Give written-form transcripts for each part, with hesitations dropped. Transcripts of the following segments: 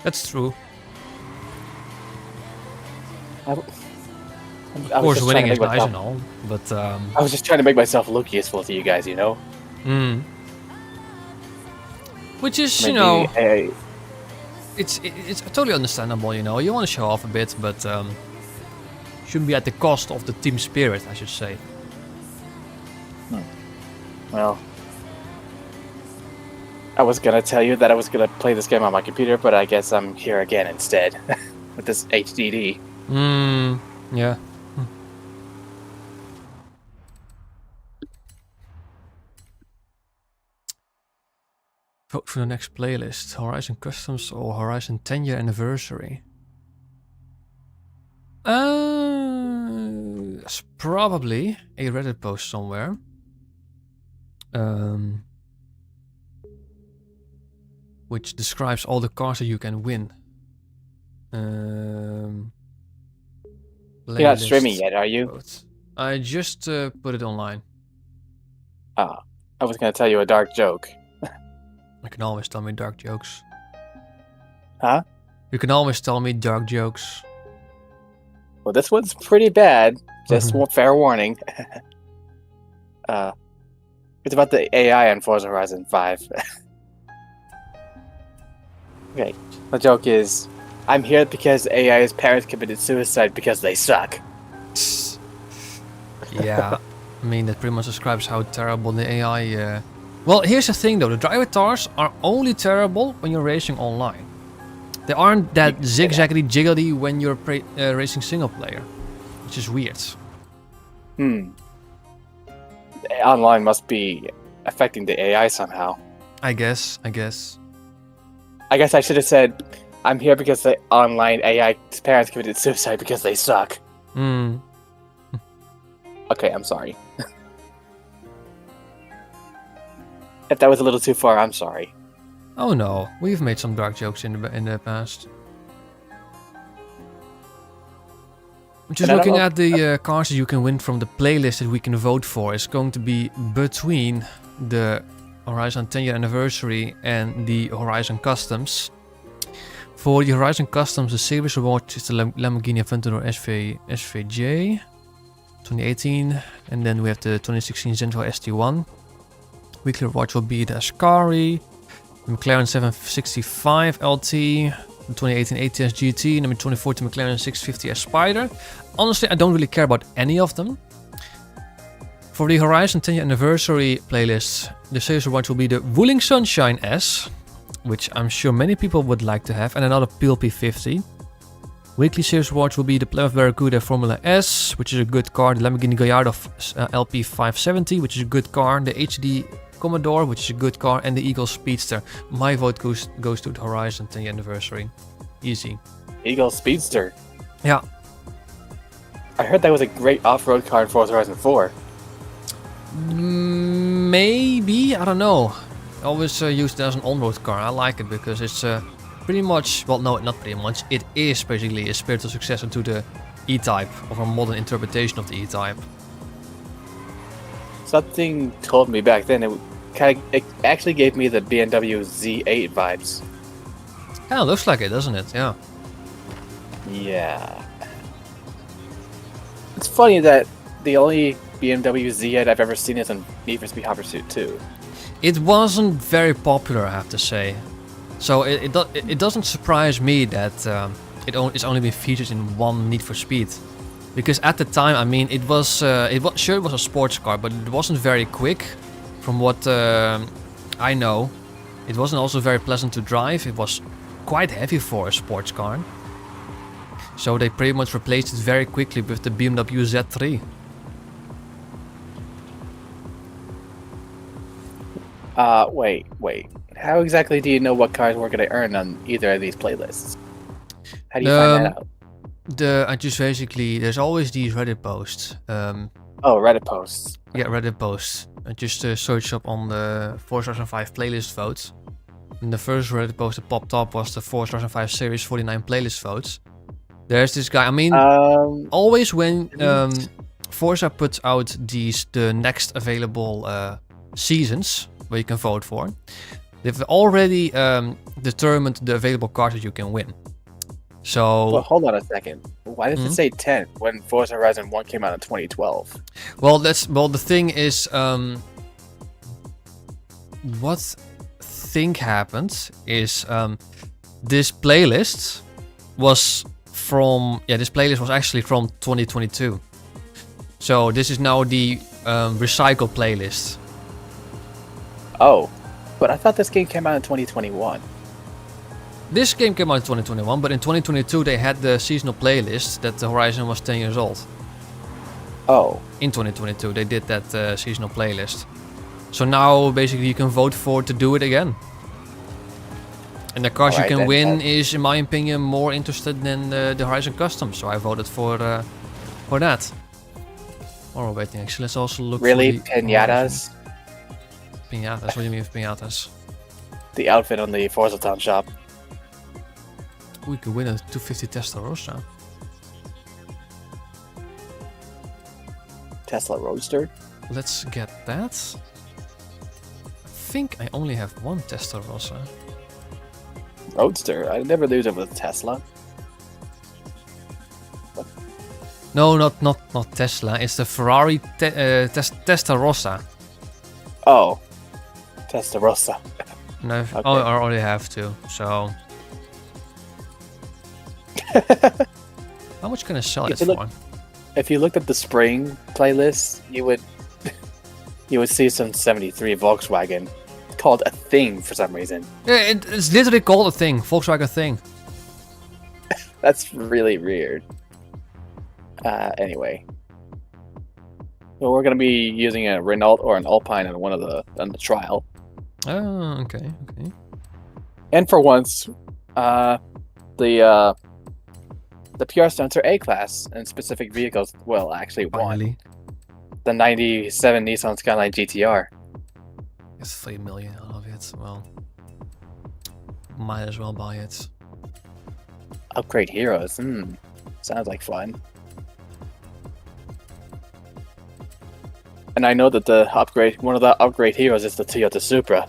That's true. Of course, winning is nice and all, but I was just trying to make myself look useful to you guys, you know. Which is, it's totally understandable. You want to show off a bit, but shouldn't be at the cost of the team spirit, I should say. Well, I was gonna tell you that I was gonna play this game on my computer, but I guess I'm here again instead with this HDD. Yeah. Vote for the next playlist: Horizon Customs or Horizon 10-year anniversary. It's probably a Reddit post somewhere. Which describes all the cars that you can win. You're not streaming yet, are you? I just put it online. I was gonna tell you a dark joke. You can always tell me dark jokes. Huh? You can always tell me dark jokes. Well, this one's pretty bad. Just fair warning. It's about the AI on Forza Horizon 5. Okay, the joke is, I'm here because AI's parents committed suicide because they suck. Yeah, I mean, that pretty much describes how terrible the AI... Well, here's the thing though, the driver cars are only terrible when you're racing online. They aren't that zigzaggy jiggly when you're racing single player, which is weird. Online must be affecting the AI somehow. I guess. I guess I should have said, I'm here because the online AI's parents committed suicide because they suck. Okay, I'm sorry. If that was a little too far, I'm sorry. Oh no, we've made some dark jokes in the past. Just looking at the cars that you can win from the playlist that we can vote for is going to be between the Horizon 10-year anniversary and the Horizon Customs. For the Horizon Customs, the series reward is the Lamborghini Aventador SVJ 2018, and then we have the 2016 Zentra ST1. Weekly reward will be the Ascari, the McLaren 765 LT, the 2018 ATS GT, and the 2014 McLaren 650S Spider. Honestly, I don't really care about any of them. For the Horizon 10-year anniversary playlist, the sales reward will be the Wuling Sunshine S, which I'm sure many people would like to have, and another PLP50. Weekly sales rewards will be the Plymouth Barracuda Formula S, which is a good car, the Lamborghini Gallardo LP570, which is a good car, the HD Commodore, which is a good car, and the Eagle Speedster. My vote goes to the Horizon 10-year anniversary. Easy. Eagle Speedster? Yeah. I heard that was a great off-road car in Forza Horizon 4. Maybe, I don't know. I always used it as an on-road car. I like it because it's pretty much, well, no, not pretty much. It is basically a spiritual successor to the E-Type, or a modern interpretation of the E-Type. Something told me back then it actually gave me the BMW Z8 vibes. Kind of looks like it, doesn't it? Yeah. Yeah. It's funny that the only BMW Z8 I've ever seen is in Need for Speed Hot Pursuit 2. It wasn't very popular, I have to say. So it doesn't surprise me that it's only been featured in one Need for Speed. Because at the time, I mean, it was a sports car, but it wasn't very quick. From what I know, it wasn't also very pleasant to drive. It was quite heavy for a sports car. So they pretty much replaced it very quickly with the BMW Z3. Wait. How exactly do you know what cars we're going to earn on either of these playlists? How do you find that out? I just basically, there's always these Reddit posts. Reddit posts. Yeah, Reddit posts. I just search up on the Forza Horizon 5 playlist votes. And the first Reddit post that popped up was the Forza Horizon 5 Series 49 playlist votes. There's this guy, I mean, always when Forza puts out the next available seasons where you can vote for, They've already determined the available cars that you can win. So... Well, hold on a second. Why does it say 10 when Forza Horizon 1 came out in 2012? Well, the thing is... what think happened is this playlist was from... Yeah, this playlist was actually from 2022. So this is now the recycled playlist. Oh, but I thought this game came out in 2021. This game came out in 2021, but in 2022 they had the seasonal playlist that the Horizon was 10 years old. Oh. In 2022 they did that seasonal playlist. So now basically you can vote for to do it again. And the cars you can win is, in my opinion, more interested than the Horizon Custom. So I voted for that. Or waiting, actually, let's also look really? For the Pinatas? Pinatas? What do you mean with pinatas? The outfit on the Forza Town shop. We could win a 250 Testarossa. Tesla Roadster? Let's get that. I think I only have one Testarossa. Roadster? I never lose it with Tesla. What? No, not Tesla. It's the Ferrari Testarossa. Oh. Testarossa. No, Okay. I already have two, so... How much can I sell it for? If you looked at the spring playlist, you would see some 73 Volkswagen called a thing for some reason. Yeah, it's literally called a thing, Volkswagen thing. That's really weird. Anyway. Well, we're gonna be using a Renault or an Alpine on the trial. Oh, okay. And for once, the PR stunts are A-class and specific vehicles. Well, actually, Finally. one. The 97 Nissan Skyline GTR. It's 3 million out of it. Well, might as well buy it. Upgrade heroes. Sounds like fun. And I know that one of the upgrade heroes is the Toyota Supra.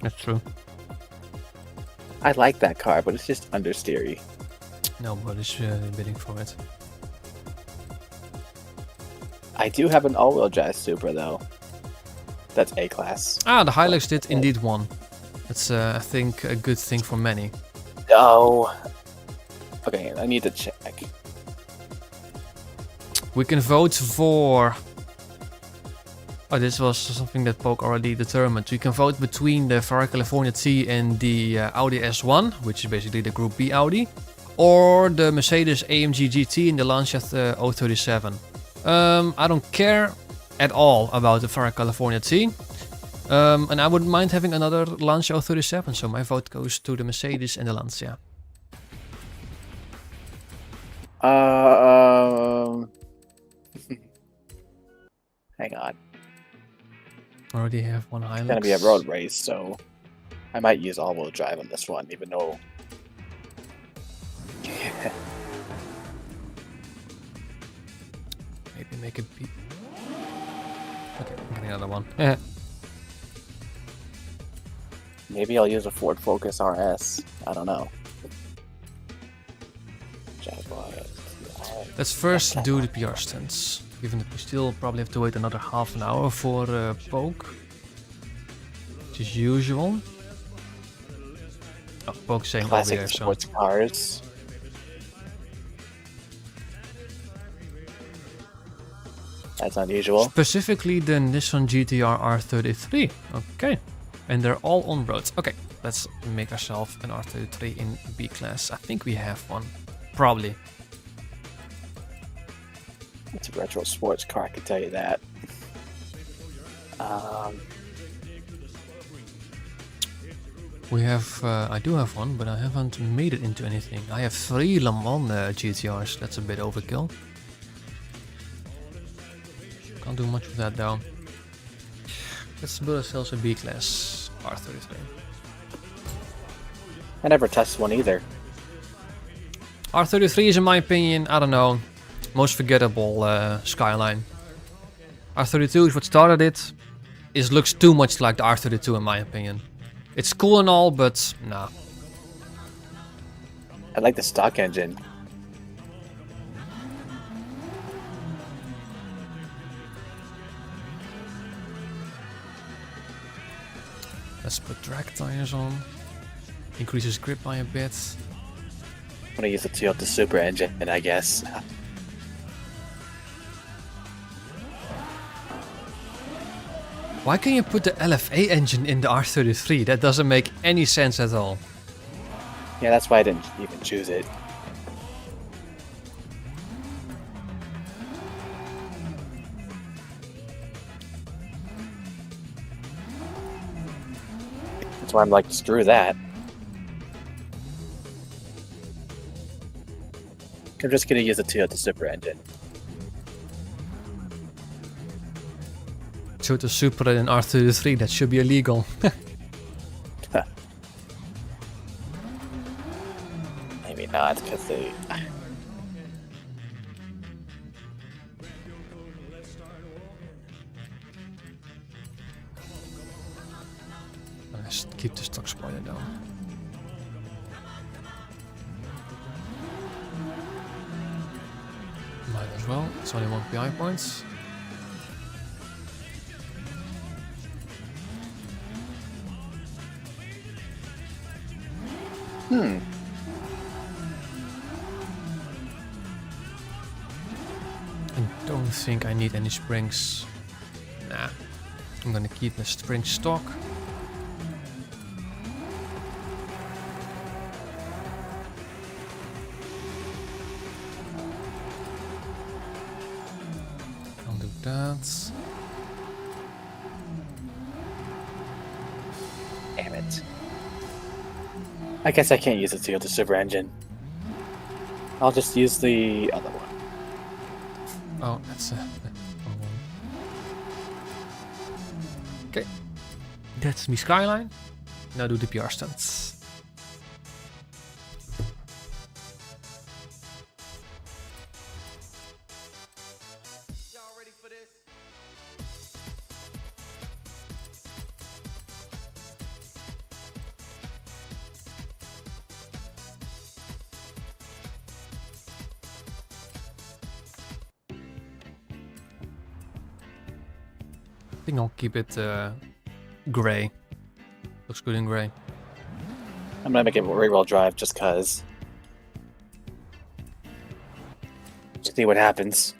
That's true. I like that car, but it's just understeery. Nobody's bidding for it. I do have an all-wheel drive Supra though. That's A-class. Ah, the Hilux did indeed one. That's I think a good thing for many. Oh. Okay, I need to check. We can vote for... Oh, this was something that Poke already determined. We can vote between the Ferrari California T and the Audi S1, which is basically the Group B Audi, or the Mercedes AMG GT and the Lancia 037. I don't care at all about the Ferrari California T, and I wouldn't mind having another Lancia 037, so my vote goes to the Mercedes and the Lancia. Hang on. Already have one Hilux. It's gonna be a road race, so I might use all-wheel drive on this one, even though. Maybe make it be. Okay, I'm getting another one. Maybe I'll use a Ford Focus RS. I don't know. Let's first do the PR stunts. Given that we still probably have to wait another half an hour for Poke. Which is usual. Oh, Poke's saying Classic over there, sports cars. That's unusual. Specifically the Nissan GTR R33. Okay. And they're all on roads. Okay, let's make ourselves an R33 in B class. I think we have one. Probably. It's a retro sports car, I can tell you that. We have, I do have one, but I haven't made it into anything. I have 3 Le Mans GTRs, that's a bit overkill. Can't do much with that though. Let's build ourselves a B class R33. I never touched one either. R33 is, in my opinion, I don't know, most forgettable Skyline. R32 is what started it. It looks too much like the R32 in my opinion. It's cool and all, but nah. I like the stock engine. Let's put drag tires on. Increases grip by a bit. I'm gonna use the Toyota Super engine, I guess. Why can you put the LFA engine in the R33? That doesn't make any sense at all. Yeah, that's why I didn't even choose it. That's why I'm like, screw that. I'm just gonna use the Toyota Super engine. Toyota Supra in R33, that should be illegal. Maybe not, because they... Let's keep the stock spoiler down. Might as well, it's only 1 PI points. I don't think I need any springs. Nah. I'm gonna keep the spring stock. I'll do that. Damn it. I guess I can't use the Toyota Super engine. I'll just use the other one. Oh, that's wrong one. Okay. That's me Skyline. Now do the PR stunts. Y'all ready for this? I think I'll keep it gray. Looks good in gray. I'm gonna make it rear-wheel drive just cause. Just see what happens.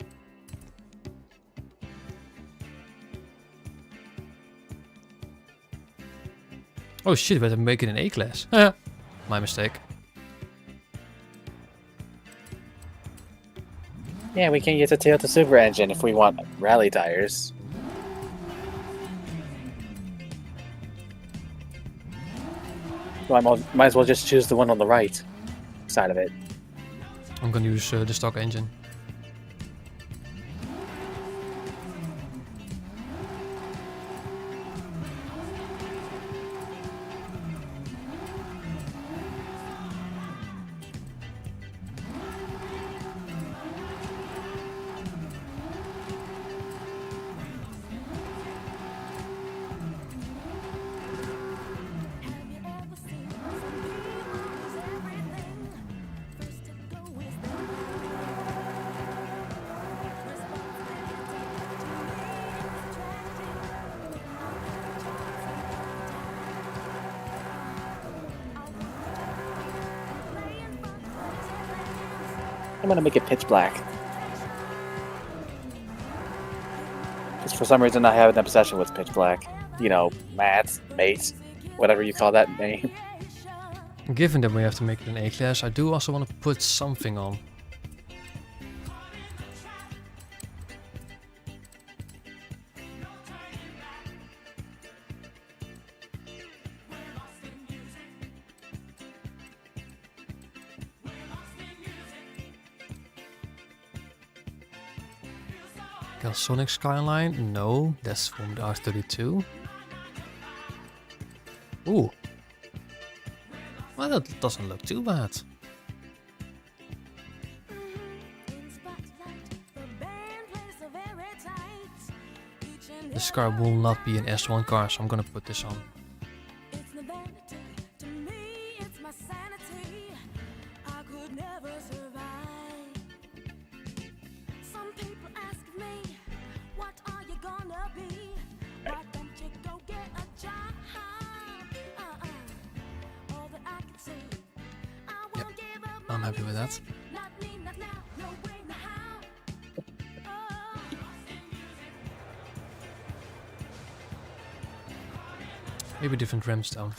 Oh shit, but I'm making an A-class. My mistake. Yeah, we can use a Toyota Super engine if we want rally tires. So I might as well just choose the one on the right side of it. I'm gonna use the stock engine. I'm gonna make it pitch black. Because for some reason I have an obsession with pitch black. You know, Matt, Mate, whatever you call that name. Given that we have to make it an A-class, I do also want to put something on. Sonic Skyline? No, that's from the R32. Ooh. Well, that doesn't look too bad. This car will not be an S1 car, so I'm gonna put this on. I'm happy with that. Maybe different rims though.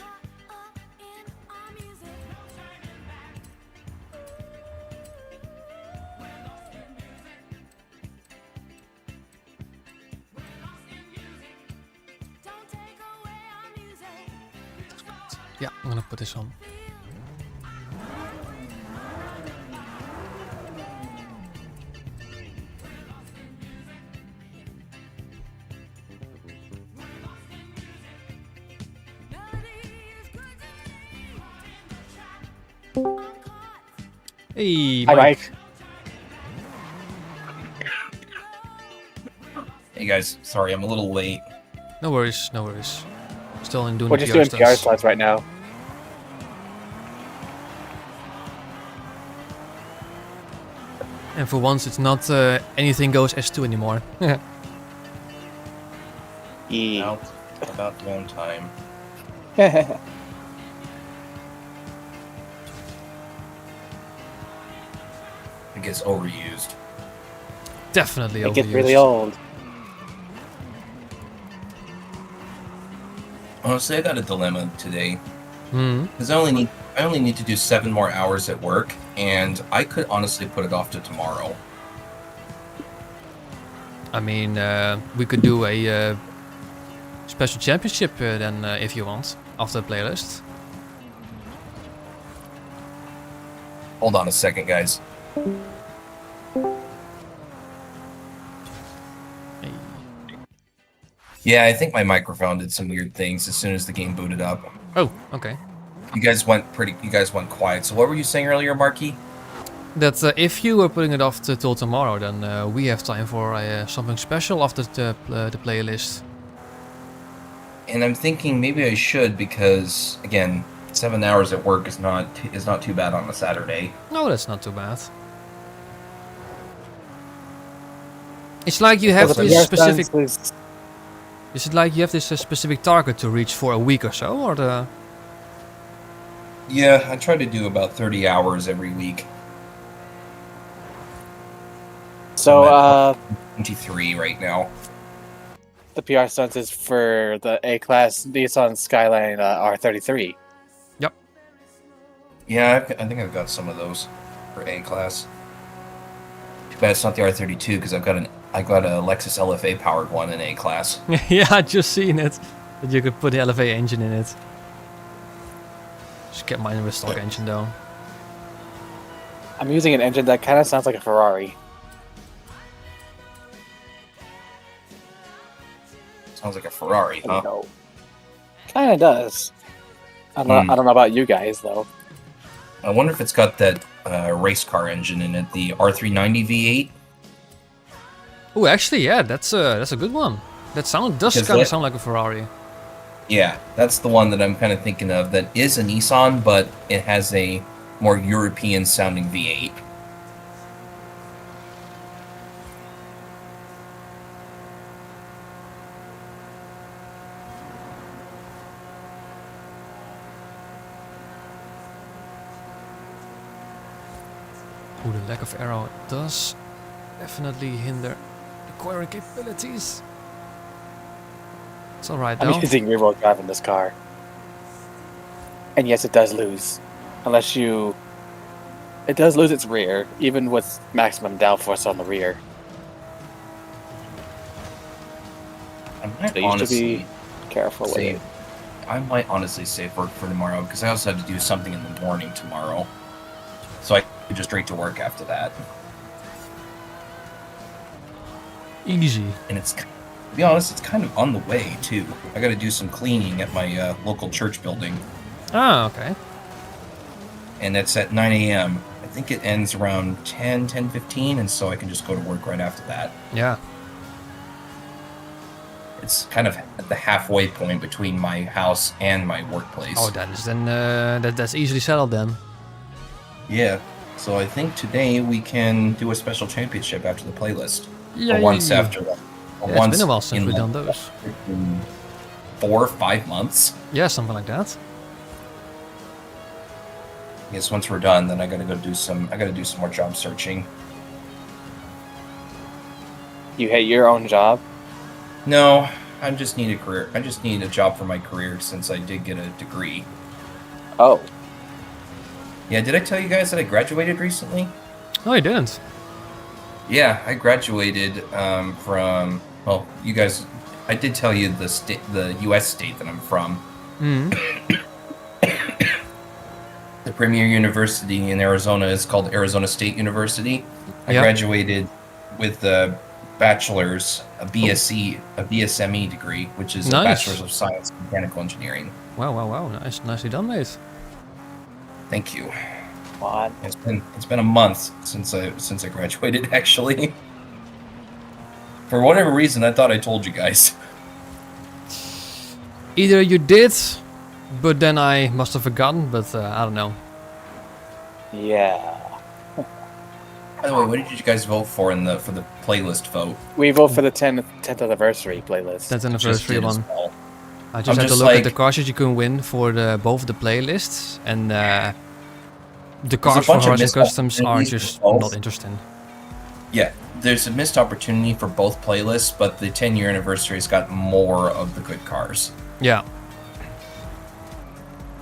Yeah, I'm gonna put this on. Hey, Hi, Mike. Mike. Hey guys, sorry I'm a little late. No worries, no worries. Still in doing We're the just PR doing PR stunts. slides right now. And for once, it's not anything goes S2 anymore. Yeah. About the one time. It gets overused. Definitely It gets overused. really old. Honestly, I got a dilemma today Hmm. because I only need to do 7 more hours at work, and I could honestly put it off to tomorrow. I mean, we could do a special championship then, if you want, after the playlist. Hold on a second, guys. Hey. Yeah, I think my microphone did some weird things as soon as the game booted up. Oh, okay. You guys went quiet. So what were you saying earlier, Marky? That if you were putting it off till tomorrow, then we have time for something special after the playlist. And I'm thinking maybe I should because again, 7 hours at work is not too bad on a Saturday. No, that's not too bad. It's like you have Well, the this PR specific. stunts is- Is it like you have this specific target to reach for a week or so, or the? Yeah, I try to do about 30 hours every week. So, I'm at 23 right now. the PR stunts is for the A-Class Nissan Skyline R33. Yeah, I think I've got some of those for A-Class. Too bad it's not the R32 because I've got a Lexus LFA powered one in A-Class. Yeah, I just seen it. That you could put the LFA engine in it. Just get mine with stock engine though. I'm using an engine that kind of sounds like a Ferrari. Sounds like a Ferrari, huh? No. Kind of does. I Hmm. don't know about you guys, though. I wonder if it's got that race car engine in it, the R390 V8. Oh, actually, yeah, that's a good one. That does Because kind of that- sound like a Ferrari. Yeah, that's the one that I'm kind of thinking of. That is a Nissan, but it has a more European sounding V8. Oh, the lack of aero does definitely hinder acquiring capabilities. It's alright I'm though. using rear-wheel drive in this car. And yes, it does lose. Unless you... It does lose its rear, even with maximum downforce on the rear. I might So you should honestly be careful with save. it. I might honestly save work for tomorrow because I also have to do something in the morning tomorrow, so I could just straight to work after that. Easy. And it's, to be honest, it's kind of on the way too. I got to do some cleaning at my local church building, Ah, okay. and it's at 9 a.m. I think it ends around 10:15, and so I can just go to work right after that. Yeah. It's kind of at the halfway point between my house and my workplace. Oh, that's easily settled then. Yeah. So I think today we can do a special championship after the playlist. Yeah. Or once after that. Or Yeah, it's once been a while since in we've like done those. 4 or 5 months. Yeah, something like that. I guess once we're done, then I gotta do some more job searching. You hate your own job? No, I just need a career. I just need a job for my career since I did get a degree. Oh. Yeah, did I tell you guys that I graduated recently? No, you didn't. Yeah, I graduated from. Well, you guys, I did tell you the U.S. state that I'm from. The premier university in Arizona is called Arizona State University. I graduated with a bachelor's, a BSc, a BSME degree, which is a Bachelor's of Science in Mechanical Engineering. Wow. Nicely done, mate. Thank you. What? It's been a month since I graduated, actually. For whatever reason, I thought I told you guys. Either you did, but then I must have forgotten, but I don't know. Yeah. By the way, what did you guys vote for for the playlist vote? We vote for the 10th anniversary playlist. 10th anniversary one. Well. I just had to look at the cars that you can win for both the playlists, and the cars for Horizon Customs are just not interesting. Yeah, there's a missed opportunity for both playlists, but the 10-year anniversary's got more of the good cars. Yeah.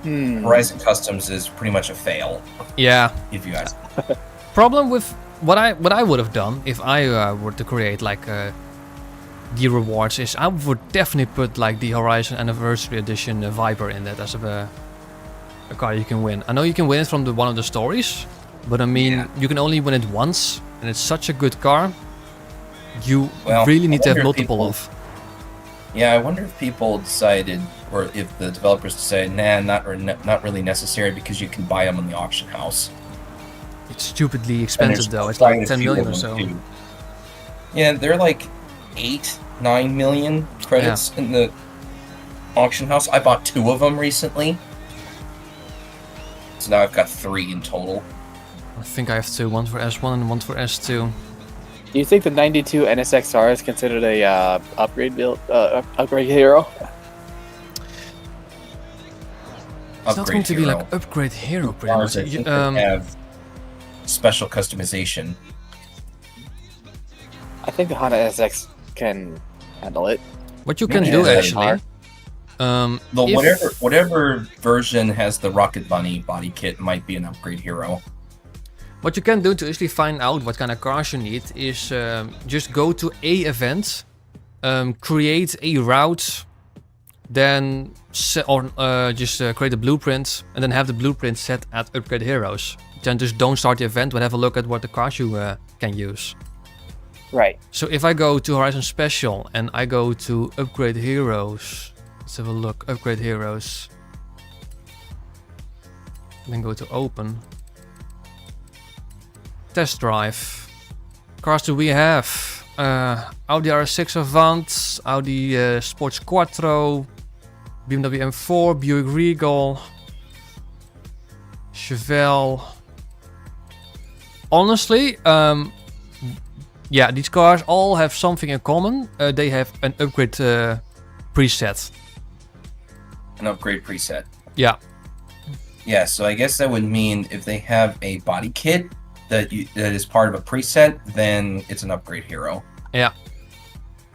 Horizon Customs is pretty much a fail. Yeah. If you ask. Problem with what I would have done if I were to create like the rewards is I would definitely put like the Horizon Anniversary Edition Viper in that as a car you can win. I know you can win it from one of the stories, but I mean you can only win it once, and it's such a good car. You really need to have multiple of. Yeah, I wonder if people decided, or if the developers decided, nah, not really necessary because you can buy them in the auction house. It's stupidly expensive though. It's like 10 million or so. Too. Yeah, they're like 8-9 million credits in the auction house. I bought 2 of them recently, so now I've got 3 in total. I think I have 2, one for S1 and one for S2. Do you think the 92 NSXR is considered a upgrade hero? It's not going to be like upgrade hero, pretty much. Have special customization. I think the Honda NSX can handle it. What you can do actually, whatever version has the Rocket Bunny body kit might be an upgrade hero. What you can do to actually find out what kind of cars you need is just go to a event, create a route, then create a blueprint, and then have the blueprint set at upgrade heroes. Then just don't start the event, but have a look at what the cars you can use. Right. So if I go to Horizon Special and I go to upgrade heroes, let's have a look, upgrade heroes. Then go to open. Test drive. Cars do we have? Audi RS6 Avant, Audi Sports Quattro, BMW M4, Buick Regal, Chevelle. Honestly, yeah, these cars all have something in common. They have an upgrade preset. An upgrade preset. Yeah. Yeah, so I guess that would mean if they have a body kit that is part of a preset, then it's an upgrade hero. Yeah.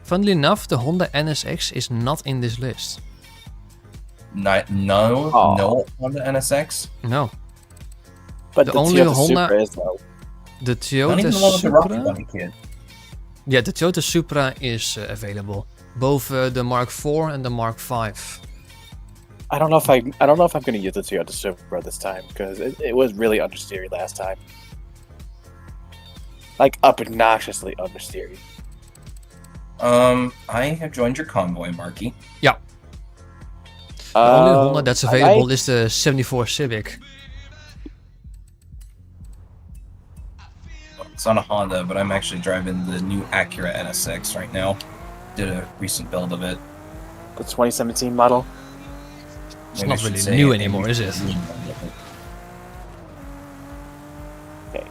Funnily enough, the Honda NSX is not in this list. No Honda NSX? No. But the the only Toyota Honda Supra is though. The Toyota Not even the one with the Rocket Supra. Bunny kit. Yeah, the Toyota Supra is available. Both the Mark IV and the Mark V. I don't know if I'm going to use the Toyota Supra this time because it was really understeery last time. Like obnoxiously understeery. I have joined your convoy, Marky. Yeah. The only Honda that's available is the 74 Civic. It's not a Honda, but I'm actually driving the new Acura NSX right now. Did a recent build of it. The 2017 model. It's not really new anymore, is it? Okay.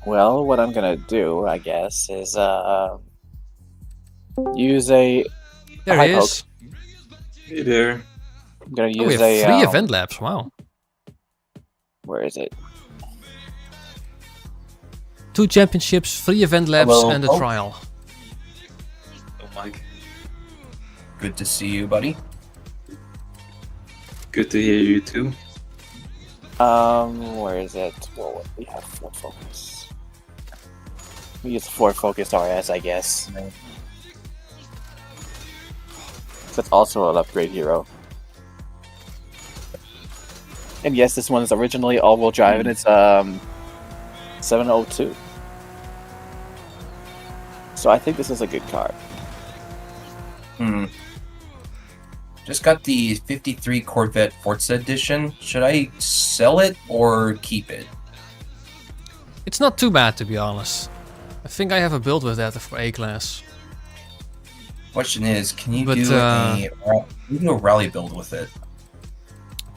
Well, what I'm gonna do, I guess, is use a There he is. Hey there. I'm gonna Oh, we use have 3 a event labs. Wow. Where is it? 2 championships, 3 event labs, Hello. and a Oh. trial. Oh, Mike. Good to see you, buddy. Good to hear you too. Where is it? Well, we have Ford Focus. We use Ford Focus RS, I guess. That's also an upgrade hero. And yes, this one is originally all-wheel drive, and it's 702. So I think this is a good car. Just got the 53 Corvette Forza edition. Should I sell it or keep it? It's not too bad, to be honest. I think I have a build with that for A-Class. Question is, can you But, do a rally build with it?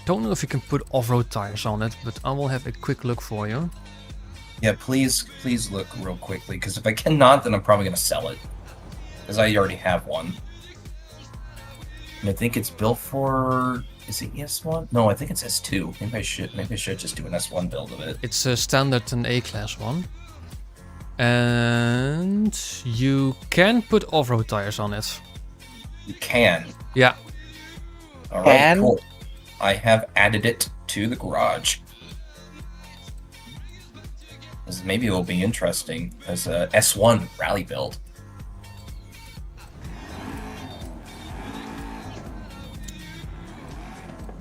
Don't know if you can put off-road tires on it, but I will have a quick look for you. Yeah, please look real quickly, because if I cannot, then I'm probably going to sell it. Because I already have one. And I think it's built for... Is it S1? No, I think it's S2. Maybe I should just do an S1 build of it. It's a standard and A-Class one. And you can put off-road tires on it. You can. Yeah. Alright, cool. I have added it to the garage. Maybe it will be interesting as a S1 rally build.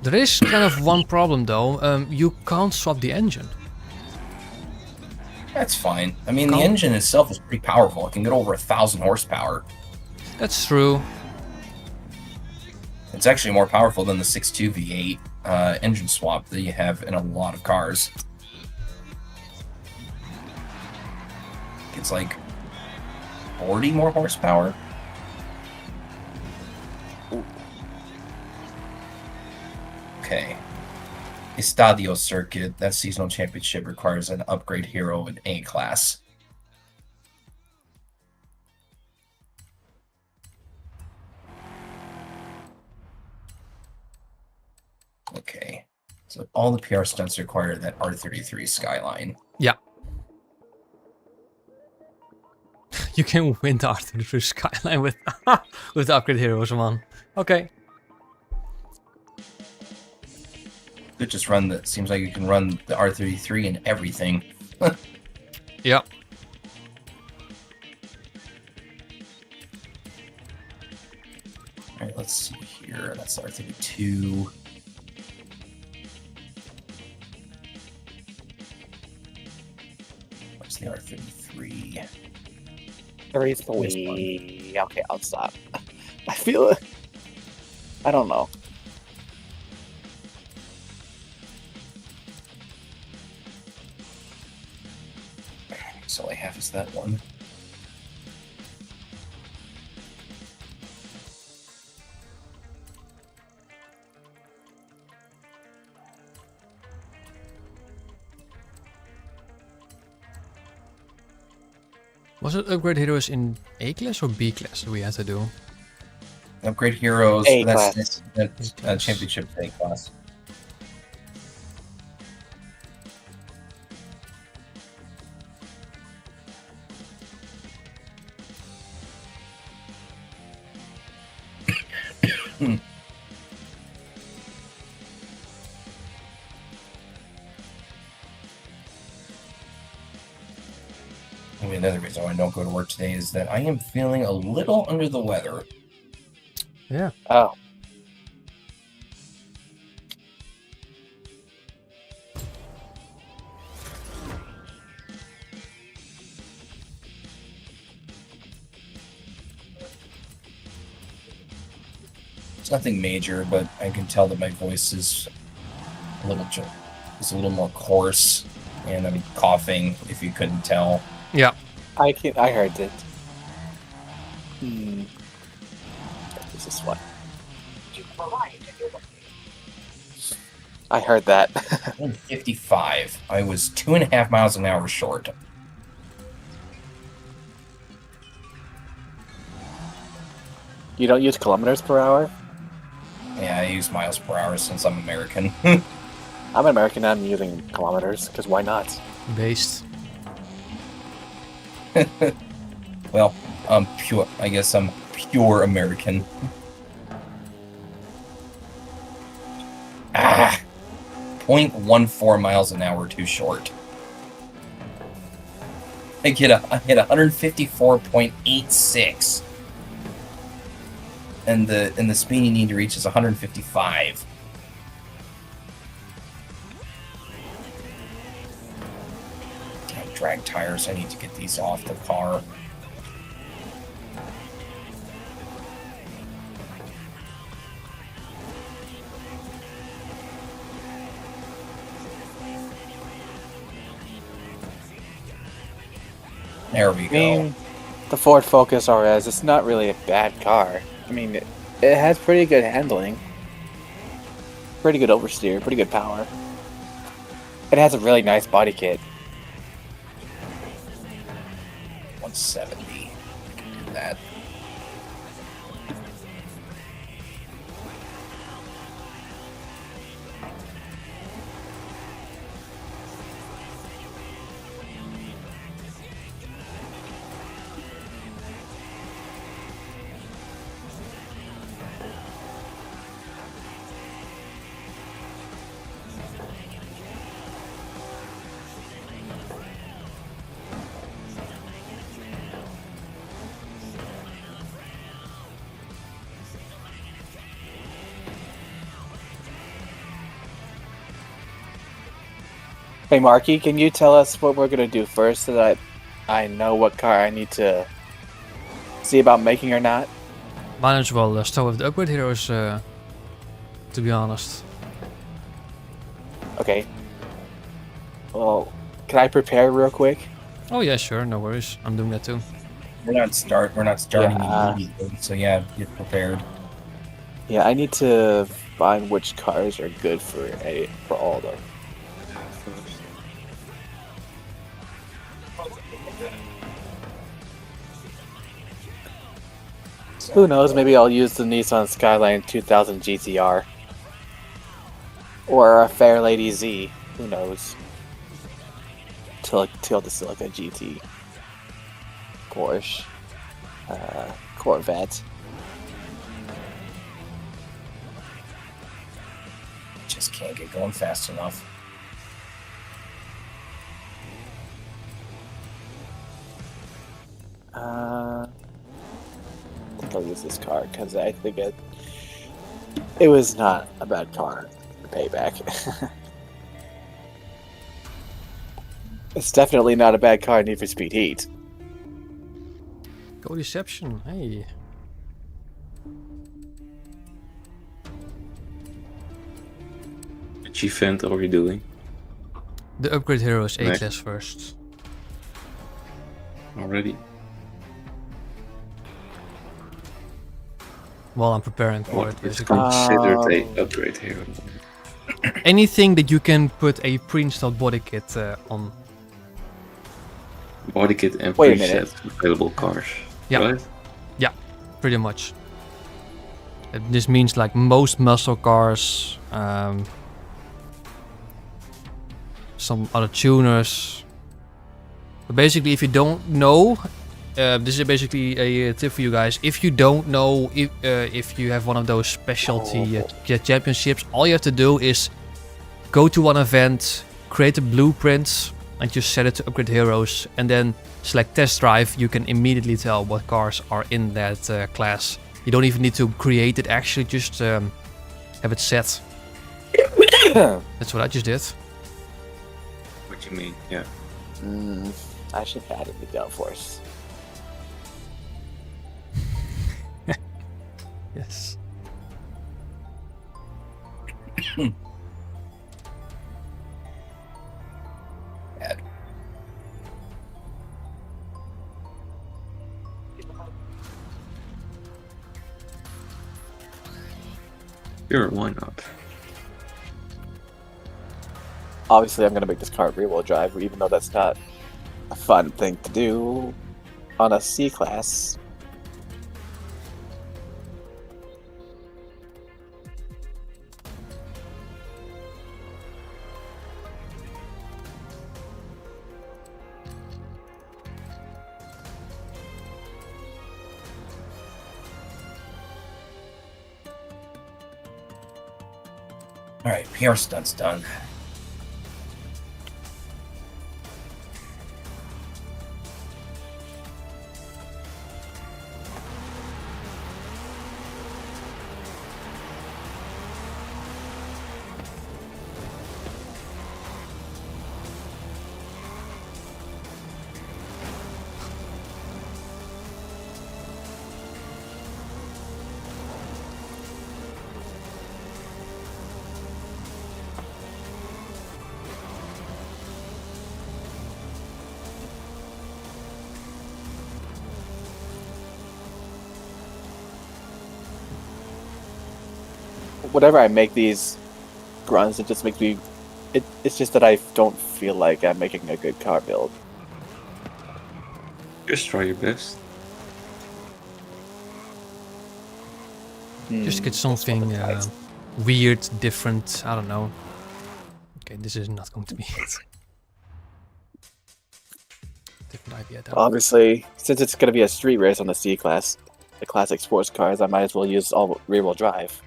There is kind of one problem though. You can't swap the engine. That's fine. I mean, the engine itself is pretty powerful. It can get over 1,000 horsepower. That's true. It's actually more powerful than the 6.2 V8 engine swap that you have in a lot of cars. It's like 40 more horsepower. Okay. Estadio Circuit, that seasonal championship requires an upgrade hero in A class. Okay. So all the PR stunts require that R33 Skyline. Yeah. You can win the R33 Skyline with with the upgrade heroes, man. Okay. Could just run the... Seems like you can run the R33 and everything. Yeah. Alright, let's see here. That's R32. What's the R33? 33. Okay, I'll stop. I feel it. I don't know. So all I have is that one. Was it upgrade heroes in A class or B class we had to do? Upgrade heroes. A That's class. championship A class. Another reason why I don't go to work today is that I am feeling a little under the weather. Yeah. Oh. It's nothing major, but I can tell that my voice is a little more coarse, and I'm coughing. If you couldn't tell. Yeah. I heard it. This is what. I heard that. 55. I was 2.5 miles an hour short. You don't use kilometers per hour? Yeah, I use miles per hour since I'm American. I'm an American. I'm using kilometers because why not? Based. Well, I'm pure. I guess I'm pure American. 0.14 miles an hour too short. I hit 154.86, and the speed you need to reach is 155. Damn drag tires! I need to get these off the car. There we I go. mean, the Ford Focus RS, it's not really a bad car. I mean, it has pretty good handling, pretty good oversteer, pretty good power. It has a really nice body kit. 170. Do that. Hey, Marky, can you tell us what we're gonna do first so that I know what car I need to see about making or not? Might as well start with the upgrade heroes, to be honest. Okay. Well, can I prepare real quick? Oh yeah, sure, no worries. I'm doing that too. We're not starting Yeah. immediately. So yeah, get prepared. Yeah, I need to find which cars are good for all of them. Who knows? Maybe I'll use the Nissan Skyline 2000 GTR or a Fairlady Z. Who knows? Till the Silica GT, Porsche, Corvette. Just can't get going fast enough. I think I'll use this car because I think it was not a bad car to pay back. It's definitely not a bad car in Need for Speed Heat. Go Deception, hey. Which event are we doing? The upgrade heroes Nice. A-class first. Already? While I'm preparing for it, It's basically. considered a upgrade hero. Anything that you can put a pre-installed body kit on. Body kit and Wait a minute. preset available cars. Yeah. Right? Pretty much. This means like most muscle cars, some other tuners. But basically, if you don't know, this is basically a tip for you guys. If you don't know if you have one of those specialty championships, all you have to do is go to one event, create a blueprint, and just set it to upgrade heroes, and then select test drive. You can immediately tell what cars are in that class. You don't even need to create it, actually, just have it set. That's what I just did. What you mean? Yeah. I should have added the downforce. Yes. Bad. Sure, why not? Obviously, I'm going to make this car rear-wheel drive, even though that's not a fun thing to do on a C-Class. All right, PR stunt's done. Whenever I make these grunts, it just makes me. It's just that I don't feel like I'm making a good car build. Just try your best. Just get That's what something the guys- weird, different. I don't know. Okay, this is not going to be it. Different idea though. Obviously, since it's going to be a street race on the C-Class, the classic sports cars, I might as well use all rear-wheel drive.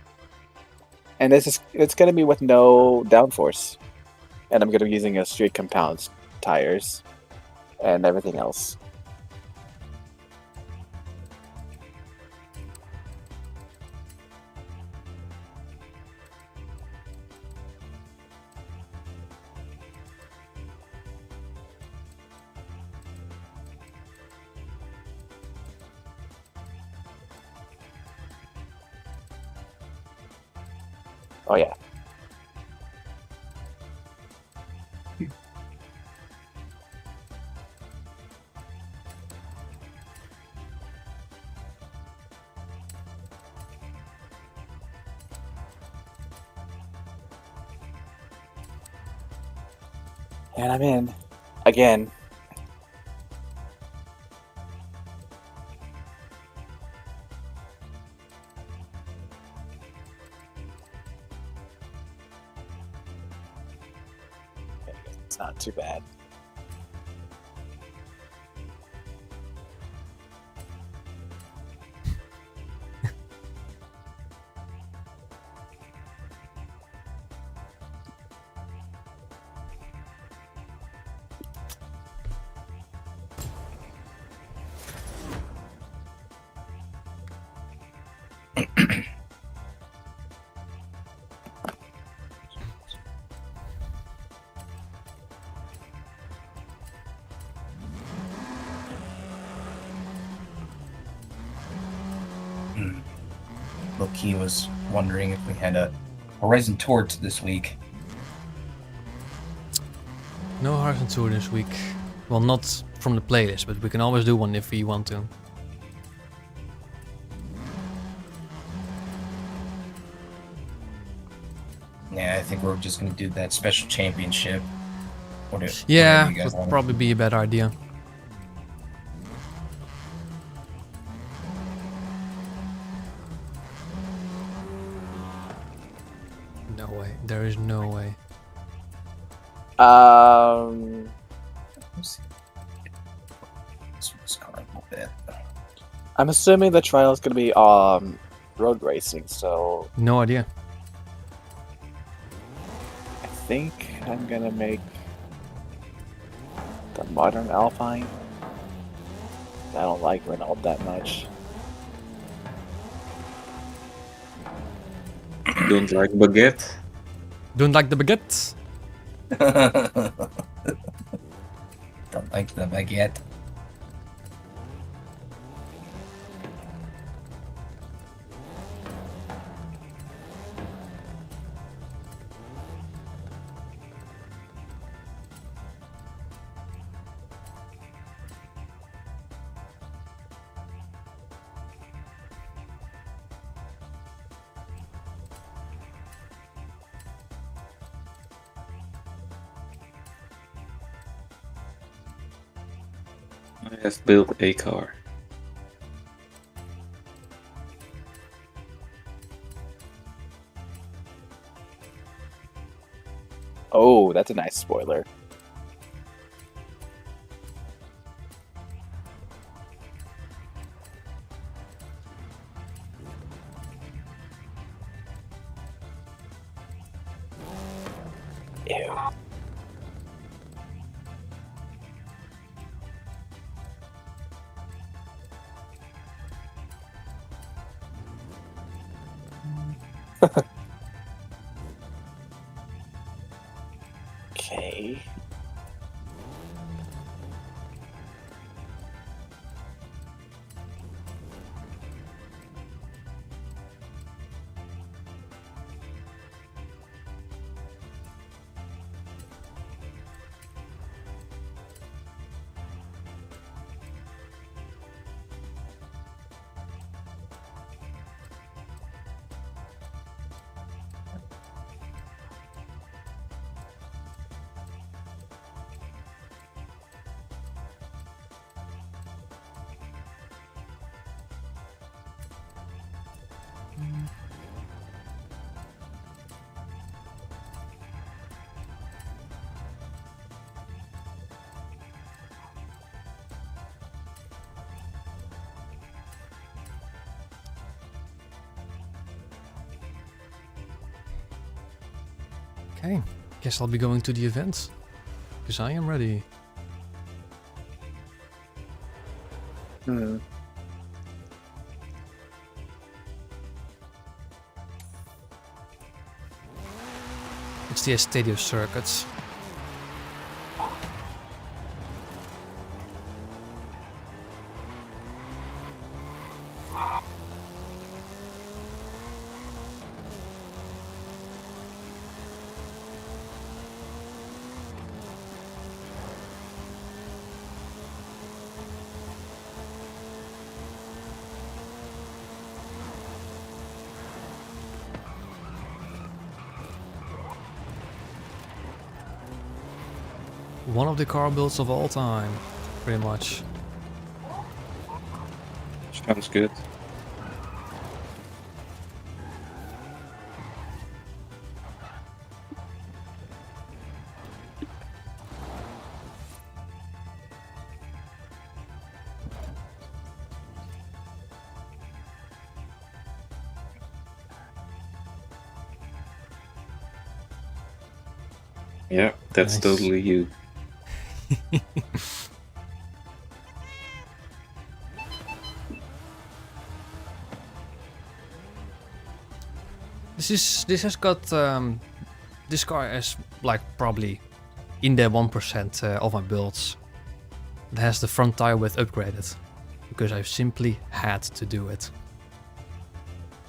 And it's going to be with no downforce. And I'm going to be using a street compound tires and everything else. Oh yeah. And I'm in. Again. It's not too bad. Loki was wondering if we had a Horizon Tour this week. No Horizon Tour this week. Well, not from the playlist, but we can always do one if we want to. Yeah, I think we're just going to do that special championship. Yeah, whatever you guys would want. probably be a better idea. No way. There is no way. Let's see. This car a little bit. I'm assuming the trial is going to be road racing, so No idea. I think I'm going to make the modern Alpine. I don't like Renault that much. Don't like baguette. Don't like the baguette? Don't like the baguette. I have built a car. Oh, that's a nice spoiler. Ew. Okay. Okay, guess I'll be going to the event. Because I am ready. Hmm. It's the Estadio circuits. One of the car builds of all time, pretty much. Sounds good. Yeah, that's Nice. totally you. This has got this car is like probably in the 1% of my builds. It has the front tire width upgraded because I simply had to do it.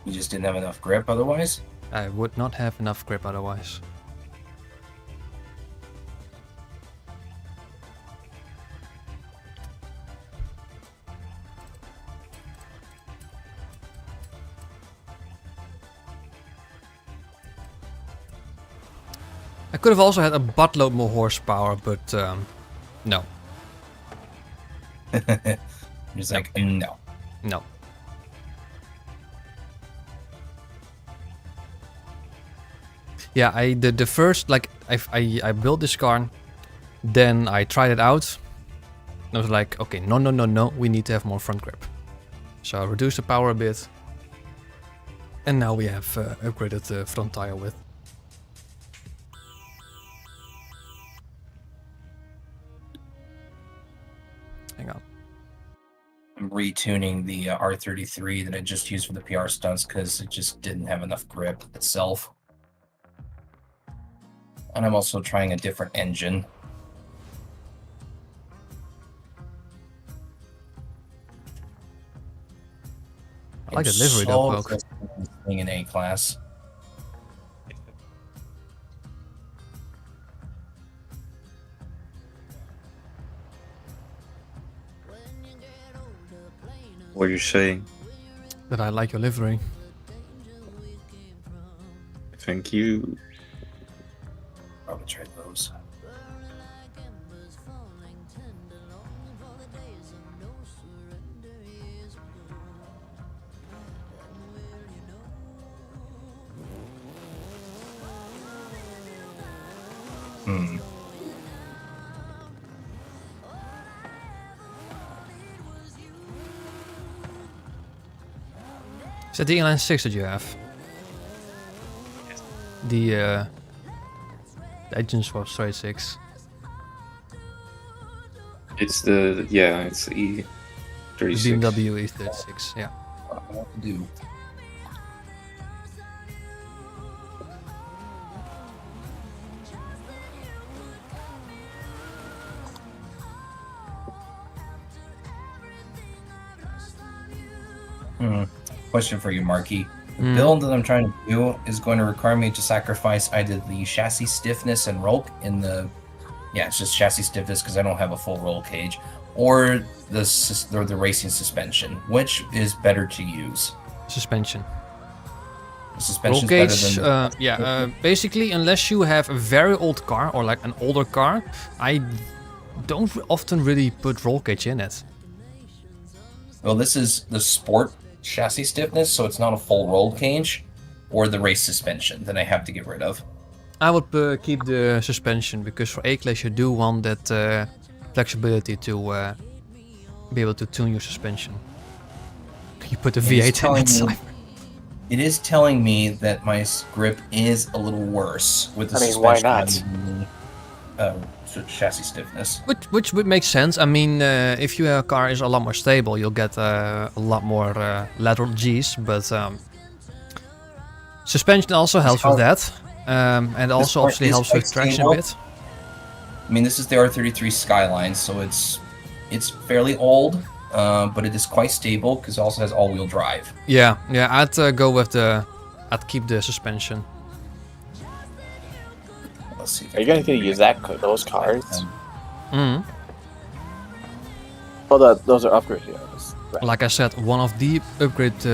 You just didn't have enough grip otherwise? I would not have enough grip otherwise. I could have also had a buttload more horsepower, but no. He's like, no. No. Yeah, the first like I built this car, then I tried it out. And I was like, okay, no, we need to have more front grip. So I reduced the power a bit, and now we have upgraded the front tire width. Hang on. I'm retuning the R33 that I just used for the PR stunts because it just didn't have enough grip itself. And I'm also trying a different engine. I like the livery though, Poke. Being an A-class. What are you saying? That I like your livery. Thank you. Probably try those. Is that the inline 6 that you have? The The engine swap straight 6. It's the it's the The E36. BMW E36, yeah. What I want to do. Question for you, Marky. The build that I'm trying to do is going to require me to sacrifice either the chassis stiffness and roll in the... Yeah, it's just chassis stiffness because I don't have a full roll cage. Or the racing suspension. Which is better to use? Suspension. The Roll suspension's cage, better than basically, unless you have a very old car or like an older car, I don't often really put roll cage in it. Well, this is the sport chassis stiffness, so it's not a full roll cage, or the race suspension that I have to get rid of. I would keep the suspension because for A-Class you do want that flexibility to be able to tune your suspension. You put the V8 in it. It is telling me that my grip is a little worse with the suspension. Why not? Chassis stiffness. Which would make sense. I mean, if your car is a lot more stable, you'll get a lot more lateral G's, but suspension also helps with that. And also obviously helps with traction a bit. I mean, this is the R33 Skyline, so it's fairly old, but it is quite stable because it also has all-wheel drive. Yeah, I'd go with I'd keep the suspension. Let's see. Are you guys gonna use those cars? Well, those are upgrade heroes. Right. Like I said, one of the upgrade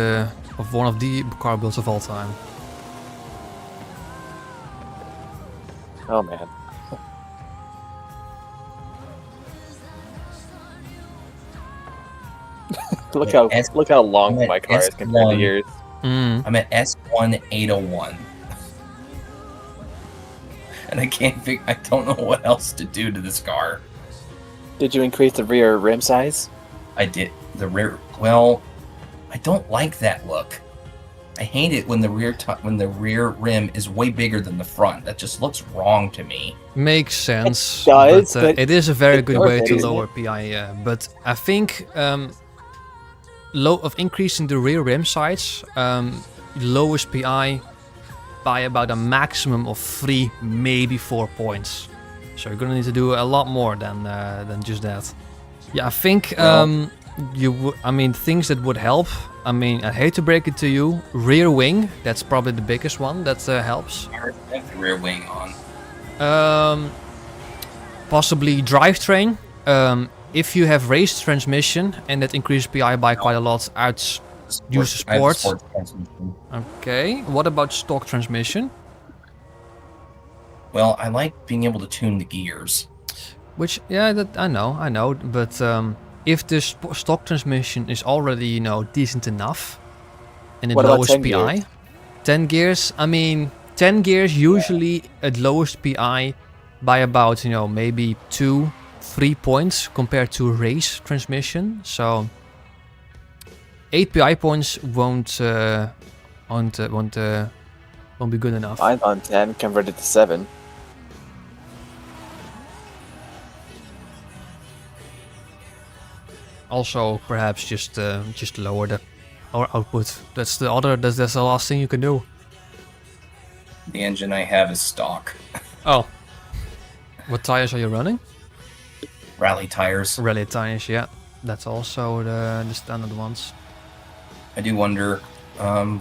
of one of the car builds of all time. Oh man. look how long my car is compared to yours. I'm at S1 801. And I don't know what else to do to this car. Did you increase the rear rim size? I did. The rear, well, I don't like that look. I hate it when the rear rim is way bigger than the front. That just looks wrong to me. Makes sense. It does, but it is a very good way to isn't lower PI. But I think increasing the rear rim size lowers PI by about a maximum of 3, maybe 4 points. So you're gonna need to do a lot more than just that. Yeah, I think things that would help. I mean, I hate to break it to you, rear wing. That's probably the biggest one that helps. I have the rear wing on. Possibly drivetrain. If you have race transmission and that increases PI by quite a lot, I'd use sport. Okay. What about stock transmission? Well, I like being able to tune the gears. Which, yeah, that I know, but if the stock transmission is already, decent enough, and it lowers PI, 10 gears. I mean, 10 gears usually it lowers PI by about, maybe 2-3 points compared to race transmission. So 8 PI points won't be good enough. Mine's on 10 converted to 7. Also, perhaps just lower the output. That's the last thing you can do. The engine I have is stock. Oh. What tires are you running? Rally tires. Rally tires, yeah. That's also the standard ones. I do wonder,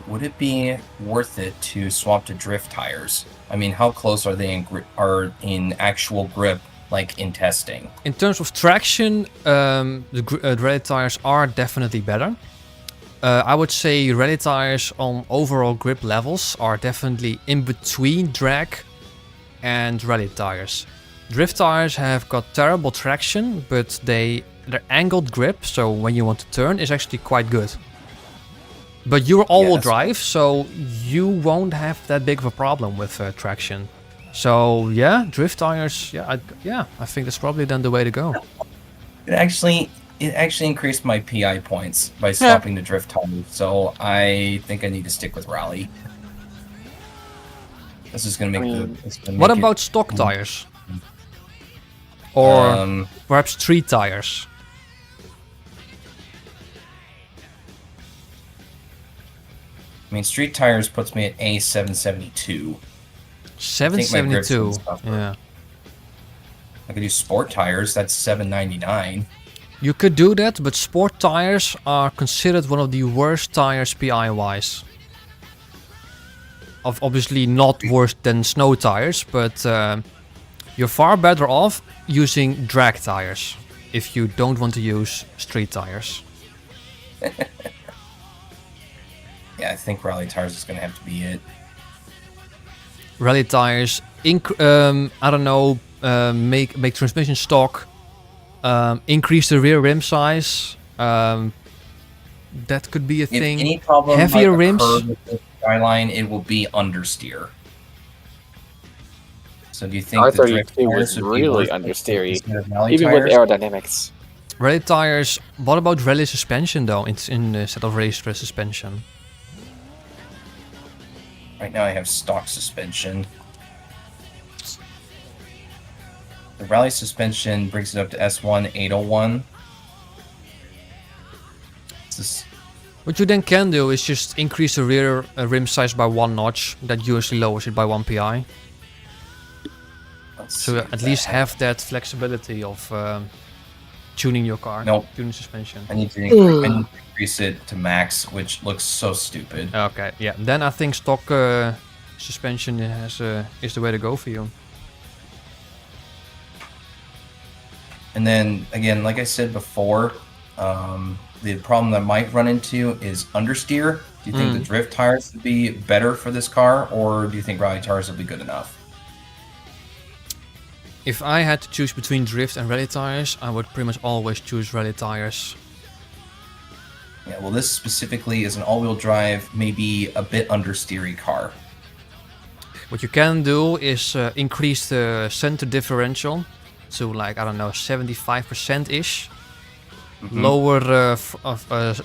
would it be worth it to swap to drift tires? I mean, how close are they in actual grip, like in testing? In terms of traction, the rally tires are definitely better. I would say rally tires on overall grip levels are definitely in between drag and rally tires. Drift tires have got terrible traction, but their angled grip, so when you want to turn, is actually quite good. But you're all-wheel drive, so you won't have that big of a problem with traction. So yeah, drift tires. Yeah, I think that's probably then the way to go. It actually increased my PI points by swapping to drift tires. So I think I need to stick with rally. This is gonna make What about stock tires? Or perhaps street tires? I mean, street tires puts me at A772. 772. Yeah. I could do sport tires. That's 799. You could do that, but sport tires are considered one of the worst tires PI-wise. Obviously not worse than snow tires, but you're far better off using drag tires if you don't want to use street tires. Yeah, I think rally tires is gonna have to be it. Rally tires, I don't know, make transmission stock, increase the rear rim size. That could be a thing. If any problem Heavier might rims. occur with the Skyline, it will be understeer. So do you think the drift R32 tires was would be really worth it understeery, instead of rally even tires? with aerodynamics. Rally tires. What about rally suspension though? Instead of race suspension. Right now I have stock suspension. The rally suspension brings it up to S1 801. What you then can do is just increase the rear rim size by 1 notch. That usually lowers it by 1 PI. So at least have that flexibility of tuning your car. Nope. Tuning suspension. I need to increase it to max, which looks so stupid. Okay, yeah. Then I think stock suspension is the way to go for you. And then again, like I said before, the problem that I might run into is understeer. Do you think the drift tires would be better for this car, or do you think rally tires will be good enough? If I had to choose between drift and rally tires, I would pretty much always choose rally tires. Yeah, well, this specifically is an all-wheel drive, maybe a bit understeery car. What you can do is increase the center differential to like, I don't know, 75%-ish. Lower,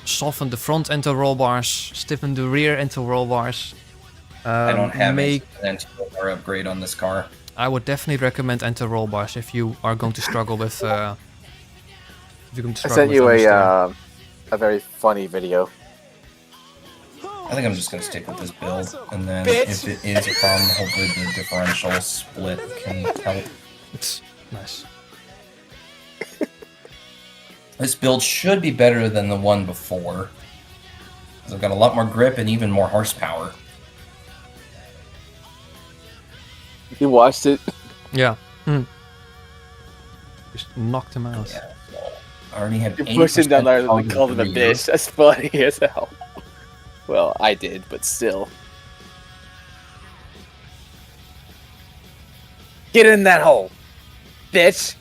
soften the front end roll bars, stiffen the rear end roll bars. I don't have an anti-roll upgrade on this car. I would definitely recommend anti-roll bars if you are going to struggle with. I sent you a very funny video. I think I'm just gonna stick with this build, and then if it is a problem, hopefully the differential split can help. It's nice. This build should be better than the one before, because I've got a lot more grip and even more horsepower. You watched it? Yeah. Just knocked him out. Yeah, so I already have. You pushed him down there and called him a bitch. That's funny as hell. Well, I did, but still. Get in that hole, bitch!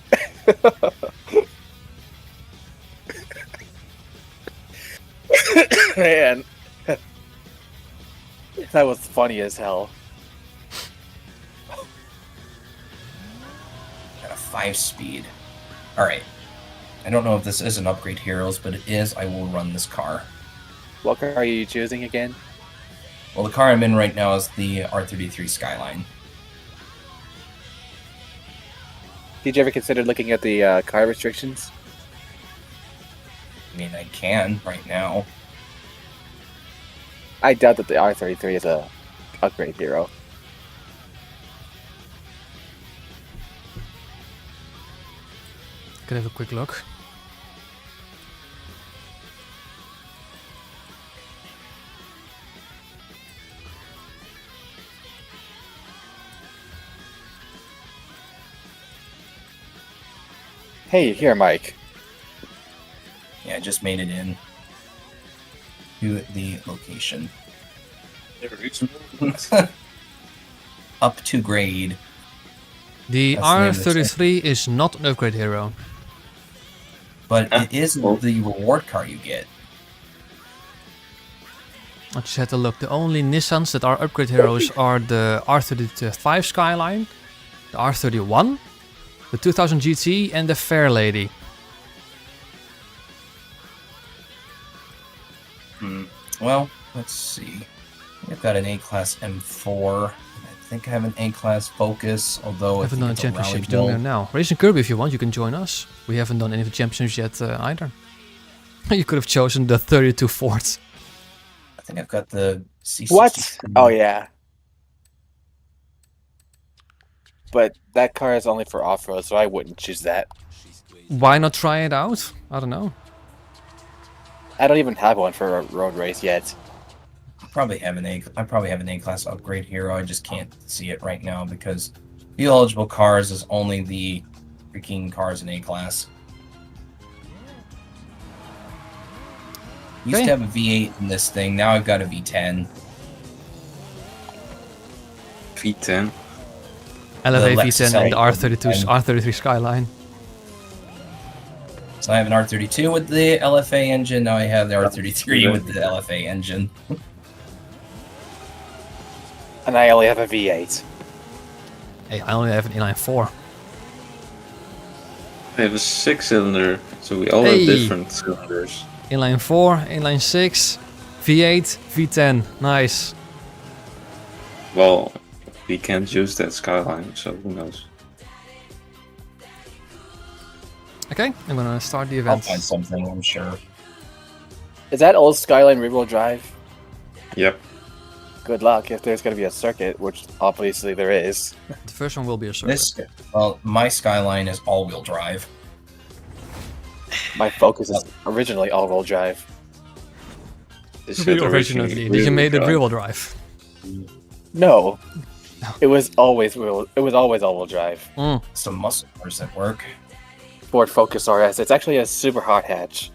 Man. That was funny as hell. Got a 5-speed. Alright. I don't know if this is an upgrade heroes, but it is. I will run this car. What car are you choosing again? Well, the car I'm in right now is the R33 Skyline. Did you ever consider looking at the car restrictions? I mean, I can right now. I doubt that the R33 is a upgrade hero. Can I have a quick look? Hey, here, Mike. Yeah, I just made it in to the location. Up to grade. The That's the name of the R33 is not an upgrade hero. But it is the reward car you get. I just had to look. The only Nissans that are upgrade heroes are the R35 Skyline, the R31, the 2000 GT, and the Fair Lady. Well, let's see. I've got an A-Class M4. I think I have an A-class Focus, although Haven't I done a think it's championships, rally doing it build. now. Racing Kirby, if you want, you can join us. We haven't done any of the championships yet either. You could have chosen the 32 Ford. I think I've got the C62. What? Oh yeah. But that car is only for off-road, so I wouldn't choose that. Why not try it out? I don't know. I don't even have one for a road race yet. I probably have an A-class upgrade hero. I just can't see it right now because the eligible cars is only the freaking cars in A-class. Used to have a V8 in this thing. Now I've got a V10. V10. LFA Lexus V10 and the LA. R33 Skyline. So I have an R32 with the LFA engine. Now I have the R33 with the LFA engine. And I only have a V8. Hey, I only have an inline 4. I have a 6-cylinder, so we all Hey. have different cylinders. Inline 4, inline 6, V8, V10. Nice. Well, we can't use that Skyline, so who knows? Okay, I'm gonna start the I'll event. find something, I'm sure. Is that old Skyline rear-wheel drive? Yep. Good luck if there's going to be a circuit, which obviously there is. The first one will be a circuit. My Skyline is all-wheel drive. My Focus is originally all-wheel drive. This said Originally, did you make it rear-wheel drive? No. It was always all-wheel drive. Some muscle cars at work. Ford Focus RS. It's actually a super hot hatch.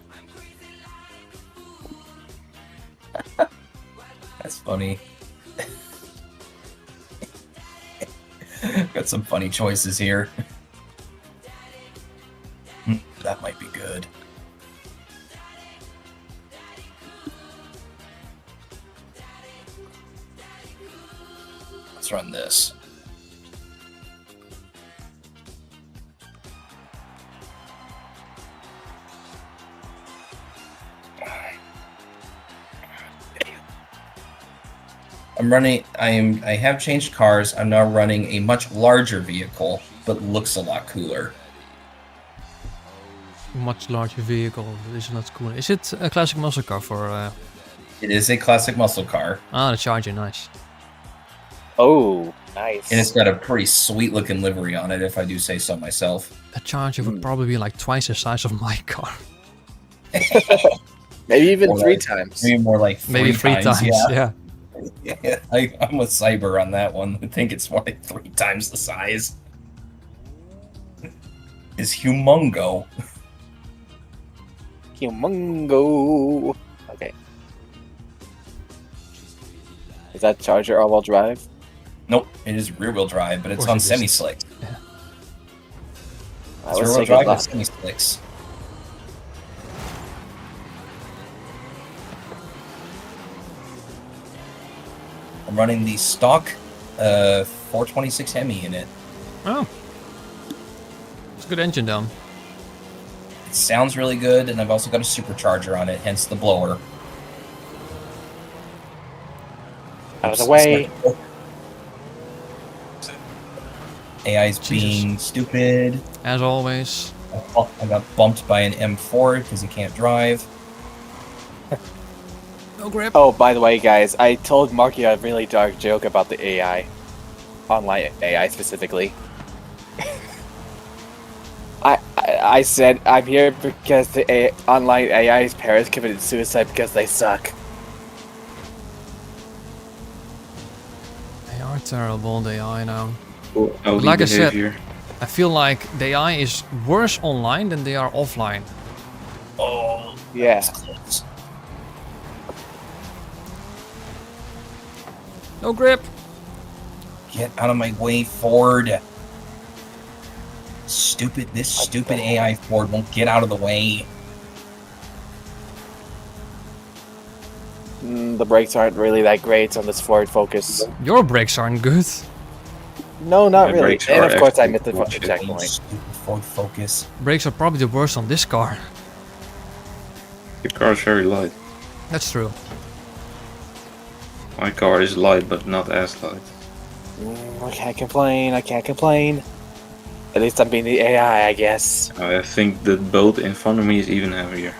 That's funny. Got some funny choices here. That might be good. Let's run this. I have changed cars. I'm now running a much larger vehicle, but looks a lot cooler. Much larger vehicle. This is not cool. Is it a classic muscle car for? It is a classic muscle car, The Charger. Nice. Oh, nice. and it's got a pretty sweet looking livery on it, if I do say so myself. The Charger would probably be like twice the size of my car. Maybe even Or three like- times. Maybe more like Maybe three times. Yeah. Yeah. I'm with Cyber on that one. I think it's more like 3 times the size. Is humongo. Humongo. Okay. Is that Charger all-wheel drive? Nope, it is rear-wheel drive, but it's course on it is. semi-slicks. I It's was rear-wheel thinking drive that. with semi-slicks. I'm running the stock 426 Hemi in it. Oh. It's a good engine down. It sounds really good, and I've also got a supercharger on it, hence the blower. Out of the way. AI's Jesus. being stupid. As always. I got bumped by an M4 because he can't drive. No grip. Oh, by the way, guys, I told Marky a really dark joke about the AI. Online AI specifically. I said I'm here because the online AI's parents committed suicide because they suck. They are terrible, they are now. Audi Like I said- behavior. I feel like the AI is worse online than they are offline. Oh, Yeah. that's close. No grip. Get out of my way, Ford. This stupid AI Ford won't get out of the way. The brakes aren't really that great on this Ford Focus. Your brakes aren't good. No, not My really. brakes And are of course, I actually missed the bullshit. exact point. Stupid Ford Focus. Brakes are probably the worst on this car. Your car is very light. That's true. My car is light, but not as light. I can't complain. I can't complain. At least I'm being the AI, I guess. I think the boat in front of me is even heavier.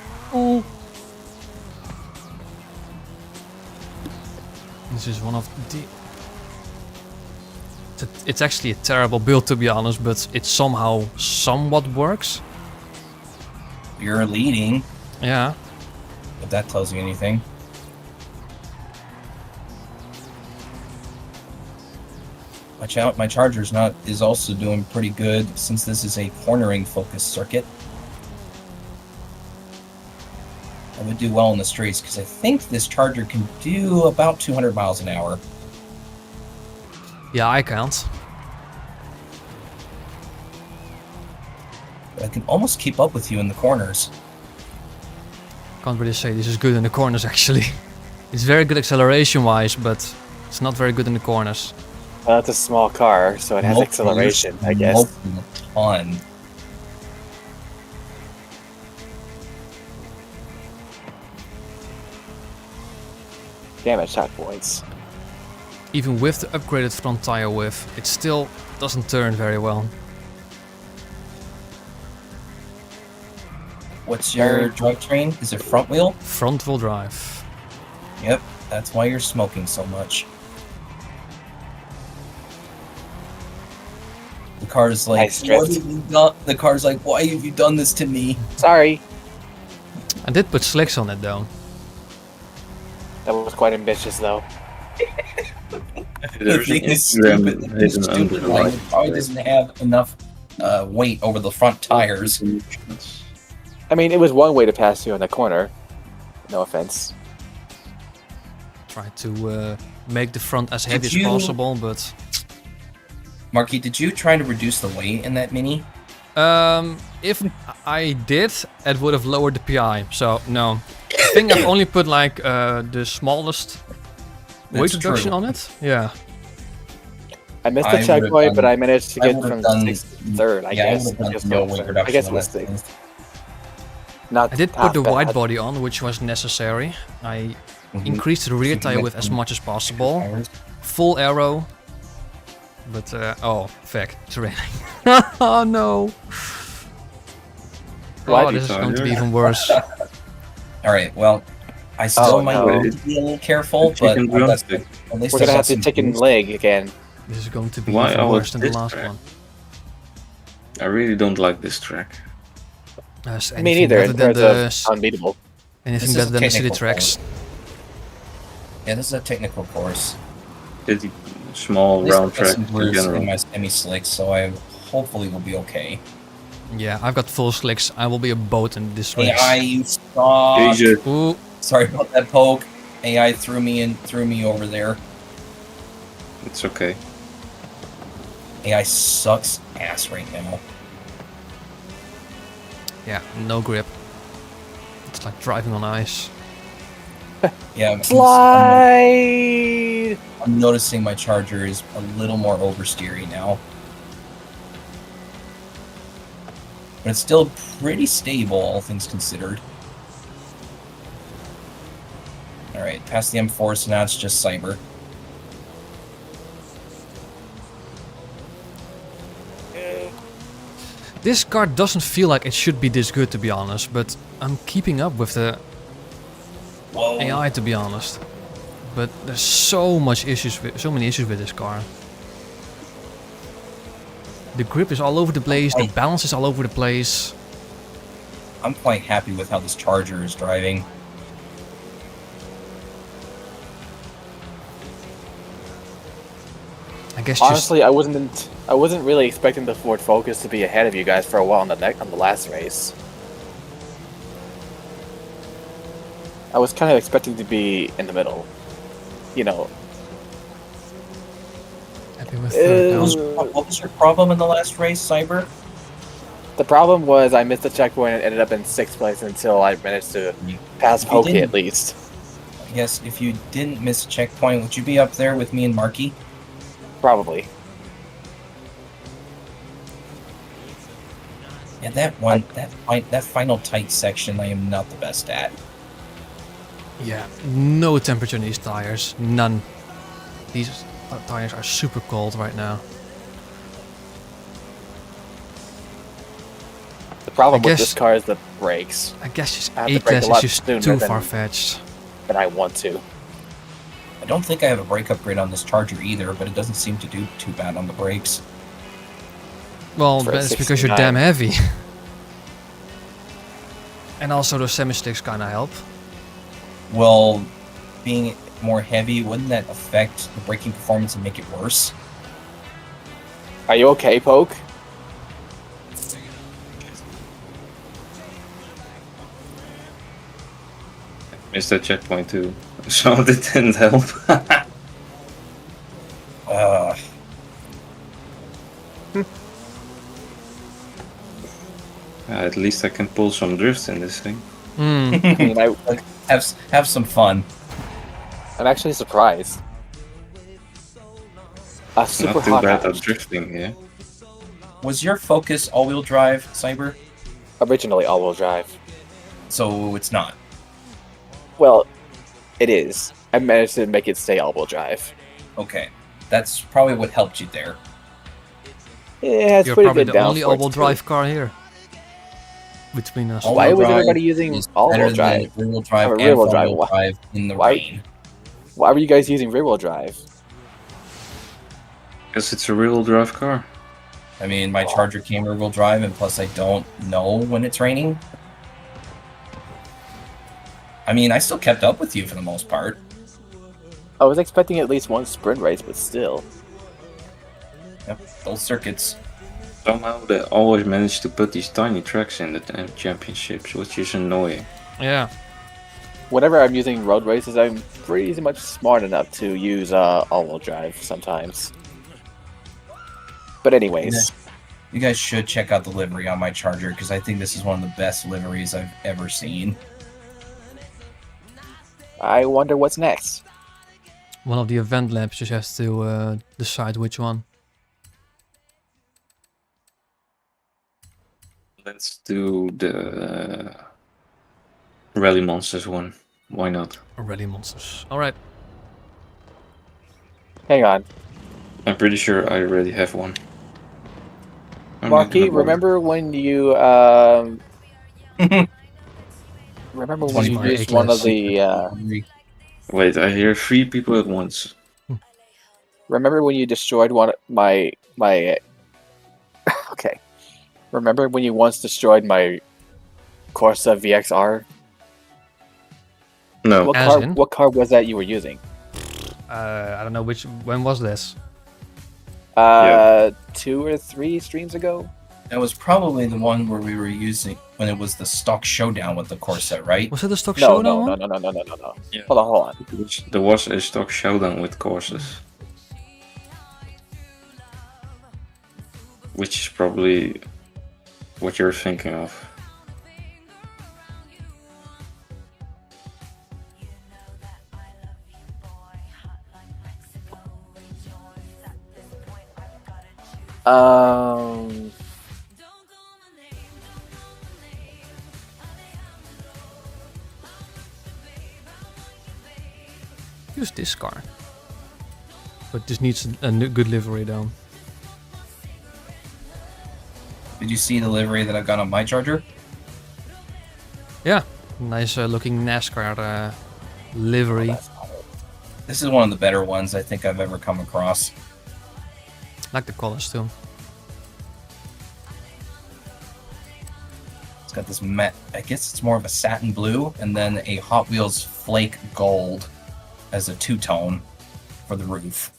This is one of the... It's actually a terrible build, to be honest, but it somehow somewhat works. You're leading, Yeah. if that tells you anything. Watch out, my charger's is also doing pretty good since this is a cornering focused circuit. I would do well in the straights because I think this charger can do about 200 miles an hour. Yeah, I can't. I can almost keep up with you in the corners. Can't really say this is good in the corners, actually. It's very good acceleration-wise, but it's not very good in the corners. Well, it's a small car, so it has acceleration, I guess. Smoking a ton. Damn it, checkpoints. Even with the upgraded front tire width, it still doesn't turn very well. What's your drivetrain? Is it front wheel? Front wheel drive. Yep, that's why you're smoking so much. The car is like, Nice drift. what have you done? The car's like, why have you done this to me? Sorry. I did put slicks on it though. That was quite ambitious, though. The thing is stupid. The thing is stupid. Like, it probably doesn't have enough weight over the front tires. I mean, it was one way to pass you in the corner. No offense. Try to make the front as heavy as you- possible, but... Marky, did you try to reduce the weight in that Mini? If I did, it would have lowered the PI, so no. I think I've only put like the smallest weight That's reduction true. on it. Yeah. I missed I the would've checkpoint, but done- I managed to I get would've from done- 6th to 3rd, I Yeah, guess. I would have guess done no it weight was- reduction. I guess it on was that 6th. thing. Not I did put half the bad. wide body on, which was necessary. I Mhm. increased the rear So you tire went width as from much as possible. tires. Full aero. But, oh, fuck, it's raining. Oh no. What? Oh, this is going to be even worse. Alright, well, I still Oh, might no. need to be a little careful, but Chicken at least drumstick. at least We're I gonna got have to some chicken boost. leg again. This is going to be Why even always worse than the this last track? one. I really don't like this track. Is Me anything neither, better in than terms the of unbeatable. anything This is better a than the city technical tracks? Yeah, this is a technical course. It's small At least round I've got track some in grooves in general. my semi-slicks, so I hopefully will be okay. Yeah, I've got full slicks. I will be a boat in this race. AI, you suck. Asia, Ooh, Sorry about that poke. AI threw me over there. it's okay. AI sucks ass right now. yeah, no grip. It's like driving on ice. Yeah, Slide! I'm noticing my charger is a little more oversteery now. But it's still pretty stable, all things considered. Alright, past the M4, so now it's just Cyber. This car doesn't feel like it should be this good, to be honest, but I'm keeping up with the Whoa. AI, to be honest. But there's so many issues with this car. The grip is all over the place, the balance is all over the place. I'm quite happy with how this charger is driving. I guess Honestly, I wasn't really expecting the Ford Focus to be ahead of you guys for a while on the last race. I was kind of expecting to be in the middle. You know, just happy with third Uh, now. What was your problem in the last race, Cyber? the problem was I missed the checkpoint and ended up in 6th place until I managed to pass You Pokey didn't- at least. I guess if you didn't miss a checkpoint, would you be up there with me and Marky? Probably. Yeah, that final tight section I am not the best at. Yeah, no temperature in these tires. None. These The tires are super cold right now. The problem I with this guess- car is the brakes. I guess just I have to brake A-Class a is lot just sooner too than- far-fetched. And I want to. I don't think I have a brake upgrade on this Charger either, but it doesn't seem to do too bad on the brakes. Well, For a that's because you're 69. damn heavy. And also those semi-sticks kinda help. Well, being more heavy, wouldn't that affect the braking performance and make it worse? Are you okay, Poke? Missed that checkpoint too. So it didn't help. Uh, At least I can pull some drift in this thing. Hmm. I mean, have some fun. I'm actually surprised. A super Not too hot bad hatch. at drifting, yeah. Was your Focus all-wheel drive, Cyber? Originally all-wheel drive. So it's not. Well, it is. I managed to make it stay all-wheel drive. Okay, that's probably what helped you there. It has You're pretty probably good the only downforce, all-wheel too. drive car here. Between us. All-wheel Why was drive everybody using is all-wheel better than drive? rear-wheel drive Or and rear-wheel drive. front-wheel drive in the Why? rain. Why were you guys using rear-wheel drive? Because it's a real drive car. I mean, my Charger came rear-wheel drive, and plus I don't know when it's raining. I mean, I still kept up with you for the most part. I was expecting at least one sprint race, but still. Yep, those circuits. Somehow they always manage to put these tiny tracks in the championships, which is annoying. Yeah. Whenever I'm using road races, I'm pretty much smart enough to use all-wheel drive sometimes. But anyways, You guys should check out the livery on my Charger, because I think this is one of the best liveries I've ever seen. I wonder what's next. One of the event labs just has to decide which one. Let's do the Rally Monsters one. Why not? Rally monsters. Alright. Hang on. I'm pretty sure I already have one. I'm not Marky, gonna bother. remember when you remember when you my used one of A-class. the Wait, I hear 3 people at once. remember when you destroyed one my okay. Remember when you once destroyed my Corsa VXR? No. As in? What car was that you were using? I don't know when was this? 2 or 3 streams ago? That was probably the one where we were using when it was the stock showdown with the Corset, right? Was it the stock No, showdown no, one? no. Yeah. Hold on. There was a stock showdown with courses. Which is probably what you're thinking of. Use this car. But this needs a good livery though. Did you see the livery that I've got on my Charger? Yeah. Nice looking NASCAR livery. This is one of the better ones I think I've ever come across. Like the colors too. It's got this matte, I guess it's more of a satin blue, and then a Hot Wheels flake gold as a two-tone for the roof.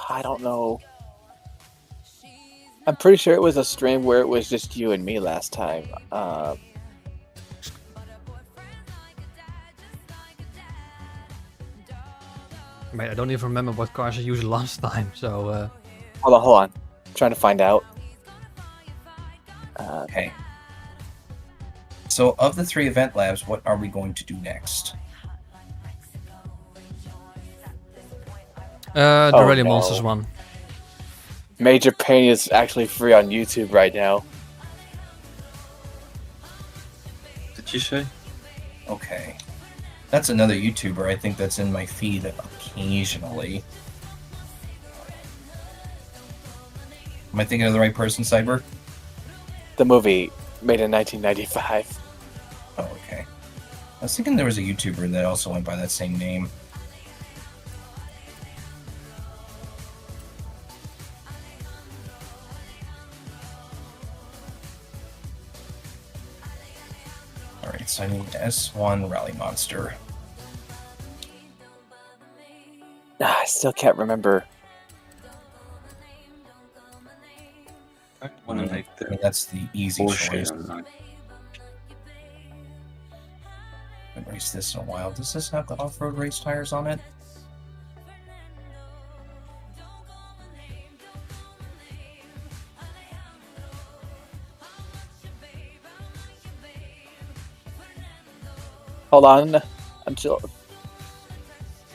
I don't know. I'm pretty sure it was a stream where it was just you and me last time. Mate, I don't even remember what cars I used last time, so Hold on. I'm trying to find out. Okay. So, of the 3 event labs, what are we going to do next? the Oh, Rally no. Monsters one. Major Pain is actually free on YouTube right now. Did you say? Okay. That's another YouTuber I think that's in my feed occasionally. Am I thinking of the right person, Cyber? The movie made in 1995. Oh, okay. I was thinking there was a YouTuber that also went by that same name. Alright, so I need S1 Rally Monster. I still can't remember. I want to make I mean, the that's the easy Porsche choice. online. I haven't raced this in a while. Does this have the off-road race tires on it? Hold on. Until.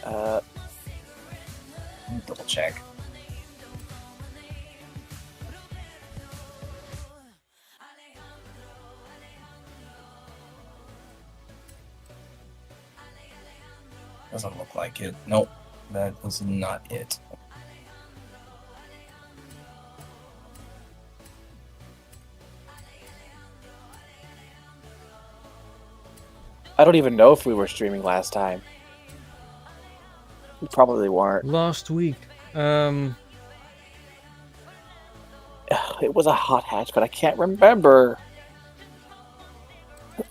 Let me double check. Doesn't look like it. Nope, that was not it. I don't even know if we were streaming last time. We probably weren't. Last week. It was a hot hatch, but I can't remember.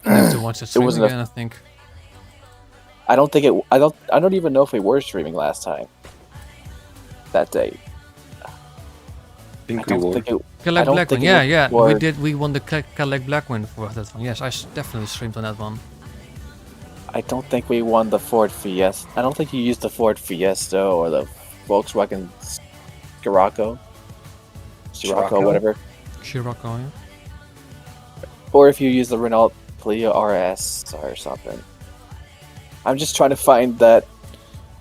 I have to watch that stream wasn't a- again, I think. I don't think it. I don't even know if we were streaming last time. That day. I I think we don't were. think it. Cadillac don't Black think one, it yeah, was yeah. We for- did. We won the Cadillac Black one for that one. Yes, I definitely streamed on that one. I don't think we won the Ford Fiesta. I don't think you used the Ford Fiesta or the Volkswagen Scirocco, Scirocco? whatever. Scirocco, yeah. Or if you use the Renault Clio RS or something. I'm just trying to find that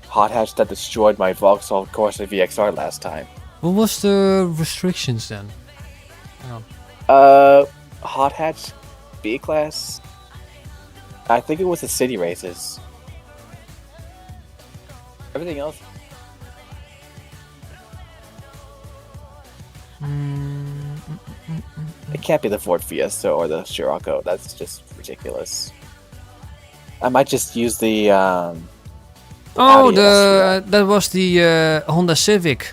hot hatch that destroyed my Vauxhall Corsa VXR last time. What was the restrictions then? Oh. Hot hatch B class. I think it was the city races. Everything else. It can't be the Ford Fiesta or the Scirocco. That's just ridiculous. I might just use the. Oh, Audi S3. that was the Honda Civic,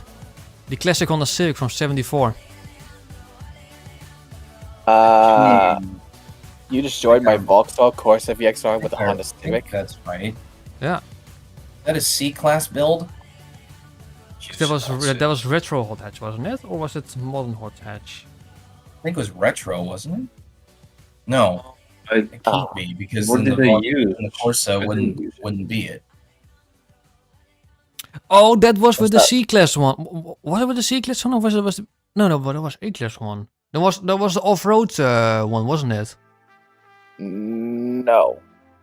the classic Honda Civic from '74. You destroyed my Vauxhall Corsa VXR with a Honda I think Civic. that's right. Yeah, That is C-Class build? that was retro hot hatch, wasn't it, or was it modern hot hatch? I think it was retro, wasn't it? No, I, it can't be because what then did the, they Vol- use? the Corsa I wouldn't didn't use it. wouldn't be it. Oh, that was with the that? C-Class one. What was the C-Class one, or was it no, but it was A-Class one. That was the off-road one, wasn't it? No.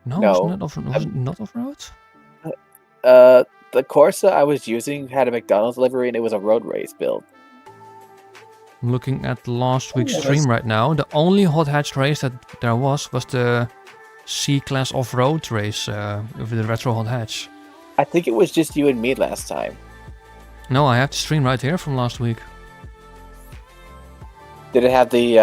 No, No. was it not off-road? The Corsa I was using had a McDonald's livery and it was a road race build. I'm looking at last week's yeah, stream that's- right now. The only hot hatch race that there was the C-Class off-road race with the retro hot hatch. I think it was just you and me last time. No, I have the stream right here from last week. Did it have the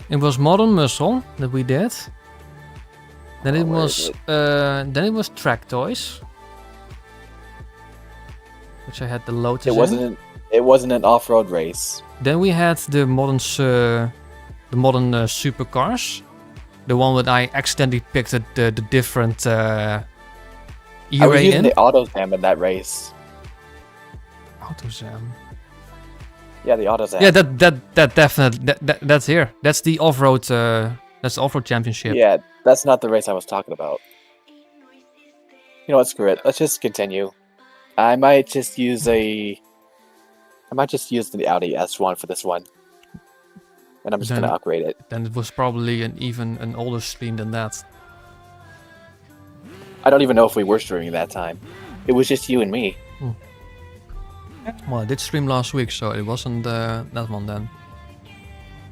It was Modern Muscle that we did. Then it where was is it? then it was Track Toys, which I had the Lotus. in. it wasn't an off-road race. Then we had the modern supercars, the one that I accidentally picked the different I was E-Ray using in. the AutoZam in that race. AutoZam. Yeah, the AutoZam. Yeah, that definitely that's here. That's the off-road. That's the off-road championship. Yeah, that's not the race I was talking about. You know what? Screw it. Let's just continue. I might just use the Audi S1 for this one, and I'm just Then- gonna upgrade it. Then it was probably an older stream than that. I don't even know if we were streaming that time. It was just you and me. Well, I did stream last week, so it wasn't that one then.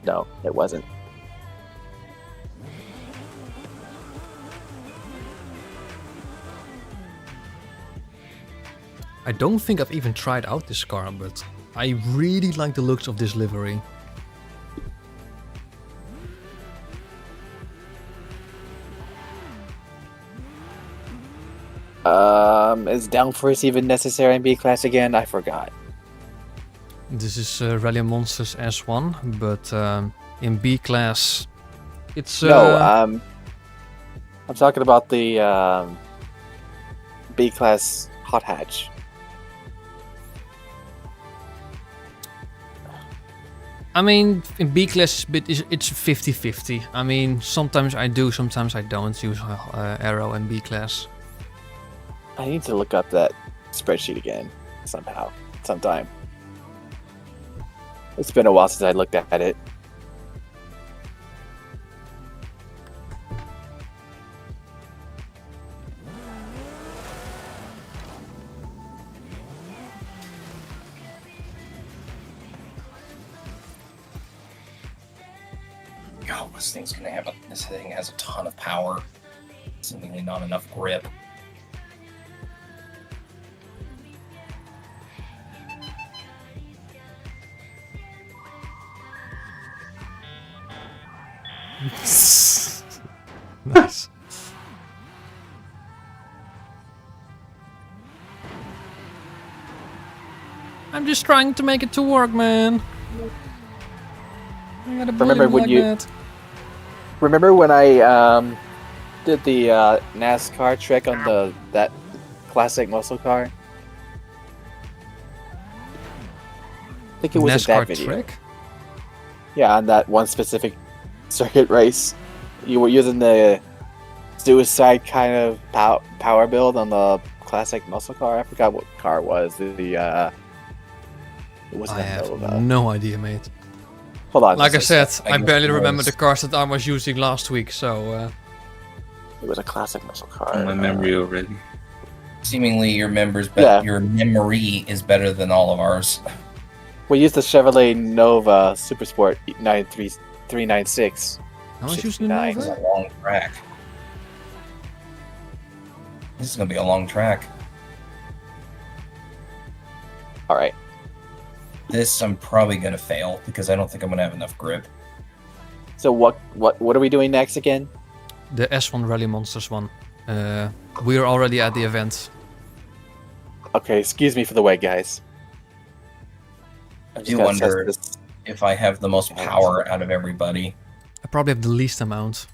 No, it wasn't. I don't think I've even tried out this car, but I really like the looks of this livery. Is downforce even necessary in B class again? I forgot. This is Rally Monsters S1, but in B class, it's No, I'm talking about the B class hot hatch. I mean, in B class, it's 50-50. I mean, sometimes I do, sometimes I don't use Aero in B class. I need to look up that spreadsheet again sometime. It's been a while since I looked at it. Oh, this thing has a ton of power. Seemingly not enough grip. Nice. I'm just trying to make it to work, man. I gotta Remember when like you- that. Remember when I did the NASCAR trick on that classic muscle car? I think it was in NASCAR that video. trick? Yeah, on that one specific circuit race, you were using the suicide kind of power build on the classic muscle car. I forgot what car it was. It wasn't I that have Nova. no idea, mate. Hold on. Like I it said, I I guess barely it remember was- the cars that I was using last week, so... was a classic muscle car. On my memory already. Seemingly, your Yeah. your memory is better than all of ours. We used the Chevrolet Nova Supersport 396. I was using the 69. This is Nova? a long track. This is gonna be a long track. All right. This I'm probably gonna fail because I don't think I'm gonna have enough grip. So what are we doing next again? The S1 Rally Monsters one. We are already at the event. Okay, excuse me for the wait, guys. I Just do gotta wonder test this. if I have the most power out of everybody. I probably have the least amount.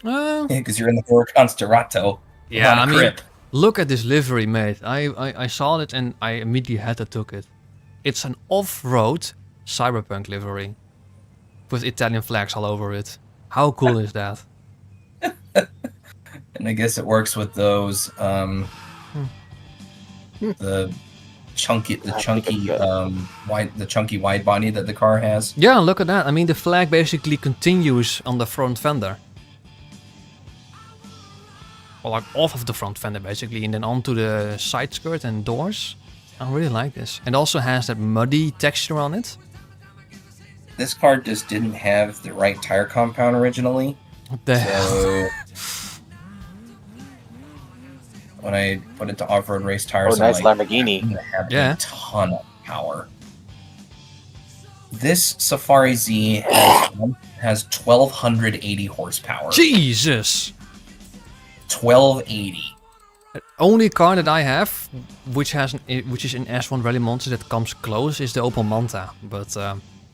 Because you're in the Huracan Sterato. Yeah, Lot of I mean, grip. look at this livery, mate. I saw it and I immediately had to took it. It's an off-road cyberpunk livery with Italian flags all over it. How cool is that? And I guess it works with those the chunky wide body that the car has. Yeah, look at that. I mean, the flag basically continues on the front fender. Or like off of the front fender basically, and then onto the side skirt and doors. I really like this. It also has that muddy texture on it. This car just didn't have the right tire compound originally. What the hell? So when I put it to off-road race tires, Oh, nice I'm like, Lamborghini. I'm gonna have Yeah. a ton of power. This Safari Z has 1,280 horsepower. Jesus! 1,280. The only car that I have, which is in S1 Rally Monsters that comes close, is the Opel Manta. But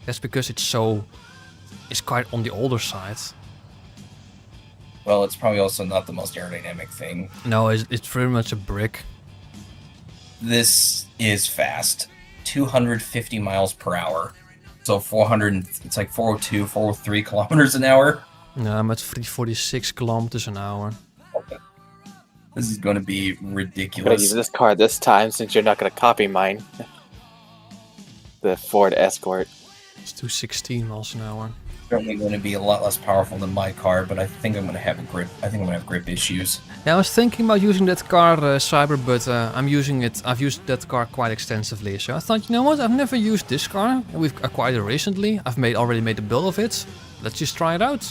that's because it's quite on the older side. Well, it's probably also not the most aerodynamic thing. No, it's very much a brick. This is fast. 250 miles per hour. So it's like 402, 403 kilometers an hour. No, I'm at 346 kilometers an hour. This is going to be I'm gonna use ridiculous. this car this time since you're not gonna copy mine. The Ford Escort. It's 216 miles an hour. certainly going to be a lot less powerful than my car, but I think I'm going to have a grip. I think I'm going to have grip issues. Yeah, I was thinking about using that car, Cyber, but I'm using it. I've used that car quite extensively, so I thought, you know what? I've never used this car. We've acquired it recently. I've already made a build of it. Let's just try it out.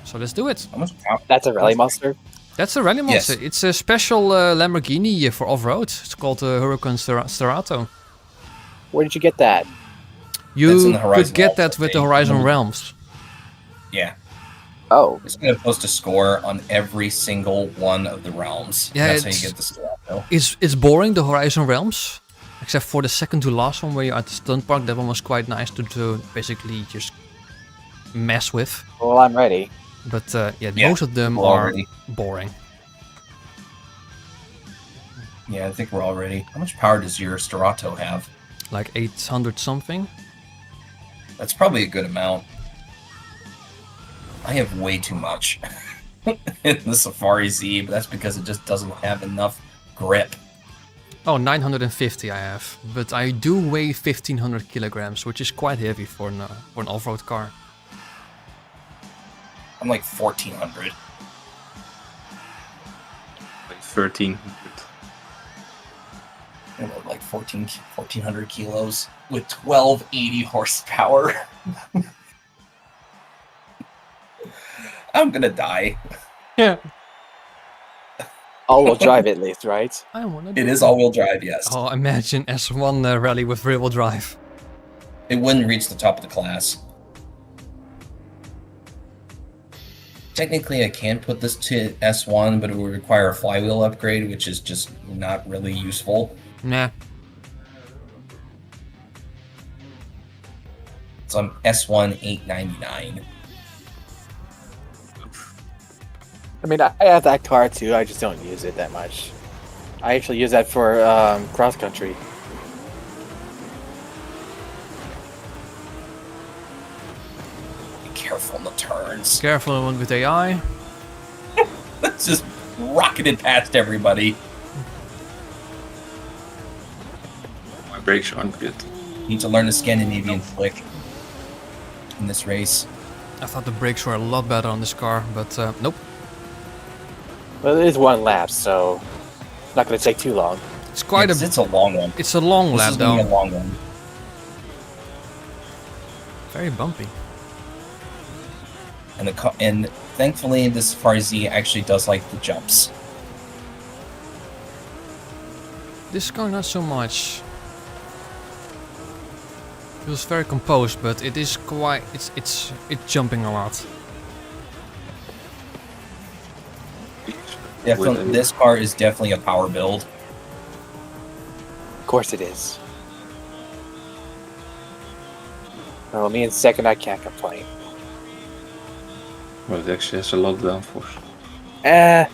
So let's do it. How much power? That's a rally monster. That's a rally Yes. monster. It's a special Lamborghini for off-road. It's called Huracan Sterato. Where did you get that? That's in You the Horizon could get Realms, that I with the think. Horizon Realms. Yeah. Oh, It's going to post a score on every single one of the realms. Yeah, That's how it's- you get the score. though. It's boring, the Horizon Realms, except for the second to last one where you're at the stunt park. That one was quite nice to basically just mess with. well, I'm ready. But yeah, Yeah, most of them we're are already- boring. Yeah, I think we're all ready. How much power does your Sterato have? Like 800 something. That's probably a good amount. I have way too much in the Safari Z, but that's because it just doesn't have enough grip. Oh, 950 I have. But I do weigh 1500 kilograms, which is quite heavy for an off-road car. I'm like 1400. Like 13. I'm like 1400 kilos with 1280 horsepower. I'm gonna die. Yeah. All-wheel drive at least, right? I wanna It is all-wheel drive, yes. Oh, imagine S1 rally with rear-wheel drive. It wouldn't reach the top of the class. Technically, I can put this to S1, but it would require a flywheel upgrade, which is just not really useful. Nah. So I'm S1 899. I mean, I have that car too. I just don't use it that much. I actually use that for cross country. Be careful in the turns. Careful with AI. That's just rocketed past everybody. My brakes aren't good. Need to learn the Scandinavian flick in this race. I thought the brakes were a lot better on this car, but nope. Well, it is one lap, so it's not going to take too long. It's quite It's a long one. It's a long This lap is gonna be though. a long one. Very bumpy. And thankfully, this Safari Z actually does like the jumps. This car not so much. It was very composed, but it is quite. It's jumping a lot. Definitely, this car is definitely a power build. Of course it is. Well, me and second, I can't complain. Well, it actually has a lot of downforce.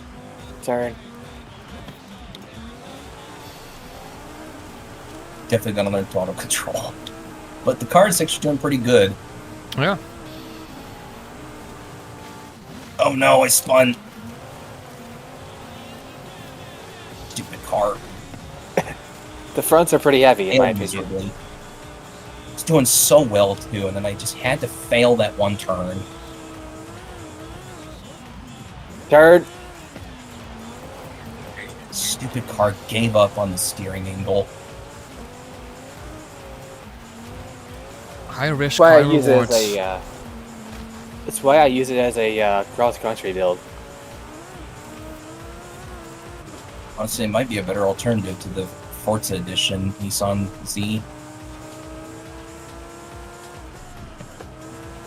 Turn. Definitely gonna learn throttle control. But the car is actually doing pretty good. Yeah. Oh no, I spun. Stupid car. The fronts are pretty heavy, in my Failed opinion. miserably. It's doing so well too, and then I just had to fail that one turn. Turn. Stupid car gave up on the steering angle. High risk, That's why high I use it rewards. as a. That's why I use it as a cross-country build. Honestly, it might be a better alternative to the Forza edition Nissan Z.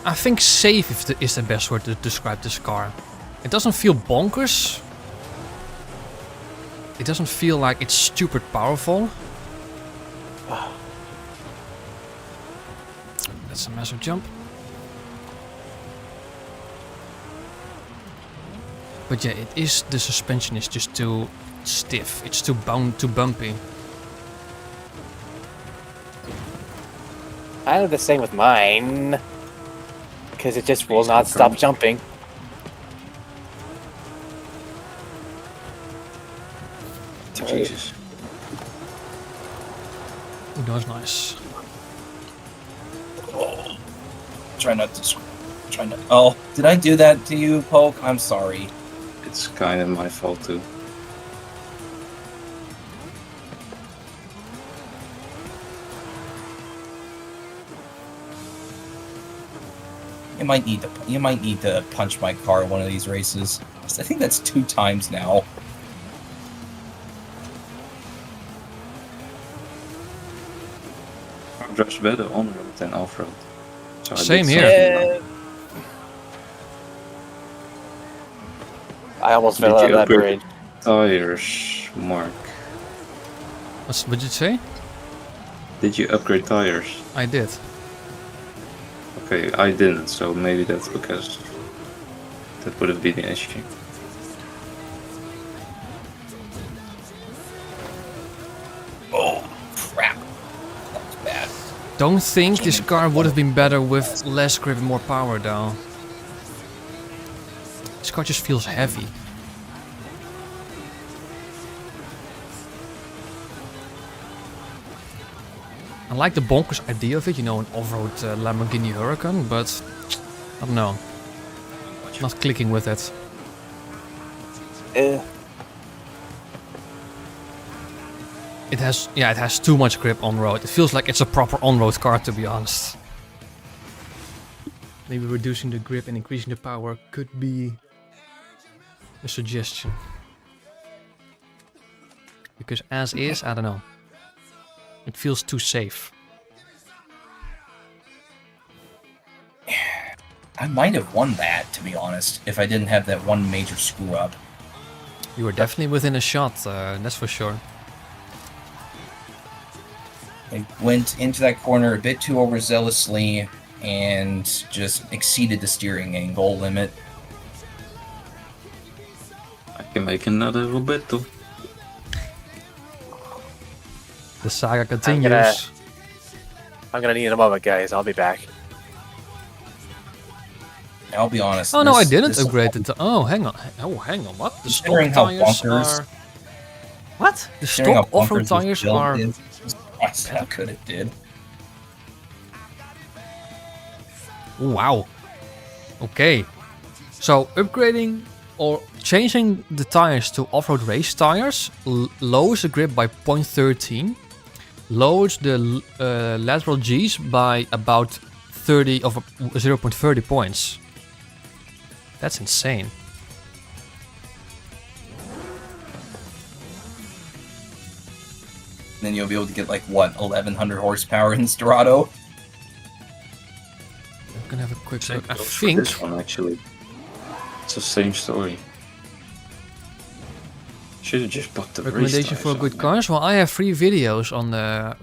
I think safe is the best word to describe this car. It doesn't feel bonkers. It doesn't feel like it's stupid powerful. That's a massive jump. But yeah, the suspension is just too stiff. It's too bumpy. I do the same with mine. Because it just will not stop jumping. Jesus. That was nice. Try not to Trying to. Oh, did I do that to you, Poke? I'm sorry. It's kind of my fault too. You might need to punch my car in one of these races. I think that's 2 times now. I'm just better on road than off road. So I Same did here. something I almost wrong. fell out Did of you that upgrade parade. tires, Mark? What did you say? Did you upgrade tires? I did. Okay, I didn't, so maybe that's because that would have been the issue. Oh, crap. That was bad. Don't think this car would have been better with less grip and more power though. This car just feels heavy. I like the bonkers idea of it, you know, an off-road Lamborghini Huracan, but I don't know. Not clicking with it. Eh. It has too much grip on road. It feels like it's a proper on-road car, to be honest. Maybe reducing the grip and increasing the power could be a suggestion. Because as is, I don't know. It feels too safe. I might have won that, to be honest, if I didn't have that one major screw up. You were definitely within a shot, that's for sure. I went into that corner a bit too overzealously and just exceeded the steering angle limit. I can make another Roberto. The saga continues. I'm gonna need a moment, guys. I'll be back. I'll be honest. Oh no, I this- didn't this- upgrade it. Oh, hang on. Oh, hang on. What? The stock Considering how tires bonkers- are. What? The considering how stock off-road bonkers this tires build are. is, I'm surprised how good it did. Wow. Okay. So upgrading or changing the tires to off-road race tires lowers the grip by 0.13, lowers the lateral Gs by about 0.30 points. That's insane. Then you'll be able to get like what 1100 horsepower in Dorado. I'm gonna have a quick Same look. I goes for think this one actually. It's the same story. Should have just bought the race recommendation tires for on good there. cars. Well, I have 3 videos on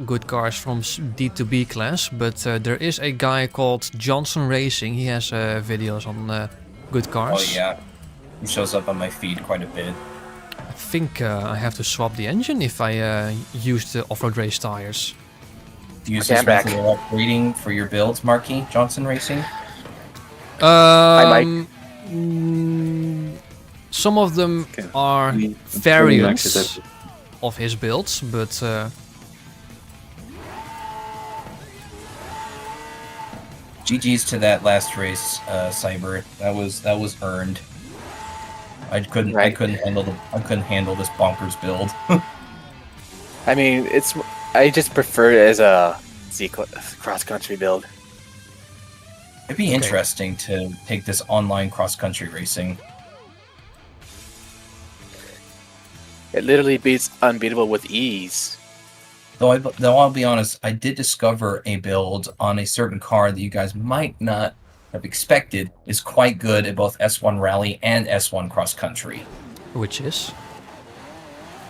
good cars from D to B class, but there is a guy called Johnson Racing. He has videos on good cars. Oh yeah, it shows up on my feed quite a bit. I think I have to swap the engine if I use the off-road race tires. Do you use Okay, this I'm back. method of upgrading for your builds, Marky Johnson Racing? might. Some of them Okay. are We- we variants max it of his builds, but GG's to that last race, Cyber. That was earned. I Right. couldn't handle this bonkers build. I mean, I just prefer it as a cross-country build. It'd be interesting to take this online cross country racing. It literally beats unbeatable with ease. Though I'll be honest, I did discover a build on a certain car that you guys might not have expected is quite good at both S1 Rally and S1 Cross Country. which is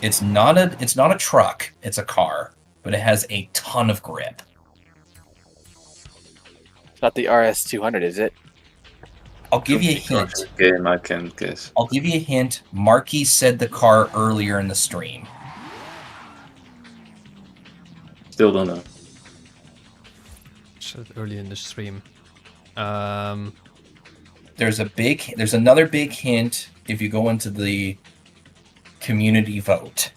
It's not a truck, it's a car, but it has a ton of grip. It's not the RS200, is it? I'll give you a Because hint. Game I can guess. I'll give you a hint. Marky said the car earlier in the stream. Still don't know. said early in the stream. There's another big hint if you go into the community vote.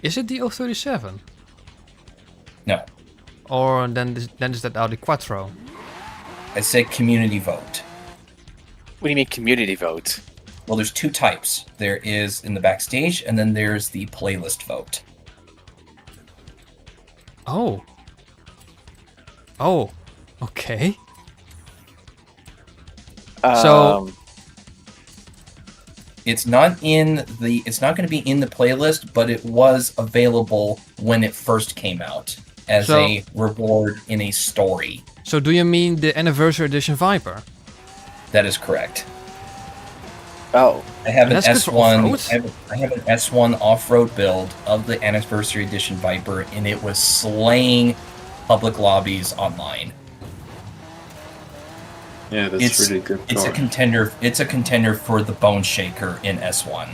Is it the 037? No. or then is that Audi Quattro? I said community vote. What do you mean community vote? Well, there's two types. There is in the backstage, and then there's the playlist vote. Oh. Oh. Okay. So it's not going to be in the playlist, but it was available when it first came out as a reward in a story. So do you mean the Anniversary Edition Viper? That is correct. Oh. I have an That's good for S1. off-road? I have an S1 off-road build of the Anniversary Edition Viper, and it was slaying public lobbies online. Yeah, that's really good. It's car. a contender. It's a contender for the Bone Shaker in S1.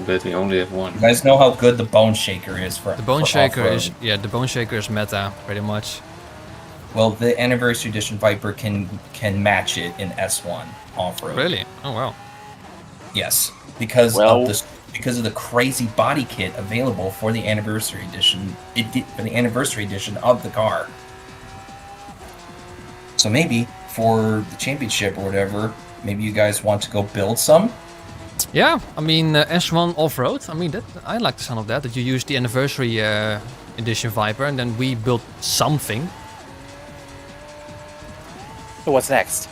But we only have one. You guys know how good the Bone Shaker is for The Bone for Shaker off-road. is the Bone Shaker is meta pretty much. Well, the Anniversary Edition Viper can match it in S1 off-road. Really? Oh wow. Yes, because Well- of the crazy body kit available for the Anniversary Edition. For the Anniversary Edition of the car. So maybe for the championship or whatever, maybe you guys want to go build some. Yeah, I mean S1 off-road. I mean I like the sound of that. That you use the Anniversary Edition Viper and then we built something. So what's next?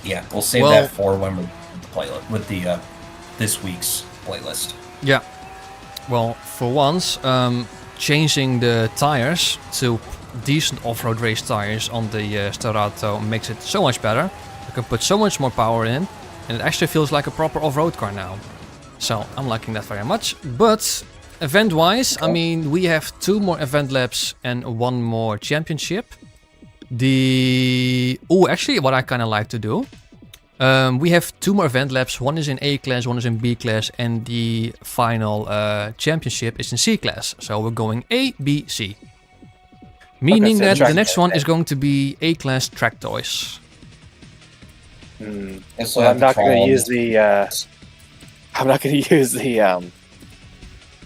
Yeah, we'll save Well- that for when we're with the playlist with the this week's playlist. Yeah. Well, for once, changing the tires to decent off-road race tires on the Starato makes it so much better. You can put so much more power in, and it actually feels like a proper off-road car now. So I'm liking that very much. But event-wise, I mean, we have 2 more event laps and 1 more championship. Actually, what I kind of like to do. We have 2 more event laps. One is in A class, one is in B class, and the final championship is in C class. So we're going A, B, C. Meaning so that the track next day. one is going to be A class track toys. And so Well, I'm not going to use the. I'm not going to use the. I'm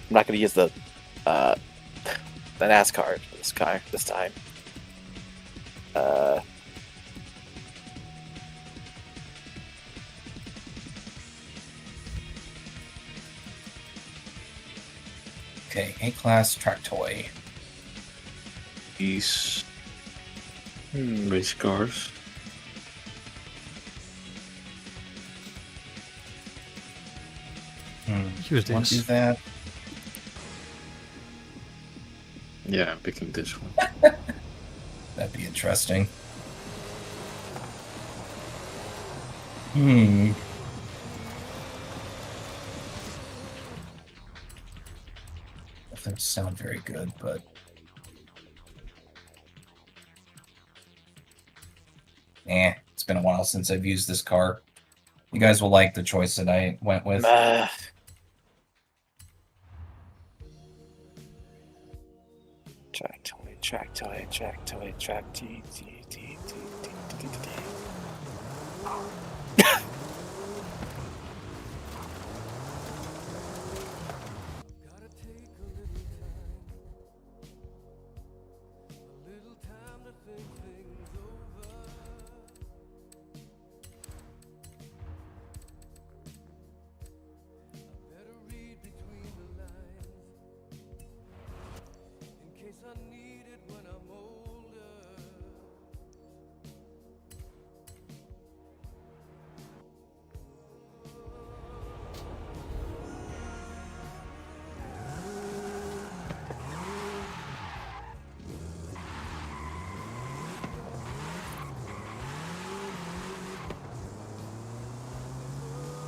not going to use the NASCAR this time. Okay, A-Class track toy. These race cars. Use Want to do this. that? Yeah, I'm picking this one. That'd be interesting. Doesn't sound very good, but it's been a while since I've used this car. You guys will like the choice that I went with. Track toy, track toy, track toy, track T, T, T, T, T, T, T, T.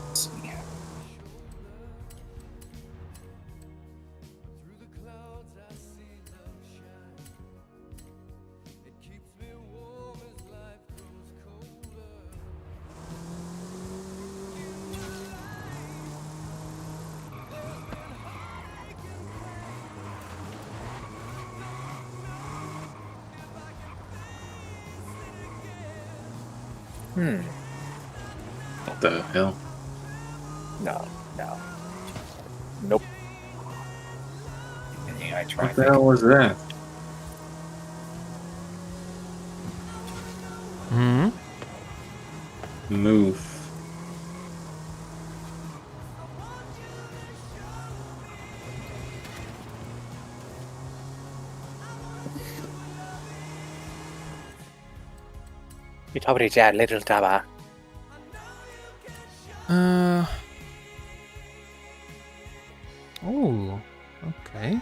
Let's see. What the hell? No, no. Nope. high What traffic. the hell was that? Hmm. Move. You told me to little Taba. Oh, okay.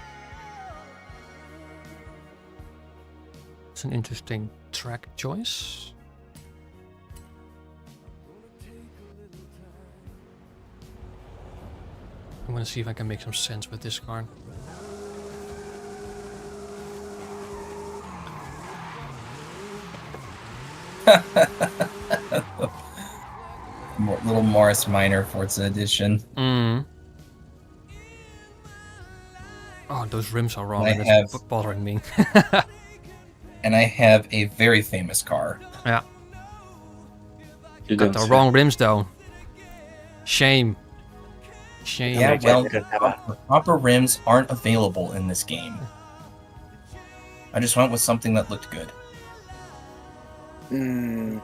It's an interesting track choice. I'm gonna see if I can make some sense with this car. Little Morris Minor Forza Edition. Mm. Oh, those rims are wrong, I and it's have- bothering me. And I have a very famous car. Yeah, You got don't the say. wrong rims though. Shame. Shame. Yeah, Little well, Taba. proper rims aren't available in this game. I just went with something that looked good. Mm,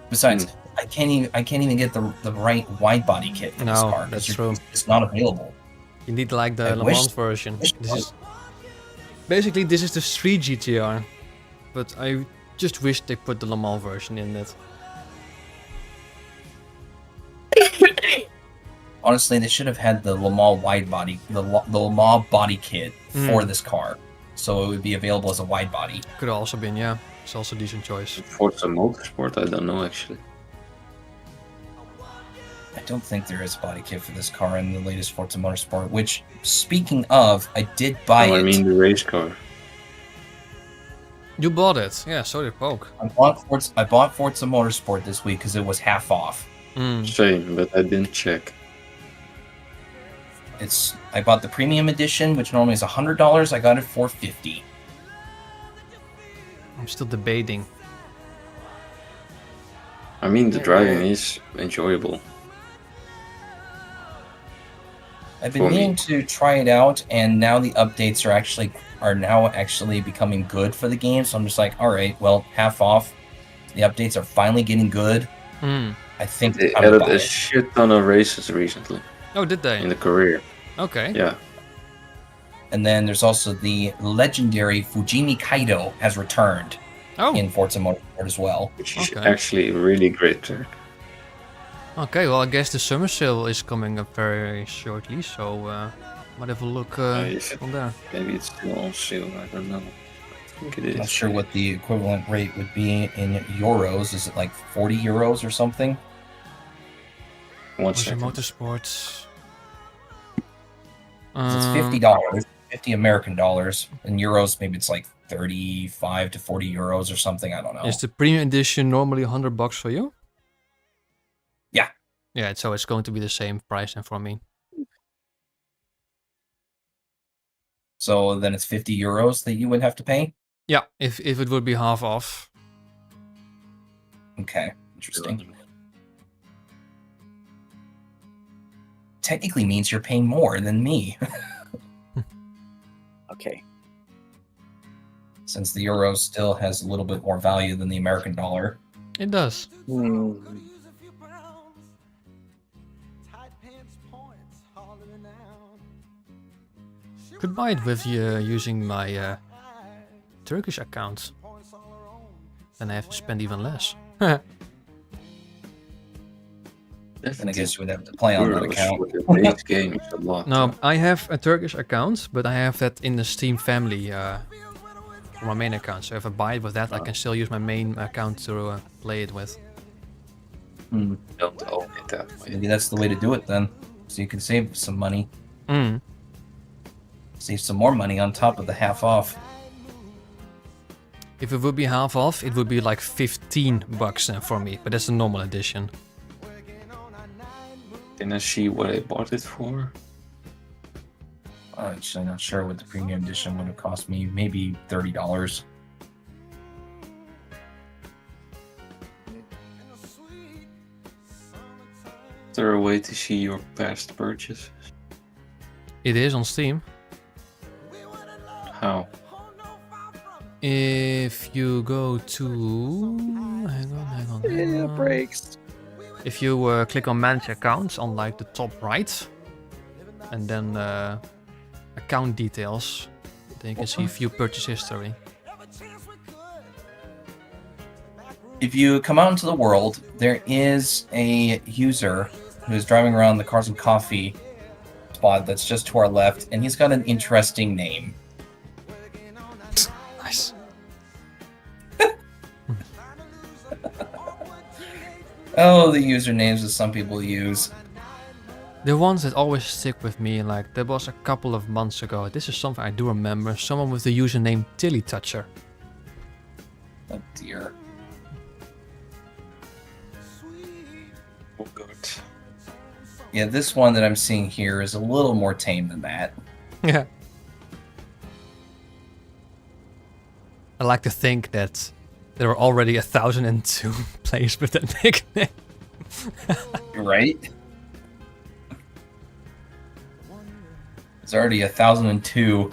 Besides, I can't even get the right wide body kit for this No, car that's because true. it's not available. You need like the I Le wish- Mans version. wish- This is basically this is the street GTR, but I just wish they put the Le Mans version in it. Honestly, they should have had the Le Mans wide body, the Le Mans body kit for this car, so it would be available as a wide body. Could have also been, yeah. It's also a decent choice. Forza Motorsport, I don't know actually. I don't think there is a body kit for this car in the latest Forza Motorsport. Which, speaking of, I did buy No, it. I mean the race car. You bought it, yeah. So did Poke. I bought Forza Motorsport this week because it was half off. Mm. Shame, but I didn't check. I bought the premium edition, which normally is $100. I got it for $50. I'm still debating. I mean, the driving is enjoyable. I've been For me. meaning to try it out, and now the updates are now actually becoming good for the game. So I'm just like, all right, well, half off. The updates are finally getting good. Mm. I think They I'm gonna added buy a it. shit ton of races recently Oh, did they? in the career. Okay. Yeah. And then there's also the legendary Fujimi Kaido has returned Oh, in Forza Motorsport as well. Which is Okay. actually a really great track. okay. Well, I guess the summer sale is coming up very shortly, so might have a look Yes. on there. Maybe it's still on sale, I don't know. I think it I'm not is. sure what the equivalent rate would be in euros. Is it like 40 euros or something? One Forza second. Motorsports. 'Cause it's $50, 50 American dollars. In euros, maybe it's like 35 to 40 euros or something. I don't know. Is the premium edition normally $100 for you? Yeah. Yeah, so it's going to be the same price then for me. So then it's 50 euros that you would have to pay? Yeah, if it would be half off. Okay, interesting. Technically means you're paying more than me, okay. since the euro still has a little bit more value than the American dollar. It does. Hmm. Could buy it with using my Turkish account. Then I have to spend even less. And I guess you would have to play on that Euros account. for the base game is a lot. No, I have a Turkish account, but I have that in the Steam family for my main account. So if I buy it with that, I can still use my main account to play it with. Hmm. Don't own it that way. Maybe that's the way to do it then. So you can save some money. Mm. Save some more money on top of the half off. If it would be half off, it would be like $15 then for me, but that's the normal edition. Can I see what I bought it for? I'm actually not sure what the premium edition would have cost me. Maybe $30. Is there a way to see your past purchases? It is on Steam. If you go to... Hang on. Breaks. If you click on manage accounts on like the top right, and then account details, then you can see view purchase history. If you come out into the world, there is a user who is driving around the Cars and Coffee spot that's just to our left, and he's got an interesting name. Nice. Oh, the usernames that some people use. The ones that always stick with me, like there was a couple of months ago. This is something I do remember. Someone with the username Tilly Toucher. Oh dear. Oh, good. Yeah, this one that I'm seeing here is a little more tame than that. Yeah. I like to think that there are already 1,002 players with that nickname. You're right. There's already 1,002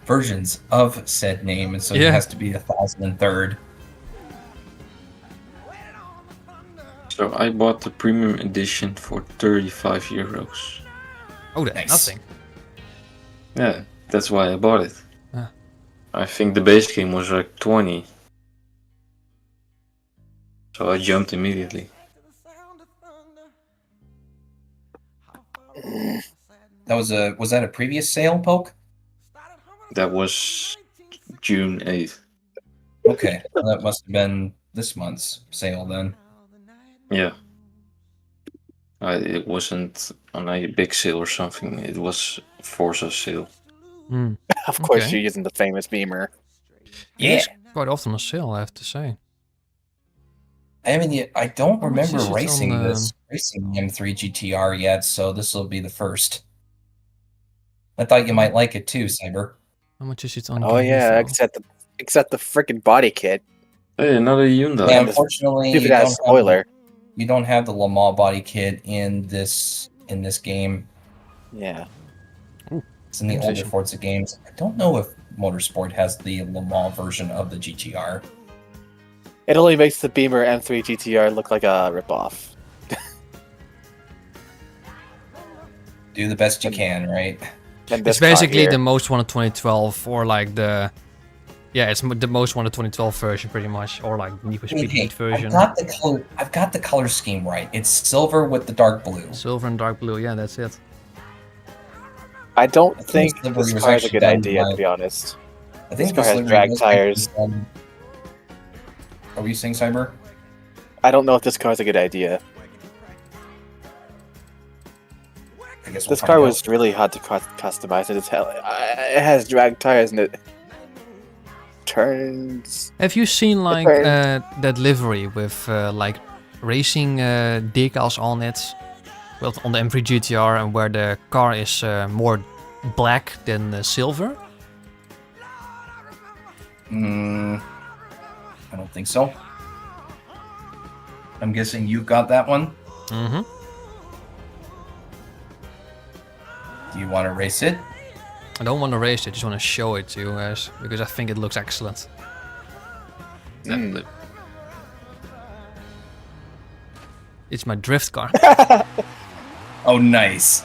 versions of said name, and so Yeah. it has to be 1,003rd. So I bought the premium edition for 35 euros. Oh, that's Nice. nothing. Yeah, that's why I bought it. Ah. I think the base game was like 20. So I jumped immediately. Was that a previous sale, Poke? That was June 8th. Okay, well, that must have been this month's sale then. Yeah. It wasn't on a big sale or something. It was Forza sale. Hmm. Of course, Okay. you're using the famous Beamer. Yeah, It's quite often on sale, I have to say. I mean, I don't How much remember is it racing on, racing the M3 GTR yet, so this will be the first. I thought you might like it too, Cyber. How much is it on? Oh yeah, Gizmo? except the freaking body kit. Hey, another Hyundai. Yeah, And the unfortunately, Stupid ass spoiler. You don't have the Le Mans body kit in this game. Yeah. It's in the older Transition. Forza games. I don't know if Motorsport has the Le Mans version of the GTR. It only makes the Beamer M3 GTR look like a ripoff. Do the best you can, right? And It's this car basically here- the most wanted 2012, or like the... Yeah, it's the most wanted 2012 version, pretty much, or like Need for Speed Hey, Heat version. I've got the color scheme right. It's silver with the dark blue. Silver and dark blue, yeah, that's it. I don't I think think this this livery was car is a actually good done idea, by- to be honest. I think car has livery drag was actually tires. done- Are you saying Cyber? I don't know if this car is a good idea. I guess we'll This find car out. was really hard to customize, and it has drag tires and it turns. Have you seen like Okay. that livery with like racing decals on it? Well, on the M3 GTR, and where the car is more black than silver? I don't think so. I'm guessing you got that one. Mm-hmm. Do you want to race it? I don't want to race it, just want to show it to you guys, because I think it looks excellent. Definitely. It's my drift car. Oh, nice.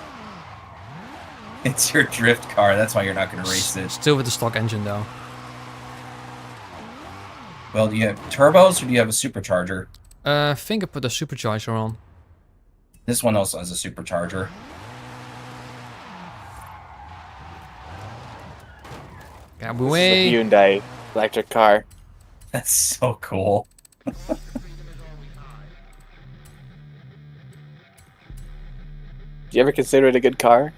It's your drift car. That's why you're not going to race it. Still with the stock engine though. Well, do you have turbos or do you have a supercharger? I think I put a supercharger on. This one also has a supercharger. Cab This is away. a Hyundai electric car. That's so cool. Do you ever consider it a good car?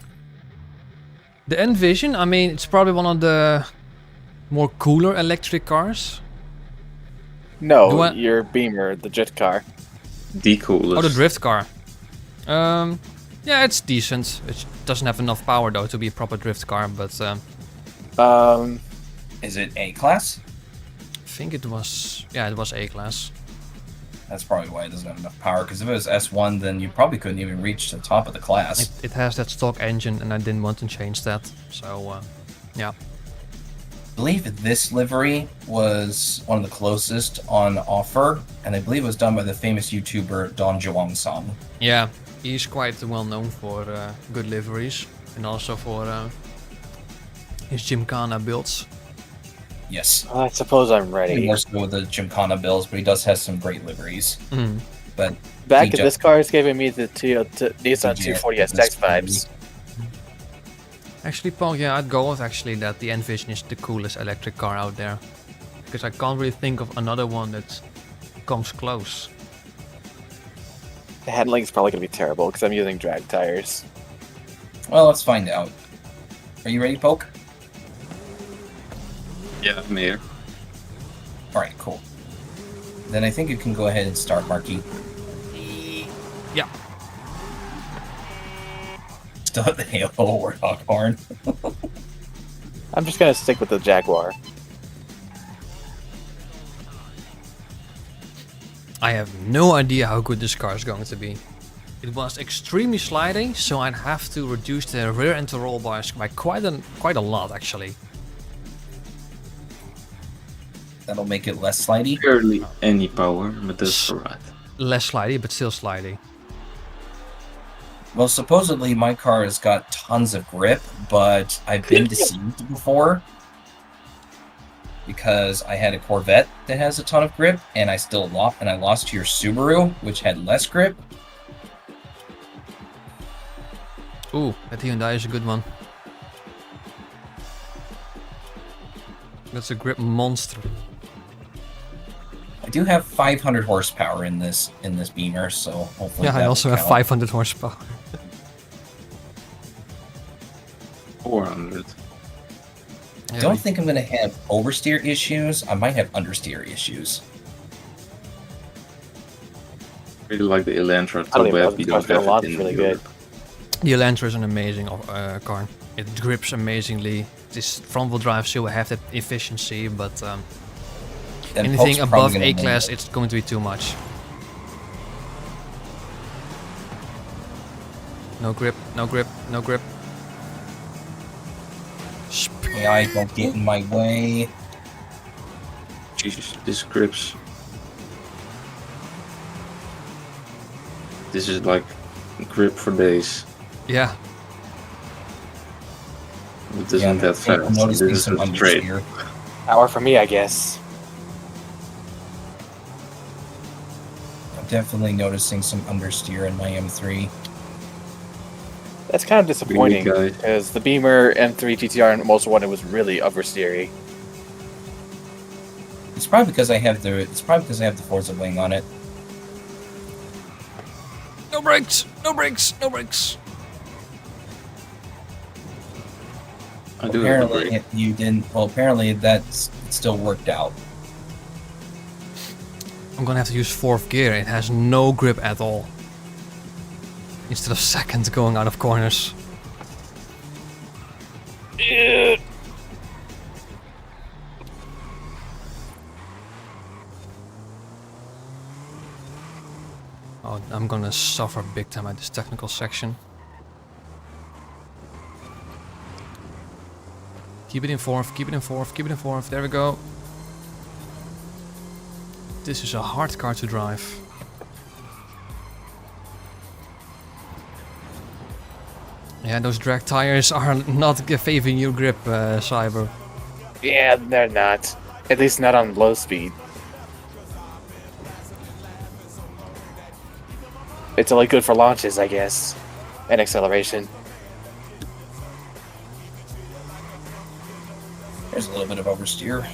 The Envision, I mean, it's probably one of the more cooler electric cars. No, Do I- your Beamer, the jet car. The coolest. Oh, the drift car. Yeah, it's decent. It doesn't have enough power though to be a proper drift car, but Is it A-class? I think it was, yeah, it was A-class. That's probably why it doesn't have enough power, because if it was S1, then you probably couldn't even reach the top of the class. It has that stock engine, and I didn't want to change that. So, yeah. believe this livery was one of the closest on offer, and I believe it was done by the famous YouTuber Don Juang-san. Yeah, he's quite well known for good liveries and also for his Gymkhana builds. Yes. I suppose I'm ready. More so with the Gymkhana builds, but he does have some great liveries. Mm. But Back he in this car is giving me the Nissan Yeah, 240 this SX vibes. Actually, Paul, yeah, I'd go with actually that the Envision is the coolest electric car out there. Because I can't really think of another one that comes close. The handling is probably going to be terrible because I'm using drag tires. Well, let's find out. Are you ready, Poke? Yeah, I'm here. Alright, cool. Then I think you can go ahead and start, Marky. Yeah. Still at the Halo Warthog horn. I'm just going to stick with the Jaguar. I have no idea how good this car is going to be. It was extremely sliding, so I'd have to reduce the rear end to roll bars by quite a lot actually. That'll make it less slidey. Barely any power, but that's alright. Less slidey, but still slidey. Well, supposedly my car has got tons of grip, but I've been deceived before. Because I had a Corvette that has a ton of grip, and I still lost, and I lost to your Subaru, which had less grip. Ooh, that Hyundai is a good one. That's a grip monster. I do have 500 horsepower in this Beamer, so hopefully. Yeah, I that also will have count. 500 horsepower. 400. I don't think I'm going to have oversteer issues. I might have understeer issues. Really like the Elantra. I don't even know Too bad if we the don't car's gonna have launch it in really Europe. good. The Elantra is an amazing car. It grips amazingly. This front-wheel drive still have that efficiency, but Then anything Poke's probably above gonna win. A-Class, it's going to be too much. No grip, no grip, no grip. AI, don't get in my way. Jesus, this grips. This is like grip for days. Yeah, It isn't that I'm fast. noticing This is some a straight. understeer. Hour for me, I guess. I'm definitely noticing some understeer in my M3. That's kind of disappointing Really, guys? because the Beamer M3 GTR and most wanted was really oversteery. It's probably because I have the Forza wing on it. no brakes, no brakes, no brakes. I do have a Apparently brake. you didn't. Well, apparently it still worked out. I'm gonna have to use fourth gear. It has no grip at all. Instead of second going out of corners. Oh, I'm gonna suffer big time at this technical section. Keep it in fourth, keep it in fourth, keep it in fourth. There we go. This is a hard car to drive. Yeah, those drag tires are not favoring your grip, Cyber. Yeah, they're not. At least not on low speed. It's only good for launches, I guess. And acceleration. There's a little bit of oversteer.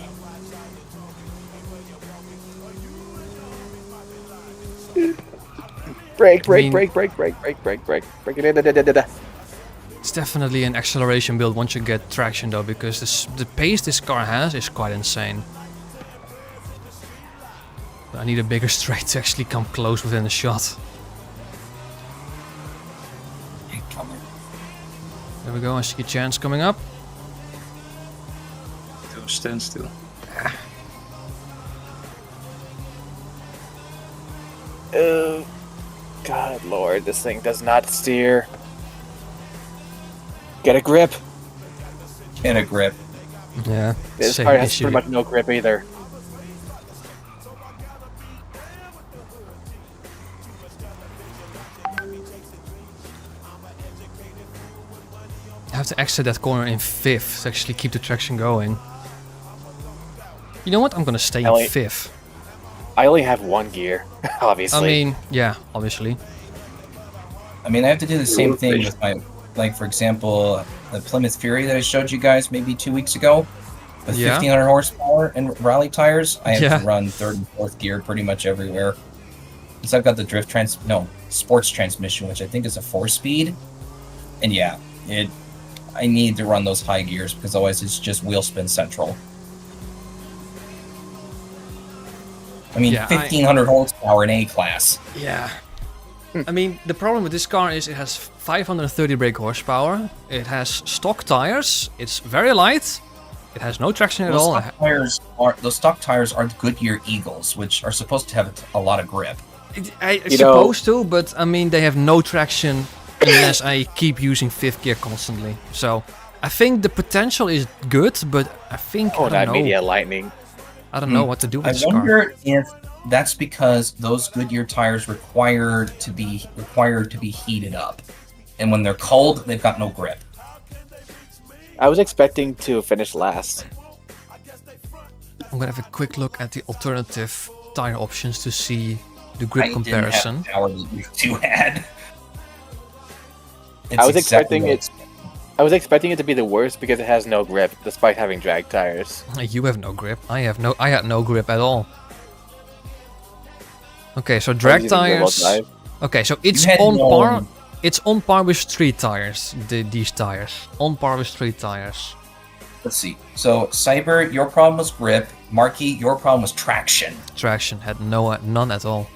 Brake, I mean- brake, brake, brake, brake, brake, brake, brake, brake, da-da-da-da-da. It's definitely an acceleration build once you get traction though, because the pace this car has is quite insane. But I need a bigger straight to actually come close within a shot. Hey, come on. There we go, I see a chance coming up. To a standstill. Oh, God Lord, this thing does not steer. Get a grip. Get a grip. Yeah, This same car has issue. pretty much no grip either. I have to exit that corner in 5th to actually keep the traction going. You know what? I'm gonna stay in Ellie. 5th. I only have one gear, obviously. I mean, yeah, obviously. I mean, I have to do the same thing with my, like, for example, the Plymouth Fury that I showed you guys maybe 2 weeks ago. With Yeah. 1,500 horsepower and rally tires, I have Yeah. to run 3rd and 4th gear pretty much everywhere. Because I've got the sports transmission, which I think is a 4-speed. And yeah, I need to run those high gears because otherwise it's just wheel spin central. I mean, Yeah, 1,500 horsepower in A-class. Yeah. I mean, the problem with this car is it has 530 brake horsepower. It has stock tires. It's very light. It has no traction at all. Those stock tires are Goodyear Eagles, which are supposed to have a lot of grip. It's supposed to, but I mean, they have no traction unless I keep using 5th gear constantly. So I think the potential is good, but I think Oh, I that don't know. media lightning. I don't know what to do with I this car. wonder if that's because those Goodyear tires required to be heated up, and when they're cold, they've got no grip. I was expecting to finish last. I'm gonna have a quick look at the alternative tire options to see the grip comparison. Didn't have the power that you two had. I was expecting it to be the worst because it has no grip, despite having drag tires. You have no grip. I had no grip at all. Okay, so drag using rear-wheel tires. drive. Okay, so it's had on no- par. It's on par with street tires. These tires on par with street tires. Let's see. So, Cyber, your problem was grip. Marky, your problem was traction. Traction had none at all.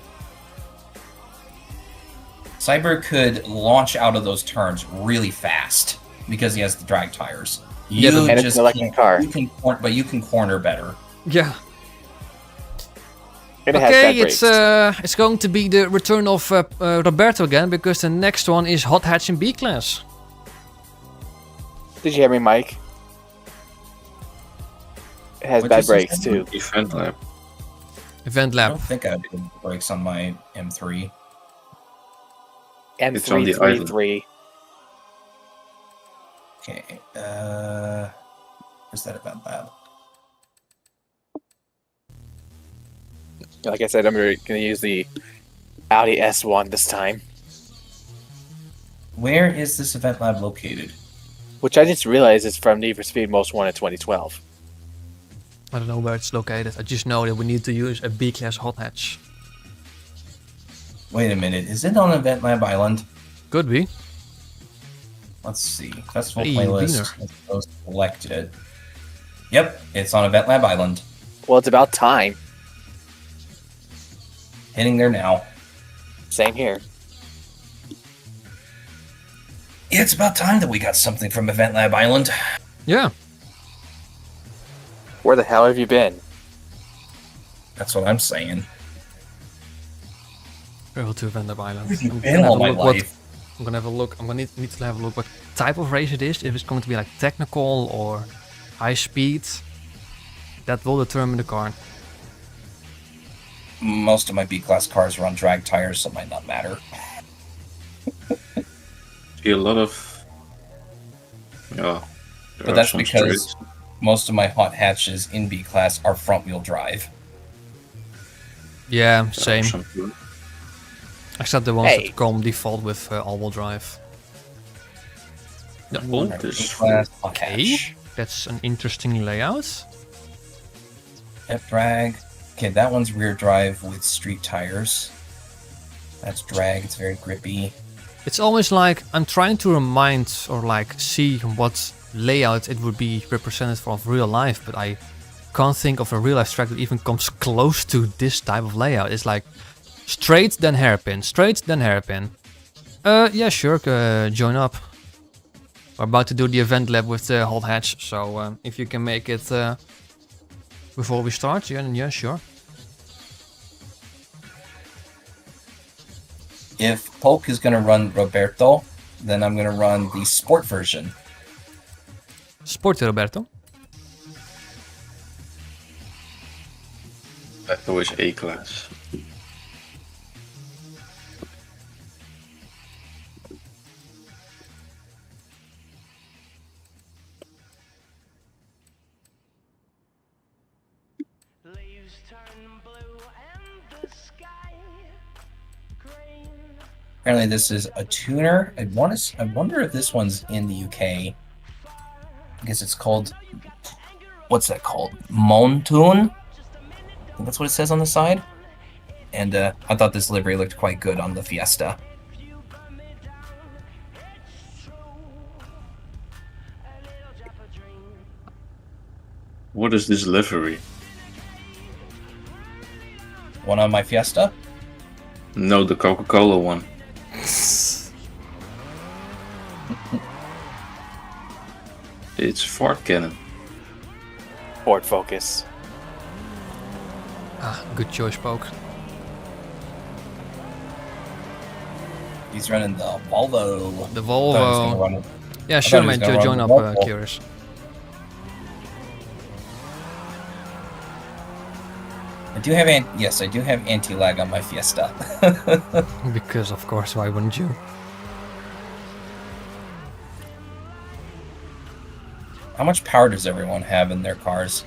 Cyber could launch out of those turns really fast because he has the drag tires. Yeah, You and it's just an electric car. you can corner better. Yeah. And it has Okay, bad brakes. it's going to be the return of Roberto again because the next one is hot hatch in B class. Did you hear me, Mike? It has What bad is this brakes thing? too. Event lab. Event I lab. don't think I have good brakes on my M3. And It's on the island. 333. Okay, where's that event lab? Like I said, I'm going to use the Audi S1 this time, Where is this event lab located? which I just realized is from Need for Speed Most Wanted 2012. I don't know where it's located. I just know that we need to use a B class hot hatch. Wait a minute, is it on Event Lab Island? Could be. Let's see. Festival Hey, playlist. Let's go select it. Yep, it's on Event Lab Island. Well, it's about time. Heading there now. Same here. It's about time that we got something from Event Lab Island. Yeah. Where the hell have you been? That's what I'm saying. Travel to Event lab Island. Where have you I'm been gonna all have a my look what- life? I'm gonna have a look. I'm gonna need to have a look what type of race it is. If it's going to be like technical or high speed, that will determine the car. Most of my B-Class cars are on drag tires, so it might not matter. See a lot of. Yeah. there But are that's some because straights. most of my hot hatches in B-Class are front-wheel drive. Yeah, There are same. some good. Except the ones Hey. that come default with all-wheel drive. Yeah, oh, This- B-Class hot Okay. hatch. that's an interesting layout. Yep, drag. Okay, that one's rear drive with street tires. That's drag. It's very grippy. It's always like I'm trying to remind or like see what layout it would be representative of real life, but I can't think of a real life track that even comes close to this type of layout. It's like straight then hairpin, straight then hairpin. Yeah, sure, join up. We're about to do the event lab with the hot hatch, so if you can make it before we start, yeah, sure. If Polk is going to run Roberto, then I'm going to run the sport version. Sporty, Roberto. I wish A class. Leaves turn blue and the sky green. Apparently, this is a tuner. I wonder if this one's in the UK. I guess it's called. What's that called? Montoon? I think that's what it says on the side. And I thought this livery looked quite good on the Fiesta. What is this livery? One on my Fiesta? No, the Coca-Cola one. It's fart cannon. Ford Focus. Ah, good choice, Poke. He's running the Volvo. The I thought he was gonna Volvo. run it. Yeah, I sure, thought he was mate. gonna run Join the up, Volvo. Curious. I do have I do have anti-lag on my Fiesta. Because, of course, why wouldn't you? How much power does everyone have in their cars?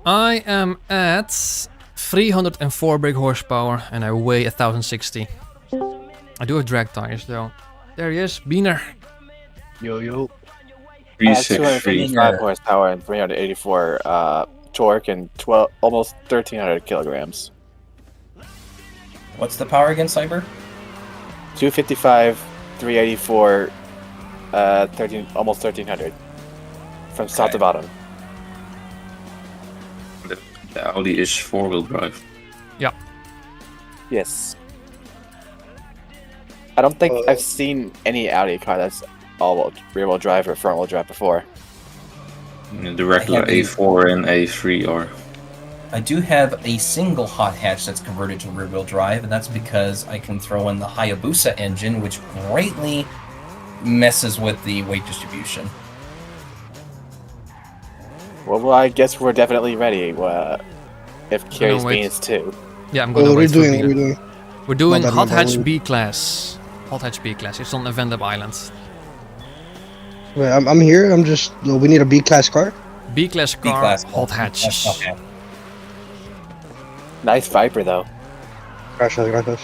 I am at 304 brake horsepower and I weigh 1060. I do have drag tires though. There he is, Beaner. Yo, yo. Has 363. 255 horsepower and 384 torque and almost 1,300 kilograms. What's the power again, Cyber? 255, 384, almost 1,300 from top to Okay. bottom. The Audi is 4-wheel drive. Yes. I don't think I've seen any Audi car that's all rear-wheel drive or front-wheel drive before. The regular I have a- A4 and A3 are. I do have a single hot hatch that's converted to rear-wheel drive, and that's because I can throw in the Hayabusa engine, which greatly messes with the weight distribution. Well, I guess we're definitely ready. If Carrie's wait. means too. Yeah, I'm What gonna are we wait for doing? What are we Beaner. doing? We're doing My bad, Hot my bad. Hatch B class. Hot Hatch B class. It's on Avendum Island. Wait, I'm here. I'm just. We need a B class car. B class car, B-class Hot Hatch. Okay. Nice Viper though. Gracias, gracias.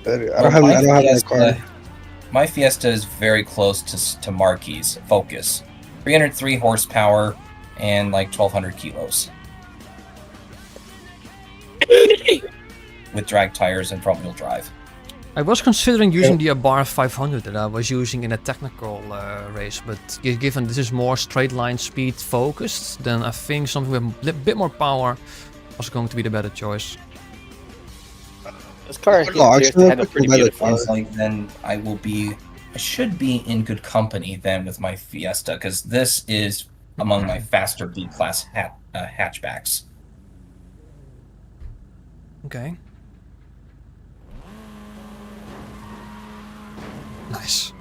I Well, don't have. my I don't have that Fiesta- car. My Fiesta is very close to Marquis Focus. 303 horsepower and like 1,200 kilos. With drag tires and front wheel drive. I was considering using the Abarth 500 that I was using in a technical race, but given this is more straight line speed focused, then I think something with a bit more power was going to be the better choice. This car No, appears to actually, handle pretty better beautifully. car. Sounds like then I should be in good company then with my Fiesta, because this is among my faster B-class hatchbacks. Okay. Nice.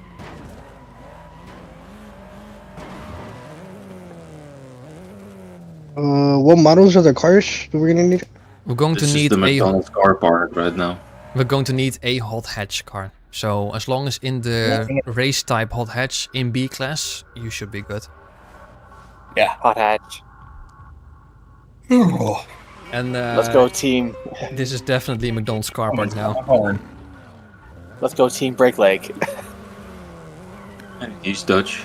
What models are the cars that we're gonna need? We're going This to is need the a McDonald's car park right now. hot hatch car. So as long as in the race type hot hatch in B class, you should be good. Yeah. Hot hatch. And Let's go team. This is definitely McDonald's car park now. Horn. Let's go team Brake Lake. He's Dutch.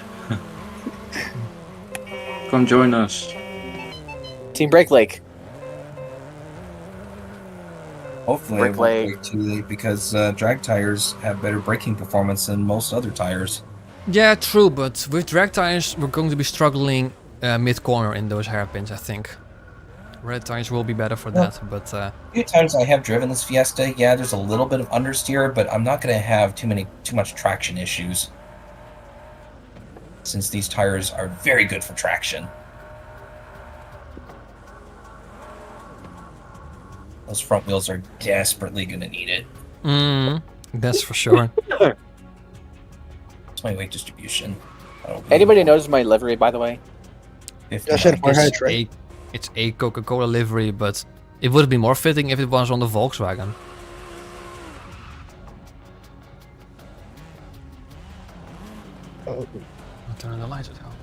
Come join us. Team Brake Lake. Hopefully, Brick it won't leg. wait too late because drag tires have better braking performance than most other tires. Yeah, true, but with drag tires, we're going to be struggling mid-corner in those hairpins, I think. Red tires will be better for that, but A few times I have driven this Fiesta, yeah, there's a little bit of understeer, but I'm not going to have too much traction issues. Since these tires are very good for traction. Those front wheels are desperately going to need it. that's for sure. It's my weight distribution. Anybody notice my livery, by the way? I said hard It's hatch, right? it's a Coca-Cola livery, but it would be more fitting if it was on the Volkswagen. Oh, I'll turn the lights out.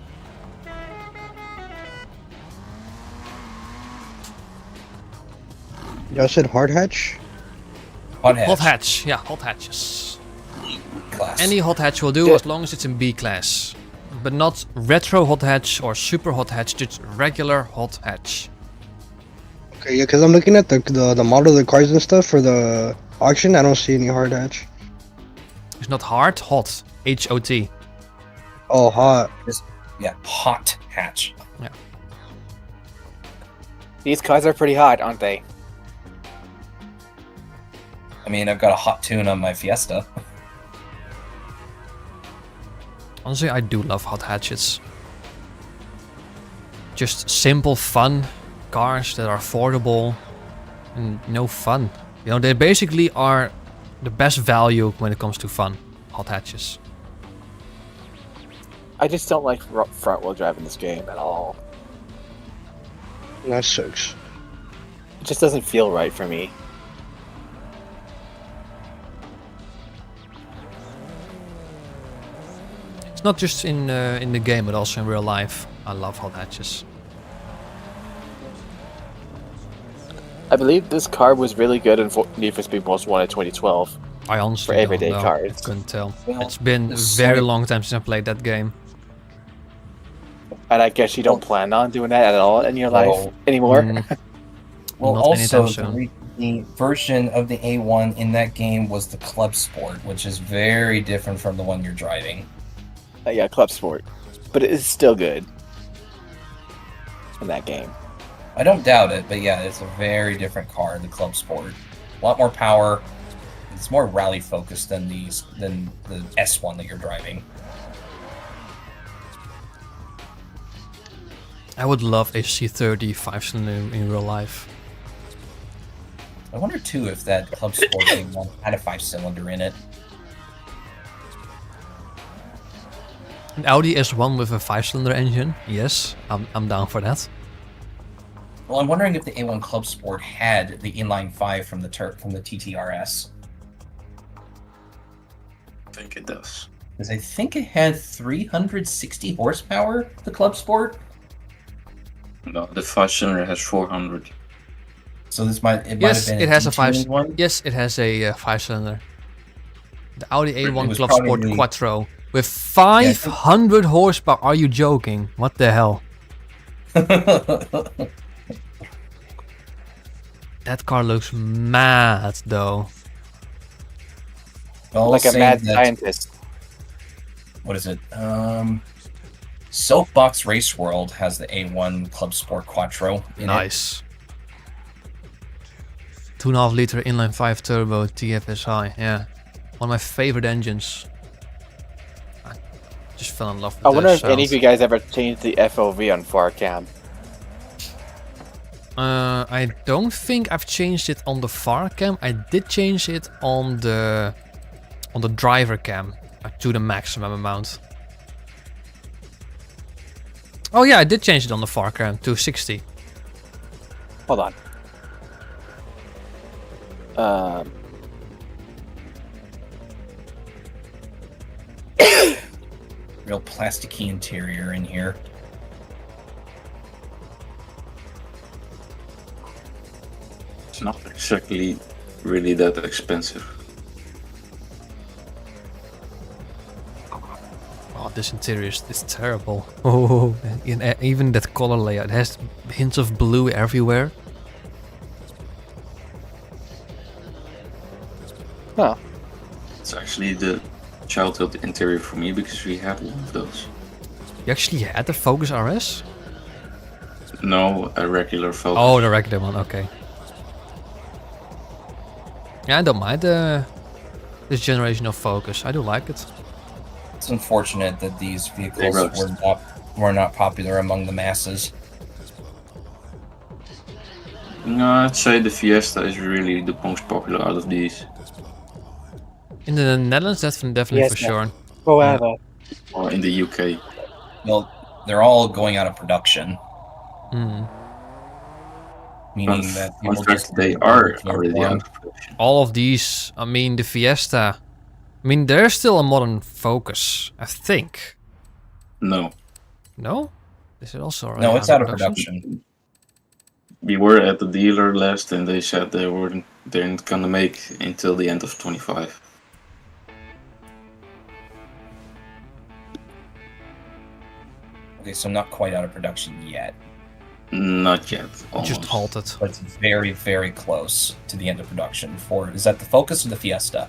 I said hard hatch. Hot hatch. Hot hatch, yeah, hot hatches. Class. Any hot hatch will do as long as it's in B class. But not retro hot hatch or super hot hatch, just regular hot hatch. Okay, yeah, because I'm looking at the model of the cars and stuff for the auction. I don't see any hard hatch. It's not hard, hot. H-O-T. Oh, hot. Yeah, hot hatch. These cars are pretty hot, aren't they? I mean, I've got a hot tune on my Fiesta. Honestly, I do love hot hatches. Just simple, fun cars that are affordable and no fun. You know, they basically are the best value when it comes to fun. Hot hatches. I just don't like front wheel drive in this game at all. That sucks. It just doesn't feel right for me. It's not just in the game, but also in real life. I love hot hatches. I believe this car was really good in Need for Speed Most Wanted 2012. I honestly For everyday don't know. cars. I couldn't tell. Well, It's been a it's very like- long time since I played that game. And I guess you don't plan on doing that at all in your life No. anymore. Well, Not also, anytime soon. the version of the A1 in that game was the Club Sport, which is very different from the one you're driving. Yeah, Club Sport. But it is still good in that game. I don't doubt it, but yeah, it's a very different car, the Club Sport. A lot more power. It's more rally focused than the S1 that you're driving. I would love a C30 5-cylinder in real life. I wonder too if that Club Sport A1 had a 5-cylinder in it. An Audi S1 with a 5-cylinder engine? Yes, I'm down for that. Well, I'm wondering if the A1 Club Sport had the inline 5 from the TTRS. I think it does. Because I think it had 360 horsepower, the Club Sport. No, the 5-cylinder has 400. So this might have Yes, been it has a detuned one. Yes, it has a 5-cylinder. The Audi It A1 was Club Sport probably- Quattro with 500 horsepower. Are you joking? What the hell? That car looks mad though. I'll Like a say mad that- scientist. What is it? Soapbox Race World has the A1 Club Sport Quattro in it. Nice. 2.5 liter inline 5 turbo TFSI. Yeah, one of my favorite engines. I just fell in love with I wonder if that any of you guys ever changed the FOV on far cam. I don't think I've changed it on the far cam. I did change it on the driver cam to the maximum amount. Oh yeah, I did change it on the far cam to 60. Hold on. Real plasticky interior in here. It's not exactly really that expensive. Oh, this interior is terrible. Oh, and even that color layout has hints of blue everywhere. Huh. It's actually the childhood interior for me because we had one of those. You actually had the Focus RS? No, a regular Focus. Oh, the regular one. Okay. Yeah, I don't mind this generation of Focus. I do like it. It's unfortunate that these They vehicles roast. were not popular among the masses. No, I'd say the Fiesta is really the most popular out of these. In the Netherlands, that's definitely Yes, for sure. However, Or in the UK. Well, they're all going out of production, Mm. meaning that In people fact, just they didn't are care already for 'em. out of production. All of these, I mean, the Fiesta. I mean, there's still a modern Focus, I think. No. No? Is it also already No, it's out of production. We were at the dealer last, and they said they're gonna make until the end of 25. Okay, so not quite out of production yet, Not yet. Almost. Just halted. but it's very, very close to the end of production. Is that the Focus or the Fiesta?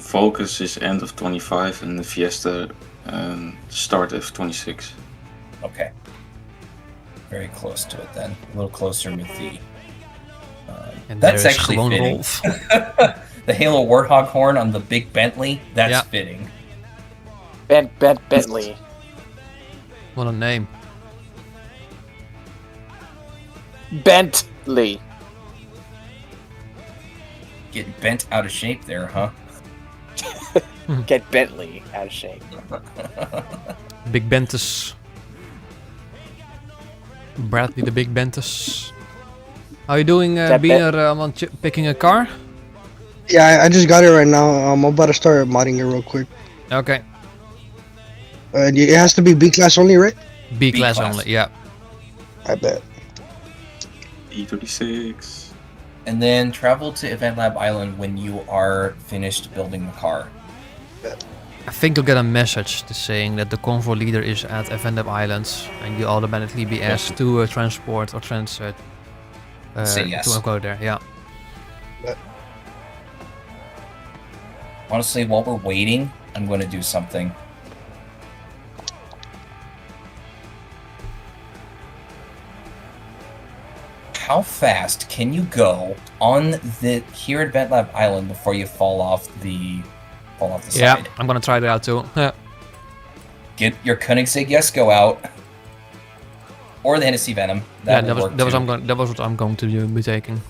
Focus is end of 25, and the Fiesta start of 26. Okay. Very close to it then. A little closer with the. And That's there's actually Clone fitting. Wolf. The Halo Warthog horn on the big Bentley. That's Yeah. fitting. Bentley. What a name. Bentley. Getting bent out of shape there, huh? Get Bentley out of shape. Big Bentus. Bradley the Big Bentus. How you doing, That Beaner? I'm on picking a car? Yeah, I just got it right now. I'm about to start modding it real quick. Okay. It has to be B class only, right? B class class. only, yeah. I bet. E36. And then travel to Event Lab Island when you are finished building the car. I think you'll get a message to saying that the convoy leader is at Evendab Islands, and you'll automatically be asked to transport or transfer Say yes. to go there. Yeah. Honestly, while we're waiting, I'm going to do something. How fast can you go on the here at Vent Lab Island before you fall off the Yeah, side? I'm gonna try that out too. Yeah. Get your Koenigsegg Jesko out, or the Hennessy Venom. Yeah, That would work too. that was what I'm going to be taking.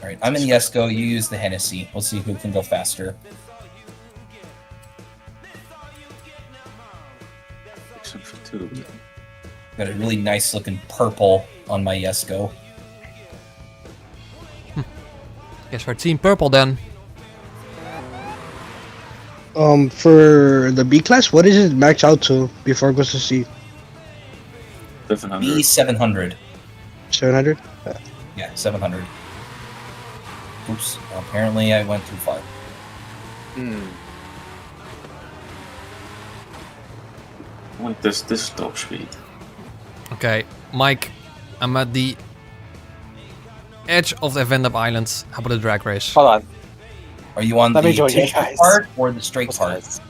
All right, I'm in the Jesko. You use the Hennessy. We'll see who can go faster. Except for 2. Got a really nice looking purple on my Jesko. Yes, for Team Purple then. For the B class, what does it max out to before it goes to C? 700. B700. 700? Yeah, 700. Oops. Apparently I went too far. What does this top speed? Okay, Mike, I'm at the edge of the Evendab Island. How about the drag race? Hold on. Are you on Let me the join you tilted guys. part or the straight What's part? this?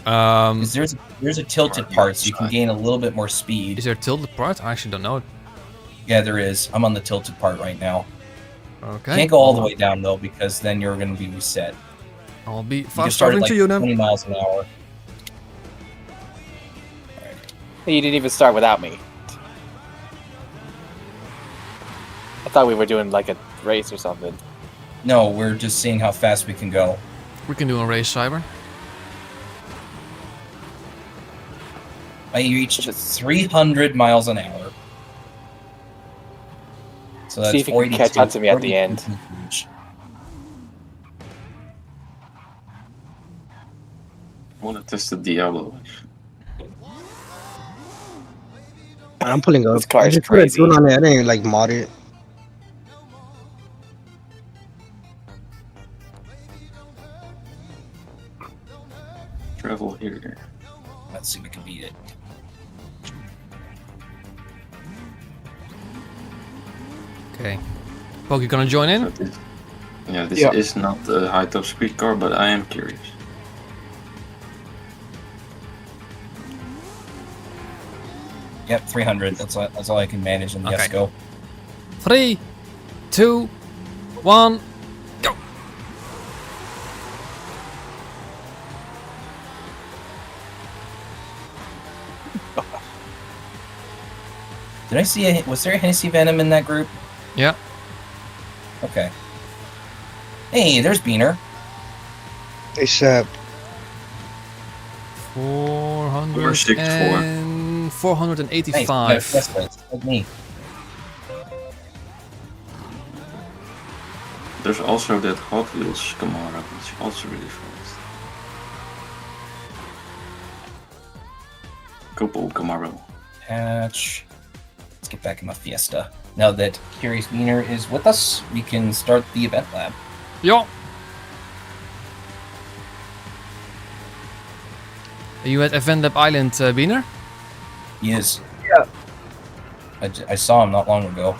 'Cause there's a tilted Right, part, so you can side. gain a little bit more speed. Is there a tilted part? I actually don't know. Yeah, there is. I'm on the tilted part right now. Okay. Can't go all the way down though, because then you're going to be reset. I'll be You just fast started talking like to you 20 then. miles an hour. You didn't even start without me. I thought we were doing like a race or something. No, we're just seeing how fast we can go. We can do a race, Cyber. I reached 300 miles an hour. So that's See if you can catch 42 up to me at the 42 end. huge. I want to test the Diablo. I'm pulling up. This car I is just put a crazy. tune on it. I didn't like mod it. Travel here. Let's see if we can beat it. Okay. Poke, you gonna join in? But this Yeah. is not a high top speed car, but I am curious. Yep, 300. That's all I can manage in the Okay. Jesko. 3, 2, 1, go! Did I see was there a Hennessy Venom in that group? Yeah. Okay. Hey, there's Beaner. Except 400. Or 6-4. and 485. Nice, yes, like me. There's also that Hot Wheels Camaro, which is also really fast. Couple Camaro. Patch. Let's get back in my Fiesta. Now that Curious Wiener is with us, we can start the event lab. Yo. Are you at Event Lab Island, Wiener? He is. Yeah. I saw him not long ago.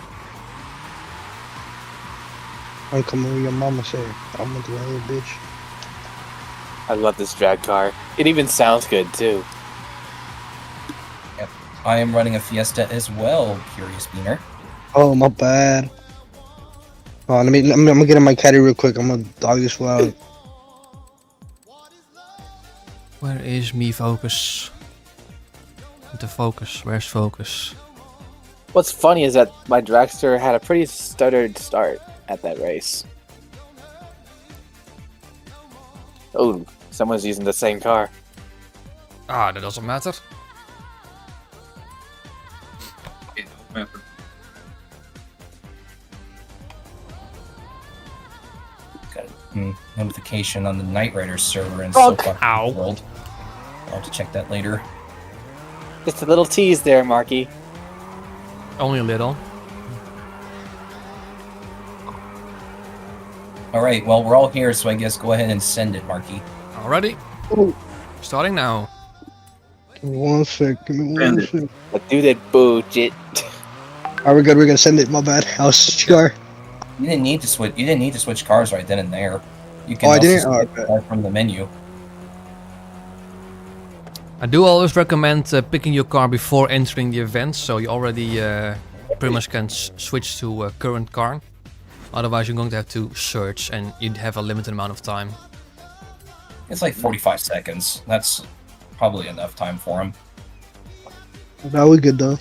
I come over your mama say, I'm with the other bitch. I love this drag car. It even sounds good too. Yep. I am running a Fiesta as well, Curious Wiener. Oh, my bad. Oh, I'm gonna get in my caddy real quick. I'm gonna dog this one out. Where is me focus? The focus. Where's focus? What's funny is that my dragster had a pretty stuttered start at that race. Oh, someone's using the same car. Ah, that doesn't matter. It don't matter. Got a notification on the Knight Rider server in Fuck. Soapbox Ow. World. I'll have to check that later. Just a little tease there, Marky. Only a little. Alright, well, we're all here, so I guess go ahead and send it, Marky. Alrighty. Ooh. Starting now. Give me 1 sec. Give me Send 1 it. sec. But do that bullshit. Alright, we're good. We're gonna send it. My bad. I was sure. You didn't need to switch. You didn't need to switch cars right then and there. You can Oh, I also didn't? Oh, switch okay. car from the menu. I do always recommend picking your car before entering the event, so you already pretty much can switch to current car. Otherwise, you're going to have to search, and you'd have a limited amount of time. It's like 45 seconds. That's probably enough time for him. That was good though.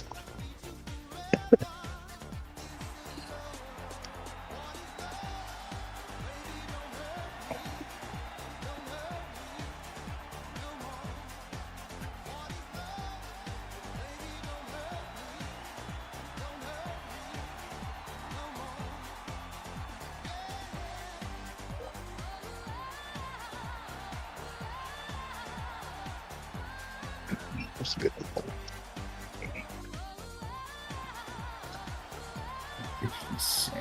That's good. Let's see.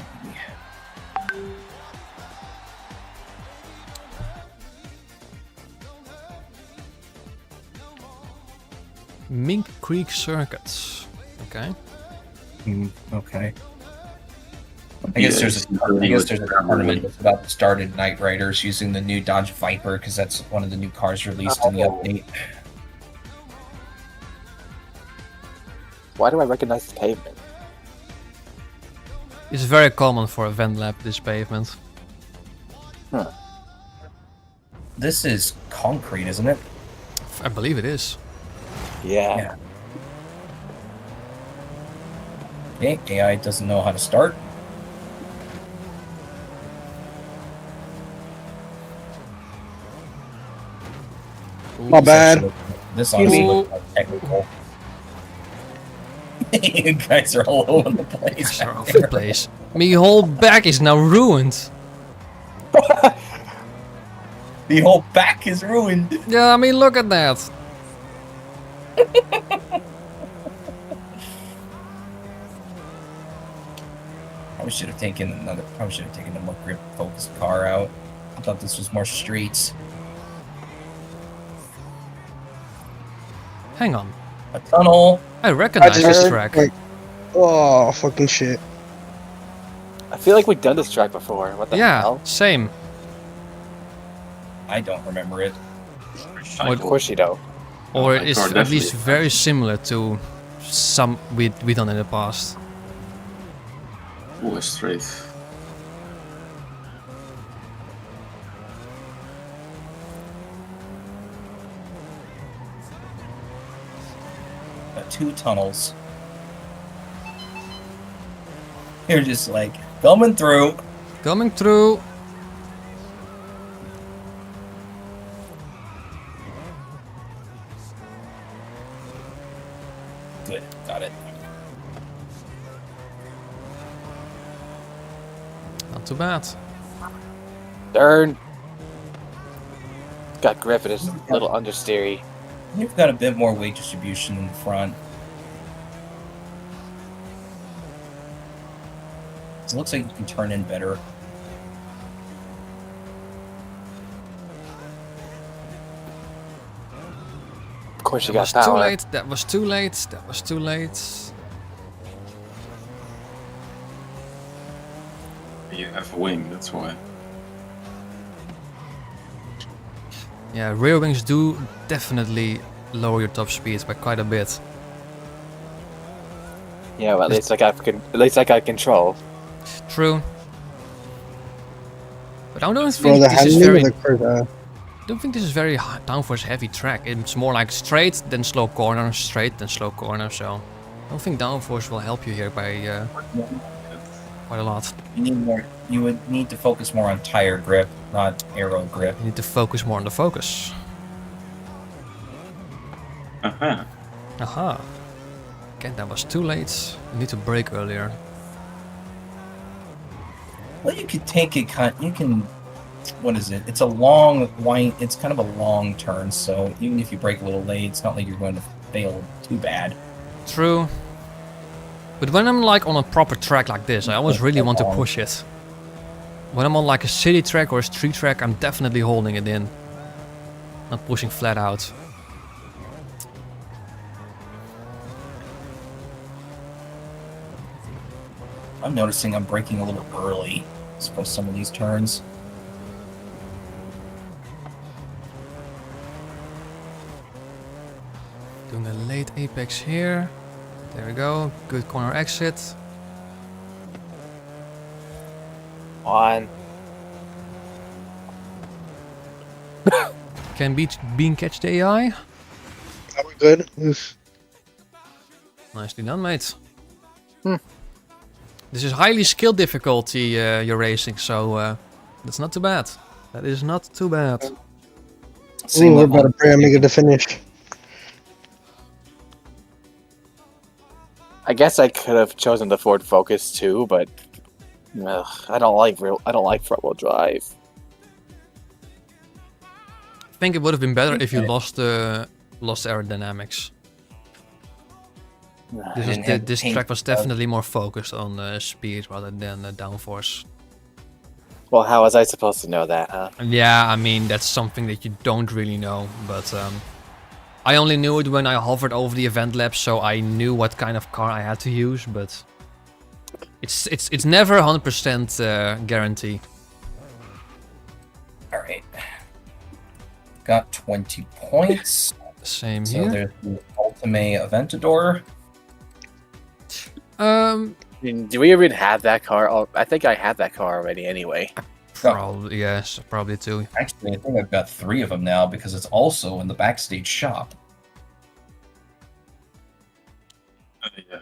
Mink Creek Circuits. Okay. Okay. I guess there's a tournament that's about to start at Knight Riders using the new Dodge Viper because that's one of the new cars released in the update. Why do I recognize the pavement? It's very common for Event Lab, this pavement. This is concrete, isn't it? I believe it is. Yeah. Okay, AI doesn't know how to start. My bad. This honestly looks like technical. You guys are all over the place. They're all over the place. My whole back is now ruined. The whole back is ruined. Yeah, I mean, look at that. Probably should have taken a more grip focused car out. I thought this was more streets. Hang on. A tunnel. I recognize this track. Like, oh, fucking shit. I feel like we've done this track before. What the Yeah, hell? same. I don't remember it. Of course you don't. Or my it is car at least definitely very has. similar to some we done in the past. Always straight. Two tunnels. You're just like coming through. Coming through. good. Got it. Not too bad. Darn. Got grip and it's a little understeery. You've got a bit more weight distribution in the front. It looks like you can turn in better. Of course, you That got was too power. late. That was too late. That was too late. You have a wing, that's why. Yeah, rear wings do definitely lower your top speed by quite a bit. Yeah, well, at least I got control. True. But I don't Bro, think the this is handling very. of the car, I don't think this is very downforce heavy track. It's more like straight, then slow corner, straight, then slow corner. So I don't think downforce will help you here by quite a lot. You need more. You would need to focus more on tire grip, not aero grip. You need to focus more on the focus. Aha. Aha. Again, that was too late. You need to brake earlier. Well, you could take it. You can. What is it? It's a long wind. It's kind of a long turn. So even if you brake a little late, it's not like you're going to fail too bad. True. But when I'm like on a proper track like this, I always really want to push it. When I'm on like a city track or a street track, I'm definitely holding it in. Not pushing flat out. I'm noticing I'm braking a little early. I suppose some of these turns. Doing a late apex here. There we go. Good corner exit. On. Can Bean catch the AI? Are we good? Oof. Nicely done, mate. This is highly skill difficulty you're racing, so that's not too bad. That is not too bad. Ooh, we're about to pray and make it to finish. I guess I could have chosen the Ford Focus too, but I don't like front wheel drive. I think it would have been better if you lost aerodynamics. This track was definitely more focused on speed rather than downforce. Well, how was I supposed to know that, huh? Yeah, I mean, that's something that you don't really know, but I only knew it when I hovered over the event lab, so I knew what kind of car I had to use, but it's never 100% guarantee. All right. Got 20 points. Same So here. there's the Ultimate Aventador. I mean, do we even have that car? Oh, I think I have that car already anyway. Probably, yes, probably too. Actually, I think I've got 3 of them now because it's also in the backstage shop.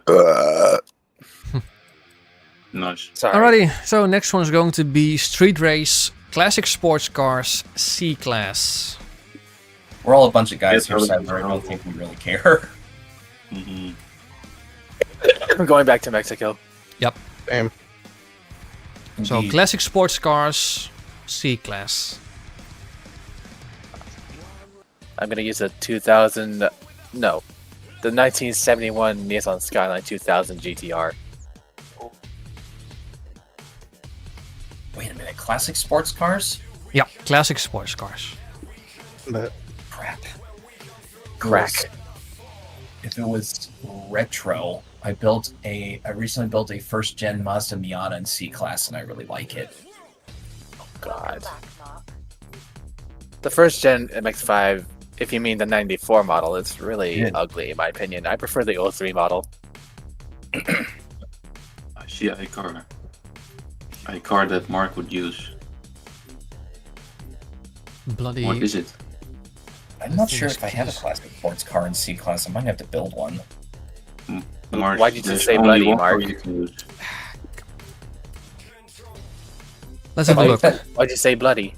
Yeah. Nice. Sorry. Alrighty, so next one's going to be Street Race Classic Sports Cars C-Class. We're all a bunch of guys Yes, here, so I really. don't think we really care. Mm-hmm. I'm going back to Mexico. Yep. Damn. So Indeed. Classic Sports Cars C-Class. I'm gonna use the 1971 Nissan Skyline 2000 GTR. Wait a minute, classic sports cars? Yeah, Classic Sports Cars. But Crap. Crack. If it was retro, I recently built a first gen Mazda Miata in C-Class and I really like it. God. The first gen MX-5, if you mean the 94 model, it's really Yeah. ugly in my opinion. I prefer the 03 model. I see a car. A car that Mark would use. Bloody. What is it? I'm not think sure it's if I have a just- classic sports car in C-Class. I might have to build one. Mark, Why'd you just there's say only bloody, one car Mark? you can use. Let's have a look. Why'd you say bloody?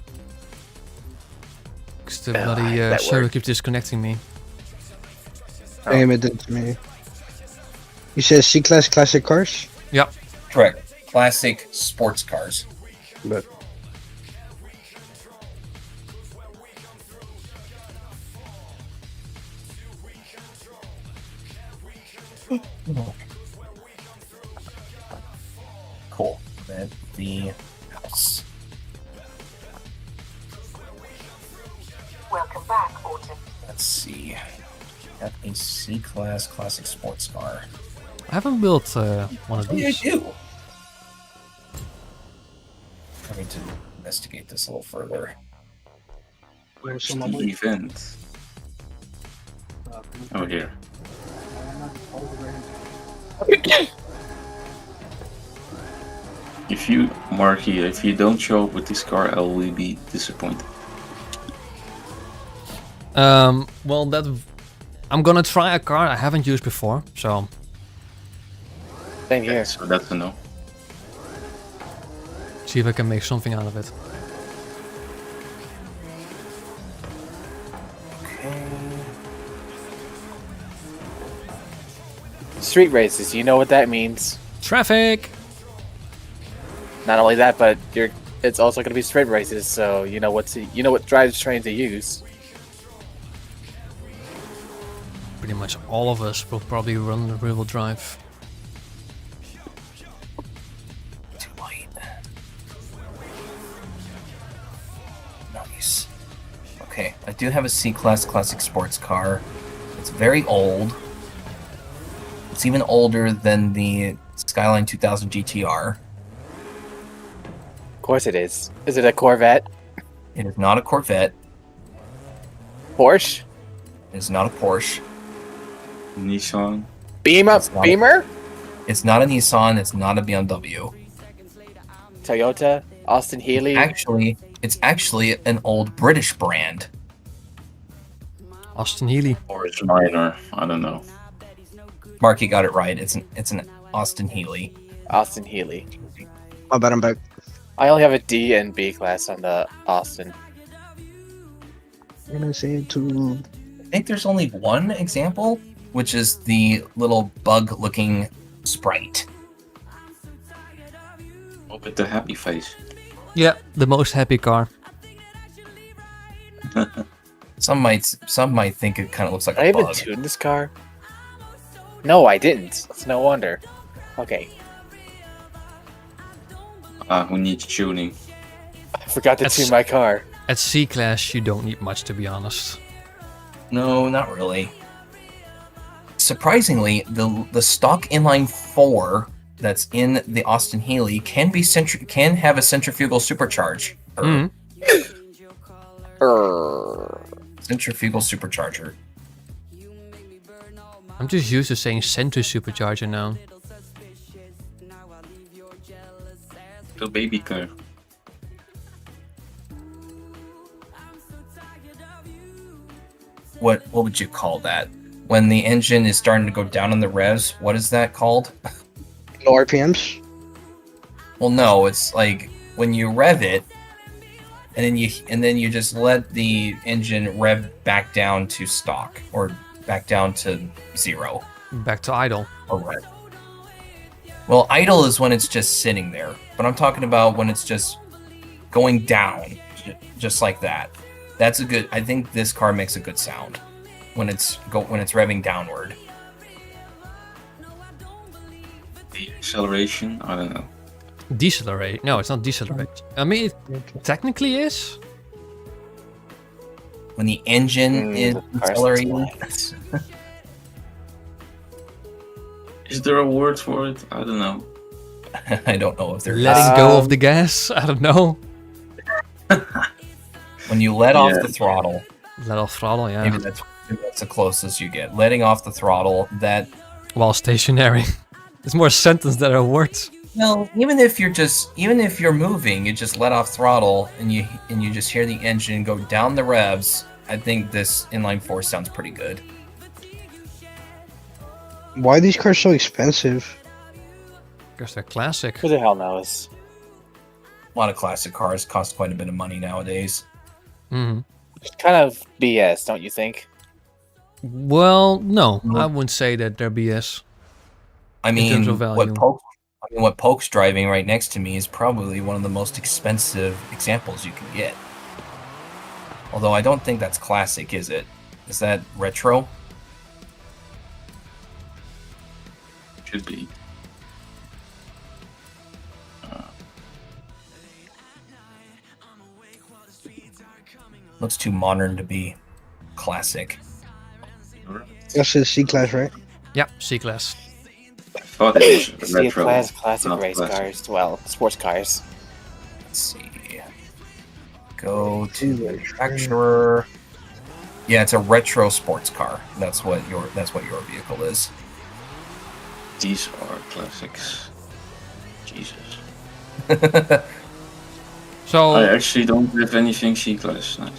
Because the Oh, bloody that server worked. keeps disconnecting me. Oh. damn, it did to me. You said C-Class classic cars? Yep. Correct. Classic sports cars. But Cool. Then the house. Welcome back, Autumn. Let's see. Got a C-Class classic sports car. I haven't built one of Oh, yeah, I these. do. I need to investigate this a little further. Where's the event? Oh, here. If you, Marky, if you don't show up with this car, I will be disappointed. Well, I'm gonna try a car I haven't used before, so Same here. So that's a no. see if I can make something out of it. Street races, you know what that means. Traffic! Not only that, but it's also going to be street races, so you know what drivetrain to use. Pretty much all of us will probably run the rear-wheel drive. Too light. Nice. Okay, I do have a C-Class classic sports car. It's very old. It's even older than the Skyline 2000 GTR. Of course it is. Is it a Corvette? It is not a Corvette. Porsche? It is not a Porsche. Nissan. It's not Beamer? It's not a Nissan. It's not a BMW. Toyota? Austin Healey? It's actually an old British brand. Austin Healey. Or it's minor. I don't know. Marky got it right. It's an Austin Healey. Austin Healey. my bad, I'm back. I only have a D and B class on the Austin. I'm gonna say it to I think there's only one example, which is the little bug-looking Sprite. Oh, with the happy face. Yeah, the most happy car. Some might think it kind of looks like Did I a even bug. tune this car? No, I didn't. It's no wonder. Okay. Who needs tuning? I forgot to That's- tune my car. At C-Class, you don't need much, to be honest. No, not really. Surprisingly, the stock inline 4 that's in the Austin Healey can have a centrifugal supercharge. Mm. Centrifugal supercharger. I'm just used to saying Centro Supercharger now. The baby car. What would you call that? When the engine is starting to go down on the revs, what is that called? low RPMs. Well, no, it's like when you rev it, and then you just let the engine rev back down to stock or back down to 0 Back to idle. or rev. Well, idle is when it's just sitting there, but I'm talking about when it's just going down, just like that. That's a good. I think this car makes a good sound when it's revving downward. The acceleration? I don't know. Decelerate. No, it's not decelerate. I mean, it technically is. When the engine is the car's accelerating. lines. Is there a word for it? I don't know. I don't know if they're Letting go of the gas. I don't know. when you let off Yeah. the throttle. Let off throttle, yeah. Maybe that's the closest you get. Letting off the throttle. That While stationary. It's more a sentence than a word. well, even if you're moving, you just let off throttle and you just hear the engine go down the revs. I think this inline 4 sounds pretty good. Why are these cars so expensive? Because they're classic. Who the hell knows? A lot of classic cars cost quite a bit of money nowadays. Hmm. It's kind of BS, don't you think? Well, no, I wouldn't say that they're BS. I in terms mean, of value. what Poke's driving right next to me is probably one of the most expensive examples you can get. Although I don't think that's classic, is it? Is that retro? Should be. Looks too modern to be classic. That's his C-Class, right? Yep, C-Class. I thought it was See, retro. classic not race classic. cars. Well, sports cars. Let's see. Go to the manufacturer. Yeah, it's a retro sports car. That's what your vehicle is. These are classics. Jesus. So I actually don't have anything C-Class. Nice.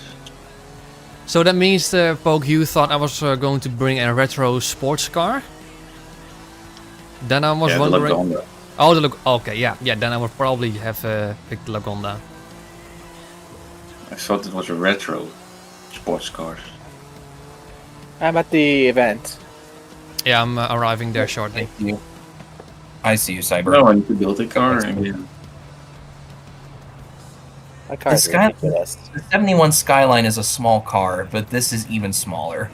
So that means, Poke, you thought I was going to bring a retro sports car? Then I was Yeah, wondering... the Lagonda. Oh, okay, yeah. Then I would probably have picked the Lagonda. I thought it was a retro sports car. I'm at the event. Yeah, I'm arriving there shortly. Thank you. I see you, Cyber. No, I need to build a car again. My car is This guy- ridiculous. The 71 Skyline is a small car, but this is even smaller.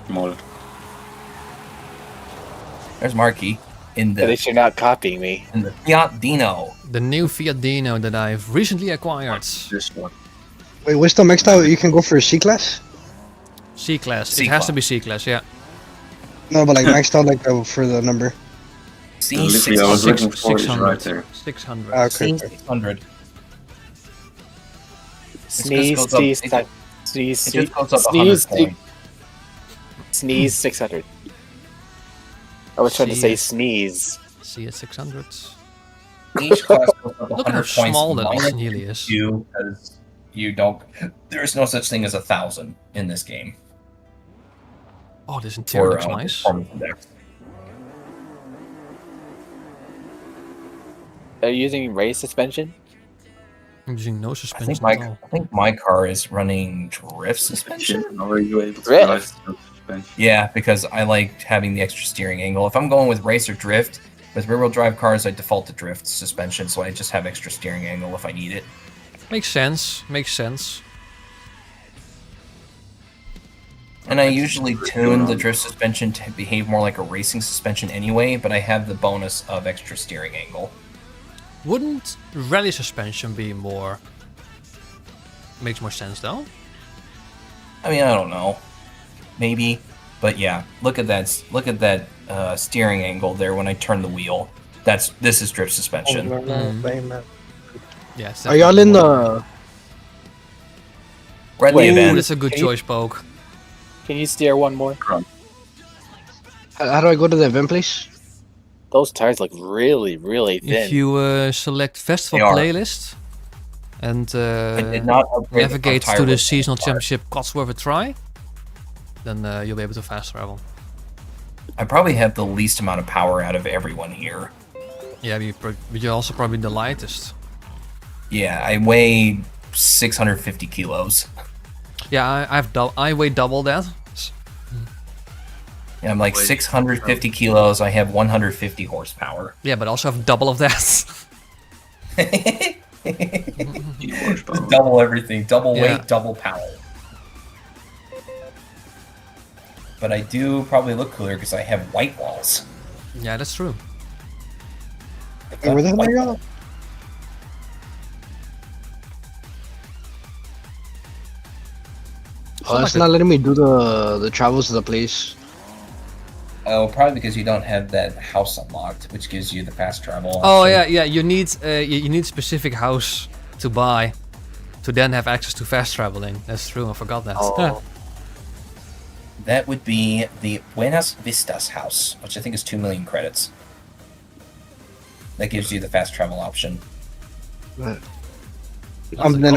More. There's Marky in At least you're not copying me. the Fiat Dino. The new Fiat Dino that I've recently acquired. This one. Wait, what's the maxed out? You can go for a C-Class? C-Class. It C-Class. has to be C-Class, yeah. No, but like maxed out like for the number. C Literally, I was Six- looking for it 600. right there. 600. Okay. C600. Sneeze, goes up- sneeze, it- sneeze, It just goes up sneeze, 100 points. sneeze, 600. I was trying to say Sneeze. sneeze. See at 600. Each class goes up 100 Look at how points. small that minus Austin Healy is. you, because you don't. There's no such thing as 1,000 in this game. Oh, this interior looks for, nice. performance index. Are you using race suspension? I'm using no I suspension think at all. my car is running drift suspension. How are you able to Drift. drive the suspension? Yeah, because I like having the extra steering angle. If I'm going with race or drift, with rear-wheel drive cars, I default to drift suspension, so I just have extra steering angle if I need it. Makes sense. Makes sense. And I usually tune the drift suspension to behave more like a racing suspension anyway, but I have the bonus of extra steering angle. Wouldn't rally suspension be more... Makes more sense though? I mean, I don't know, maybe, but yeah. Look at that steering angle there when I turn the wheel. This is drift suspension. Yeah. it's Are y'all in definitely the? We're at the Wait, more- Ooh, event. that's a good Can you- choice, Poke. Can you steer one more? How do I go to the event place? Those tires look really, really thin. If you select Festival They are. Playlist and I did not upgrade the navigate front to tire the with Seasonal car. Championship Cotsworth a try, then you'll be able to fast travel. I probably have the least amount of power out of everyone here. Yeah, but you're also probably the lightest. Yeah, I weigh 650 kilos. Yeah, I weigh double that. Yeah, I'm like 650 kilos. I have 150 horsepower. Yeah, but also have double of that. Double everything. Double Yeah. weight, double power. But I do probably look cooler because I have white walls. Yeah, that's true. Hey, where the hell are y'all? Oh, that's not letting me do the travels to the place. Oh, probably because you don't have that house unlocked, which gives you the fast travel. Oh option. yeah. You need you need specific house to buy to then have access to fast traveling. That's true. I forgot that. Oh. That would be the Buenas Vistas house, which I think is 2 million credits. That gives you the fast travel option. Then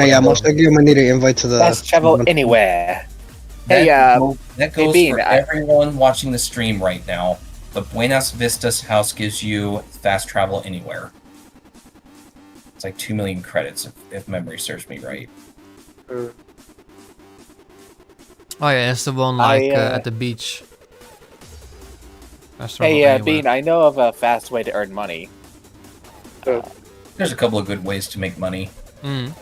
yeah, most likely I'm gonna need an invite to the. Fast travel anywhere. Hey, That goes Bean, for everyone watching the stream right now. The Buenas Vistas house gives you fast travel anywhere. It's like 2 million credits, if memory serves me right. Oh yeah, it's the one like at the beach. Faster Hey, anywhere. Bean, I know of a fast way to earn money. There's a couple of good ways to make money. Mm. One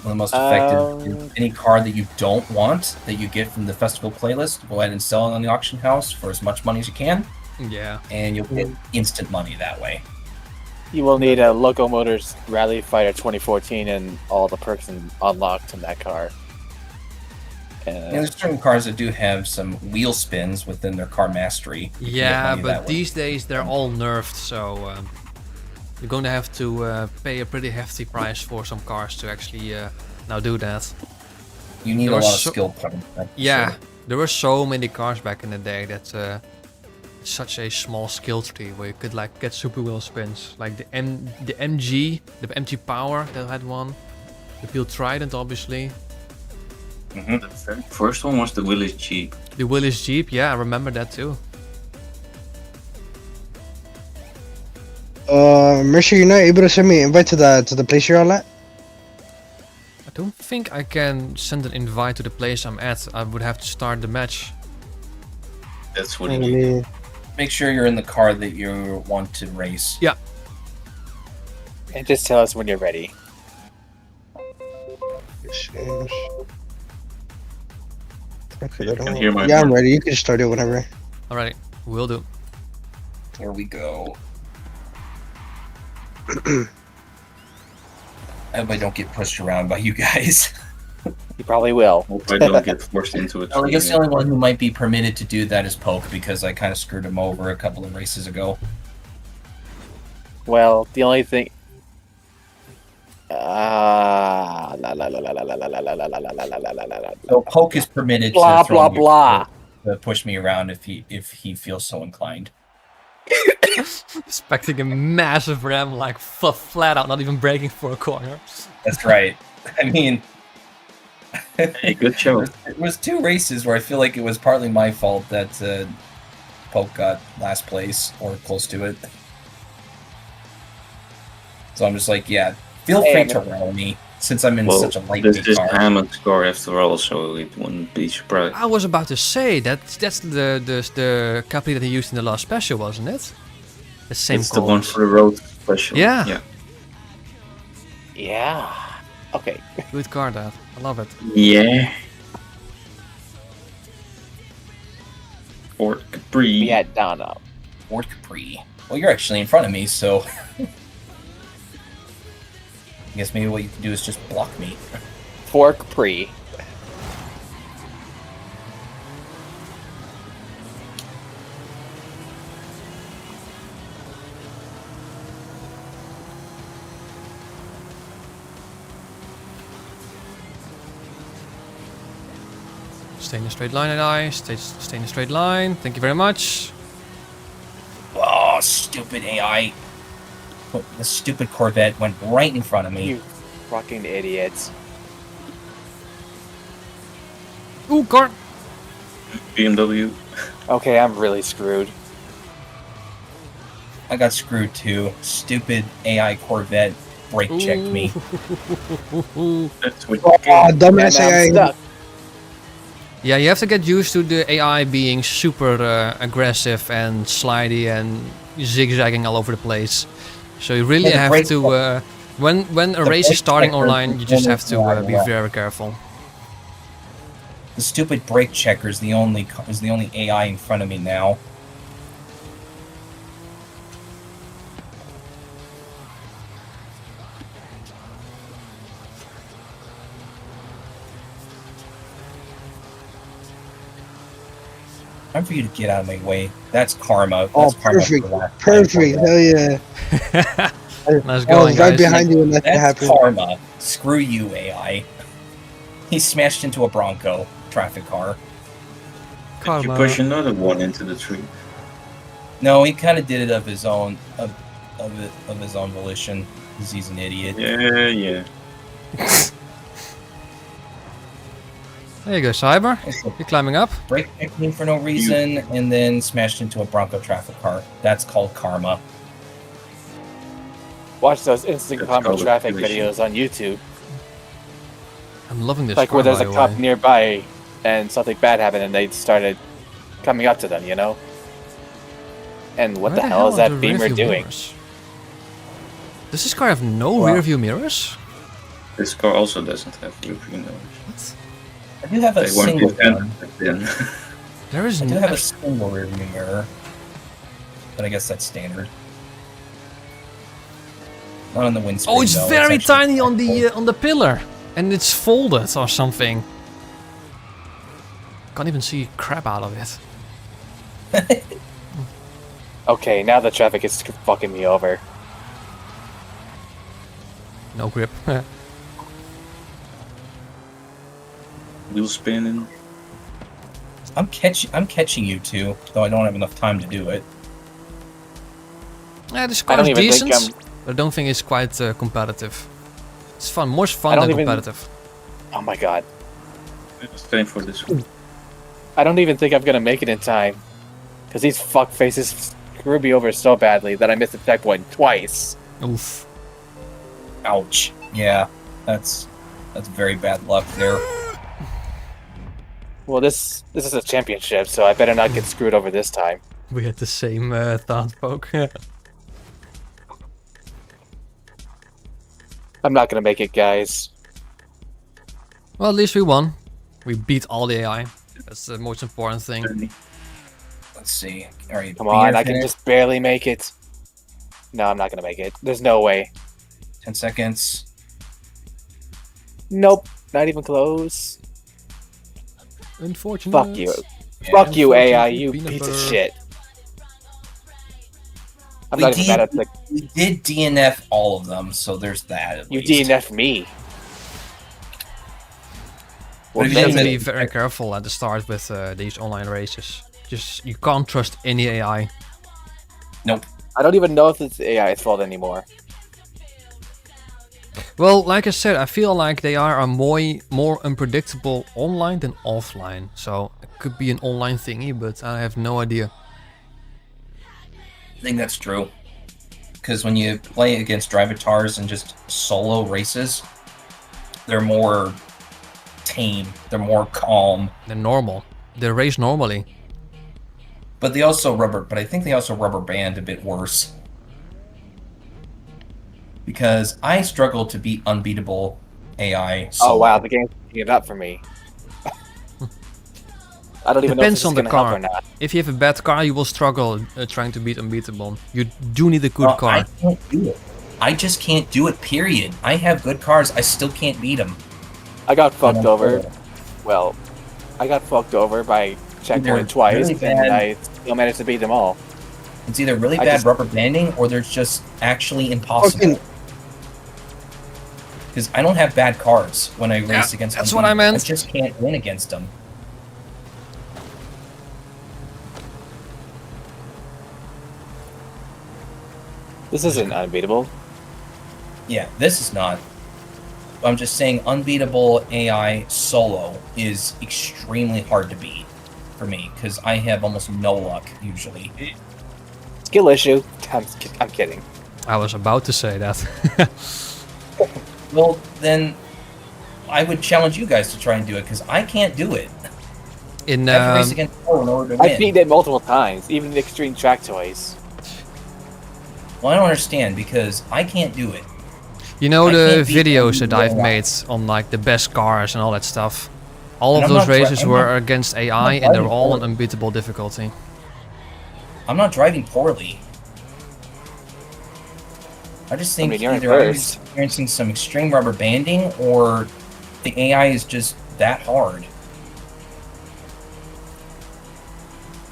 of the most effective Um, is any car that you don't want that you get from the festival playlist. Go ahead and sell it on the auction house for as much money as you can, Yeah. and you'll get instant money that way. You will need a Loco Motors Rally Fighter 2014 and all the perks unlocked in that car. And there's certain cars that do have some wheel spins within their car mastery. You can get Yeah, money that but way. these days they're all nerfed, so you're going to have to pay a pretty hefty price for some cars to actually now do that. You need there a was lot of so- skill points. that's for Yeah, sure. there were so many cars back in the day that it's such a small skill tree where you could like get super wheel spins, like the MG, the MG Power that had one, the Peel Trident obviously, The very first one was the Willis Jeep. the Willis Jeep. Yeah, I remember that too. Mercer, you're not able to send me an invite to the place you're all at? I don't think I can send an invite to the place I'm at. I would have to start the match. That's what Let he did. me- Make sure you're in the car that you want to race. Yeah. And just tell us when you're ready. Games. Okay, I Can don't- hear my yeah, I'm voice. ready. You can start it whenever. Alright, will do. Here we go. I hope I don't get pushed around by you guys. You probably will. Hope I don't get forced into it. I guess the only one who might be permitted to do that is Poke, because I kind of screwed him over a couple of races ago. Well, the only thing. La la la la la la la la la la la la la la la la. So Poke is permitted Blah to throw blah me blah. to push me around if he feels so inclined. Expecting a massive ram like flat out, not even braking for a corner. That's right. I mean, Hey, good show. it was 2 races where I feel like it was partly my fault that Poke got last place or close to it. So I'm just like, yeah, feel Hey, free to roll me since I'm in Well, such a this lightweight is car. Hammond's score after all, so it wouldn't be surprised. I was about to say that's the company that he used in the last special, wasn't it? The same It's the one colours. for the road special. Yeah. Yeah. Yeah. Okay. Good car, that. I love it. Yeah. Fort Capri. We had Donna. Ford Capri. Well, you're actually in front of me, so I guess maybe what you can do is just block me. Fork Pre. Stay in a straight line, AI. Stay in a straight line. Thank you very much. Oh, stupid AI. The stupid Corvette went right in front of me. You fucking idiots. Ooh, car. BMW. Okay, I'm really screwed. I got screwed too. Stupid AI Corvette brake checked me. That's what Oh, And dumbass now I'm AI. stuck. Yeah, you have to get used to the AI being super aggressive and slidey and zigzagging all over the place. So you really Yeah, the have brake to, when a the race is brake starting checker online, you just have to is be yeah. very careful. The stupid brake checker is the only AI in front of me now. Time for you to get out of my way. That's karma. Oh, That's karma perfect. for the last time, Perfect. Corvette. Hell yeah. Nice I going, was right guys. behind you when that That's happened. karma. Screw you, AI. He smashed into a Bronco traffic car. Did you Karma. push another one into the tree? No, he kind of did it of his own, of his own volition, because he's an idiot. Yeah, yeah. There you go, Cyber. You're climbing up. Brake checked me for no reason, and then smashed into a Bronco traffic car. That's called karma. Watch those instant That's combo called traffic manipulation. videos on YouTube. I'm loving this Like car, where there's by a the cop way. nearby and something bad happened and they started coming up to them, you know? And what Where the hell is are that the Beamer rearview doing? mirrors? Does this car have no Wow. rear view mirrors? This car also doesn't have rear mirrors. What? I do have a They weren't single invented one. back then. There is I do no. have a single rear view mirror, but I guess that's standard. Not on the windscreen. Oh, it's though. very actually tiny on quite the pillar, and it's folded or something. Can't even see crap out of it. Okay, now the traffic is fucking me over. No grip. Wheel spinning. I'm catching you two, though I don't have enough time to do it. Yeah, this I car don't is even think decent, but I don't think it's quite competitive. It's fun, more I fun don't than even- competitive. Oh my god. It's time for this one. I don't even think I'm gonna make it in time. Because these fuckfaces screwed me over so badly that I missed the checkpoint twice. Oof. Ouch. Yeah, that's very bad luck there. Well, this is a championship, so I better not get screwed over this time. We had the same thought, poke. I'm not gonna make it, guys. Well, at least we won. We beat all the AI. That's the most important thing. Let's see. All right, Come on, beer I can finish. just barely make it. No, I'm not gonna make it. There's no way. 10 seconds. Nope, not even close. Unfortunate. Fuck you. Yeah. Fuck you, AI, unfortunately, you peanut piece of butter. shit. I'm We not even mad at did- the. We did DNF all of them, so there's that. At You least. DNF me. What Well, if You you have to did be it- very careful at the start with these online races. Just you can't trust any AI. Nope. I don't even know if it's AI's fault anymore. Well, like I said, I feel like they are more unpredictable online than offline. So it could be an online thingy, but I have no idea. I think that's true. Because when you play against drivatars and just solo races, they're more tame, they're more calm, They're normal. They race normally. but I think they also rubber band a bit worse. Because I struggle to beat unbeatable AI. Oh wow, solo. the game's picking it up for me. I don't even Depends know on if the this is gonna help car. or not. If you have a bad car, you will struggle trying to beat unbeatable. You do need a good Well, car. I can't do it. I just can't do it, period. I have good cars, I still can't beat them. I got fucked over. Well, I got fucked over by checkpoint They're twice, really and bad. I still managed to beat them all. It's either really I bad just- rubber banding or they're just actually impossible. Fucking, Because I don't have bad cars when I race against that's them. what I meant. I just can't win against them. This isn't unbeatable. Yeah, this is not. I'm just saying unbeatable AI solo is extremely hard to beat for me because I have almost no luck usually. Skill issue. I'm kidding. I was about to say that. Well, then I would challenge you guys to try and do it because I can't do it. In I have to race against Pro in order to I win. beat it multiple times, even the extreme track toys. Well, I don't understand because I can't do it. you know I the can't beat videos that unbeatable I've AI. made on like the best cars and all that stuff. All And of I'm those not dri- races I'm were not- against AI not and they're driving all on forward. unbeatable difficulty. I'm not driving poorly. I just think mean, you're in either I'm first. experiencing some extreme rubber banding or the AI is just that hard.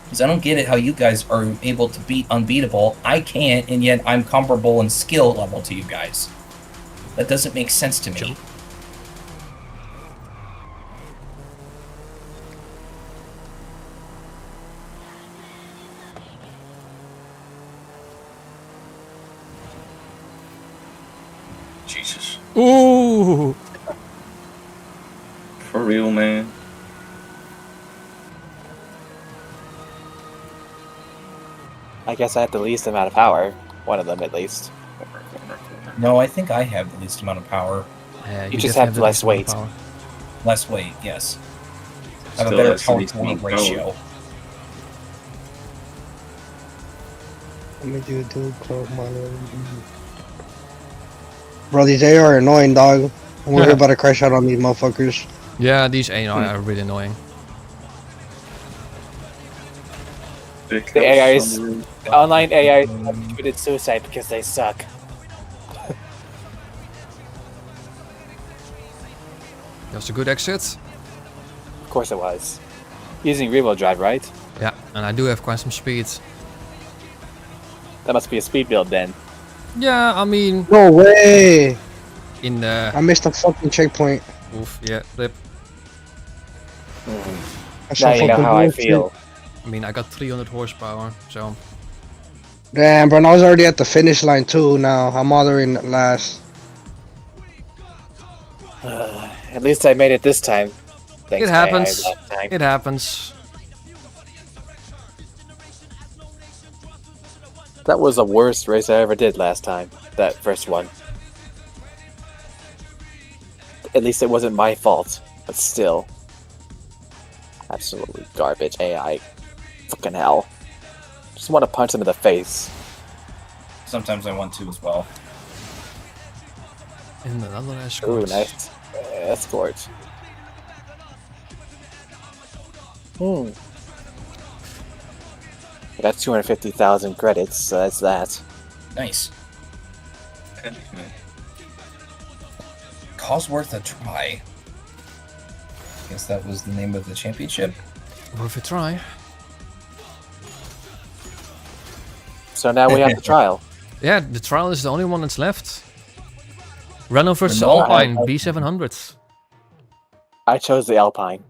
Because I don't get it how you guys are able to beat unbeatable. I can't, and yet I'm comparable in skill level to you guys. That doesn't make sense to me. Jesus. Ooh! For real, man. I guess I have the least amount of power. One of them, at least. No, I think I have the least amount of power. Yeah, You just definitely have the less least amount weight. of power. Less weight, yes. I have a Still better has the power least to weight amount of power. ratio. Let me do club model. Bro, these AI are annoying, dog. We're about to crash out on these motherfuckers. Yeah, these AI are really annoying. Big The house AIs, on the roof. the online AI committed suicide because they suck. That's a good exit. Of course it was. Using rear-wheel drive, right? Yeah, and I do have quite some speed. That must be a speed build then. Yeah, I mean, No way! in the... I missed a fucking checkpoint. Oof, yeah, flip. That's Now some you know fucking how I bullshit. feel. I mean, I got 300 horsepower, so... Damn, bro, I was already at the finish line too now. I'm already in last. At least I made it this time. Thanks It to AI happens. last time. It happens. That was the worst race I ever did last time. That first one. At least it wasn't my fault. But still. Absolutely garbage AI. Fucking hell. Just want to punch him in the face. Sometimes I want to as well. And another Ooh, escort. nice. Escort. I got 250,000 credits, so that's that. Nice. Cosworth a try. Guess that was the name of the championship. Worth a try. So now we have the trial. Yeah, the trial is the only one that's left. Renault versus Renault, Alpine, I- B700. I chose the Alpine.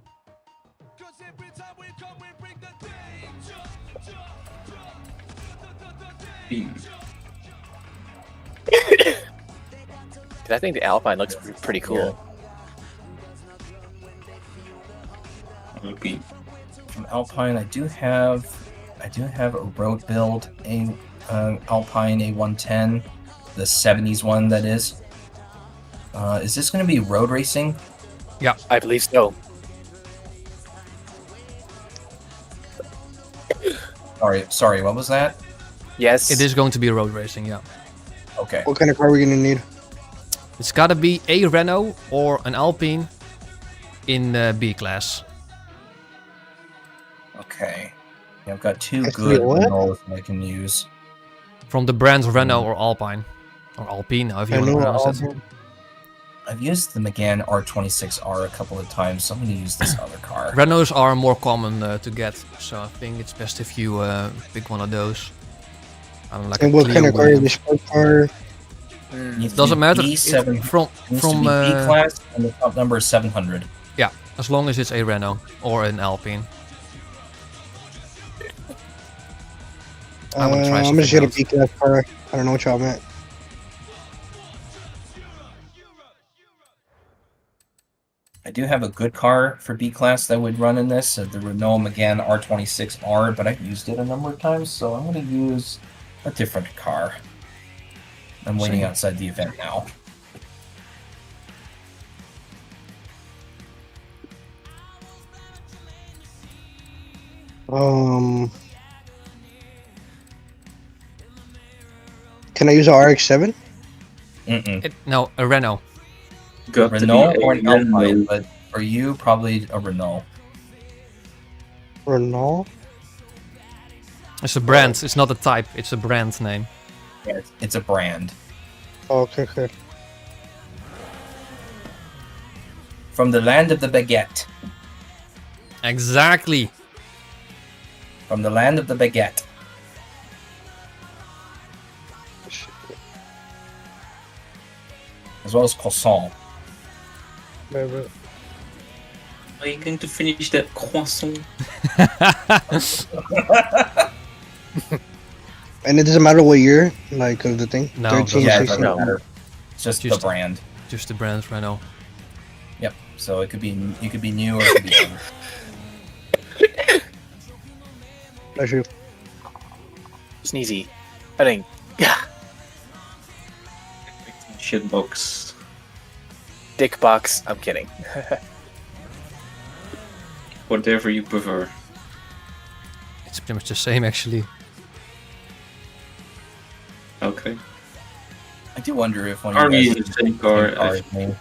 Beam. 'Cause I think the Alpine looks pretty cool. Beam. From Alpine, I do have a road build, a Alpine A110, the 70s one that is. Is this going to be road racing? I believe so. Sorry, what was that? Yes. It is going to be road racing, yeah. Okay. What kind of car are we gonna need? It's gotta be a Renault or an Alpine in B class. Okay. Yeah, I've got two Actually, good what? Renaults I can use. From the brands Renault or Alpine. Or Alpine, however you want to pronounce it. I've used the Megane R26R a couple of times, so I'm going to use this other car. Renaults are more common to get, so I think it's best if you pick one of those. I don't like And a what Clio kind of car is Williams. the sport car? Needs to Doesn't be matter. B7, From needs to be B class, and the top number is 700. yeah, as long as it's a Renault or an Alpine. I wanna try I'm just something gonna else. beat that car. I don't know what y'all meant. I do have a good car for B class that would run in this, the Renault Megane R26R, but I've used it a number of times, so I'm going to use a different car. I'm waiting Same. outside the event now. Can I use a RX-7? Mm-mm. No, a Renault. Got to Renault be or a an Alpine, Renault. but for you, probably a Renault. Renault? It's a brand, it's not a type, it's a brand name. Yeah, it's a brand. Oh, okay. From the land of the baguette. Exactly. From the land of the baguette. As well as croissant. Maybe. Are you going to finish that croissant? And it doesn't matter what year, like, of the thing? No, 13, Yeah, it 16? doesn't matter. It's just Just- the brand. Just the brand Renault. Yep. So it could be new or it could be old. That's true. Sneezy. I think. Shitbox. Dick box. I'm kidding. Whatever you prefer. It's pretty much the same actually. Okay. I do wonder if one Are of we you in guys the same car? as me.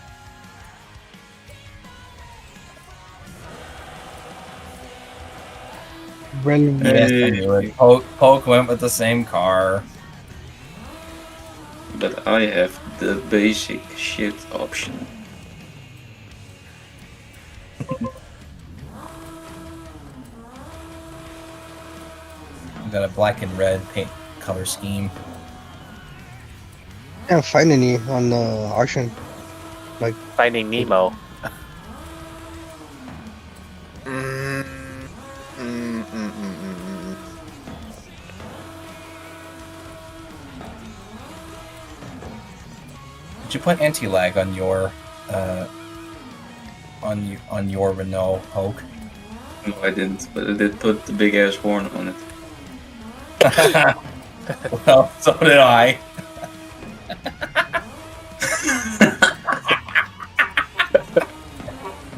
Ren, Yes, I knew it. Poke went with the same car. But I have the basic shit option. We got a black and red paint color scheme. can't find any on the auction. Finding Nemo. Mm, mm, mm, mm, mm. Did you put anti-lag on your on your Renault Poke? No, I didn't, but I did put the big ass horn on it. Well, so did I.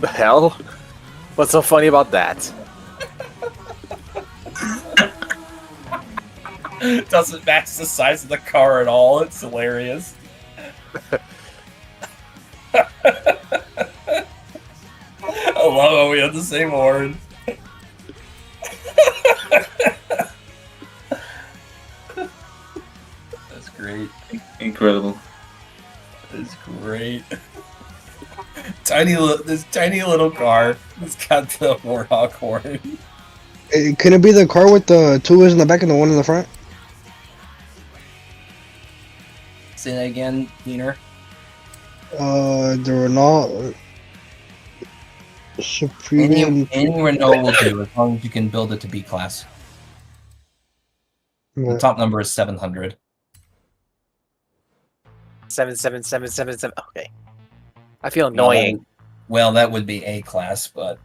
The hell? What's so funny about that? It doesn't match the size of the car at all. It's hilarious. I love how we have the same horn. That's great. Incredible. That's great. This tiny little car has got the Warhawk horn. Can it be the car with the two wheels in the back and the one in the front? Say that again, Diener. The Renault Supreme. Any Renault will do as long as you can build it to B class. The top number is 700. 77777. Okay. I feel annoying. Well, that would be A class, but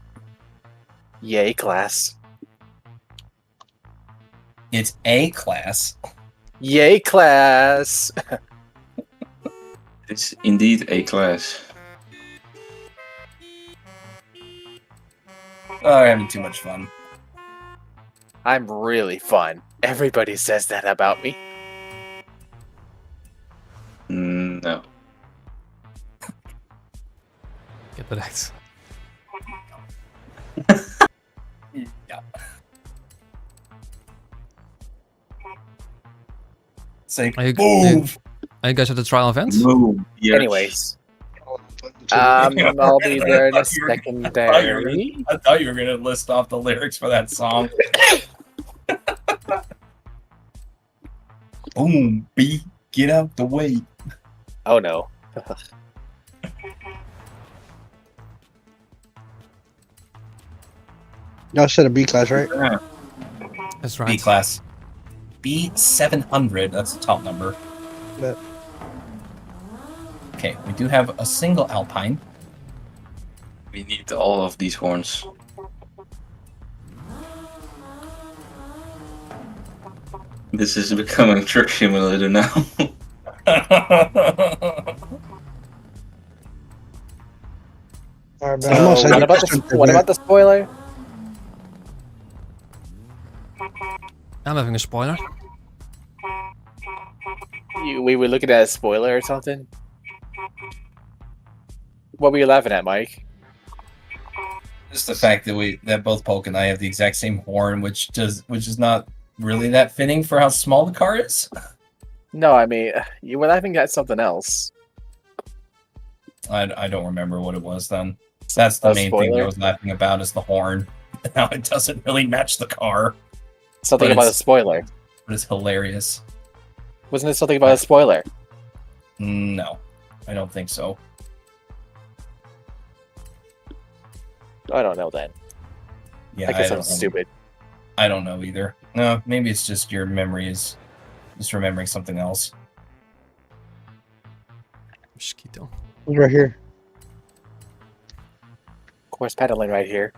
Yay, class. it's A class. Yay, class. It's indeed a class. Oh, I'm having too much fun. I'm really fun. Everybody says that about me. No. Get bereikt. Yeah. Say Are you, move. are you guys at the trial event? Move. Yes. Anyways, I'll be there in a secondary. I thought you were gonna list off the lyrics for that song. Boom, B, get out the way. Oh no. Y'all said a B class, right? Yeah. That's right. B class. B700, that's the top number. Bet. Okay, we do have a single Alpine. We need all of these horns. This is becoming Truck Simulator now. Alright, So, man, I'm outside. what about the spoiler? I'm having a spoiler. We were looking at a spoiler or something? What were you laughing at, Mike? Just the fact that both Polk and I have the exact same horn, which is not really that fitting for how small the car is. No, I mean, you were laughing at something else. I don't remember what it was then. That's the A main thing I spoiler? was laughing about is the horn. How it doesn't really match the car, Something But about a it's- spoiler. but it's hilarious. Wasn't it something about a spoiler? No, I don't think so. I don't know then. Yeah, I guess don't I'm know. stupid. I don't know either. No, maybe it's just your memory is just remembering something else. Mosquito. It's right here. Of course, pedaling right here.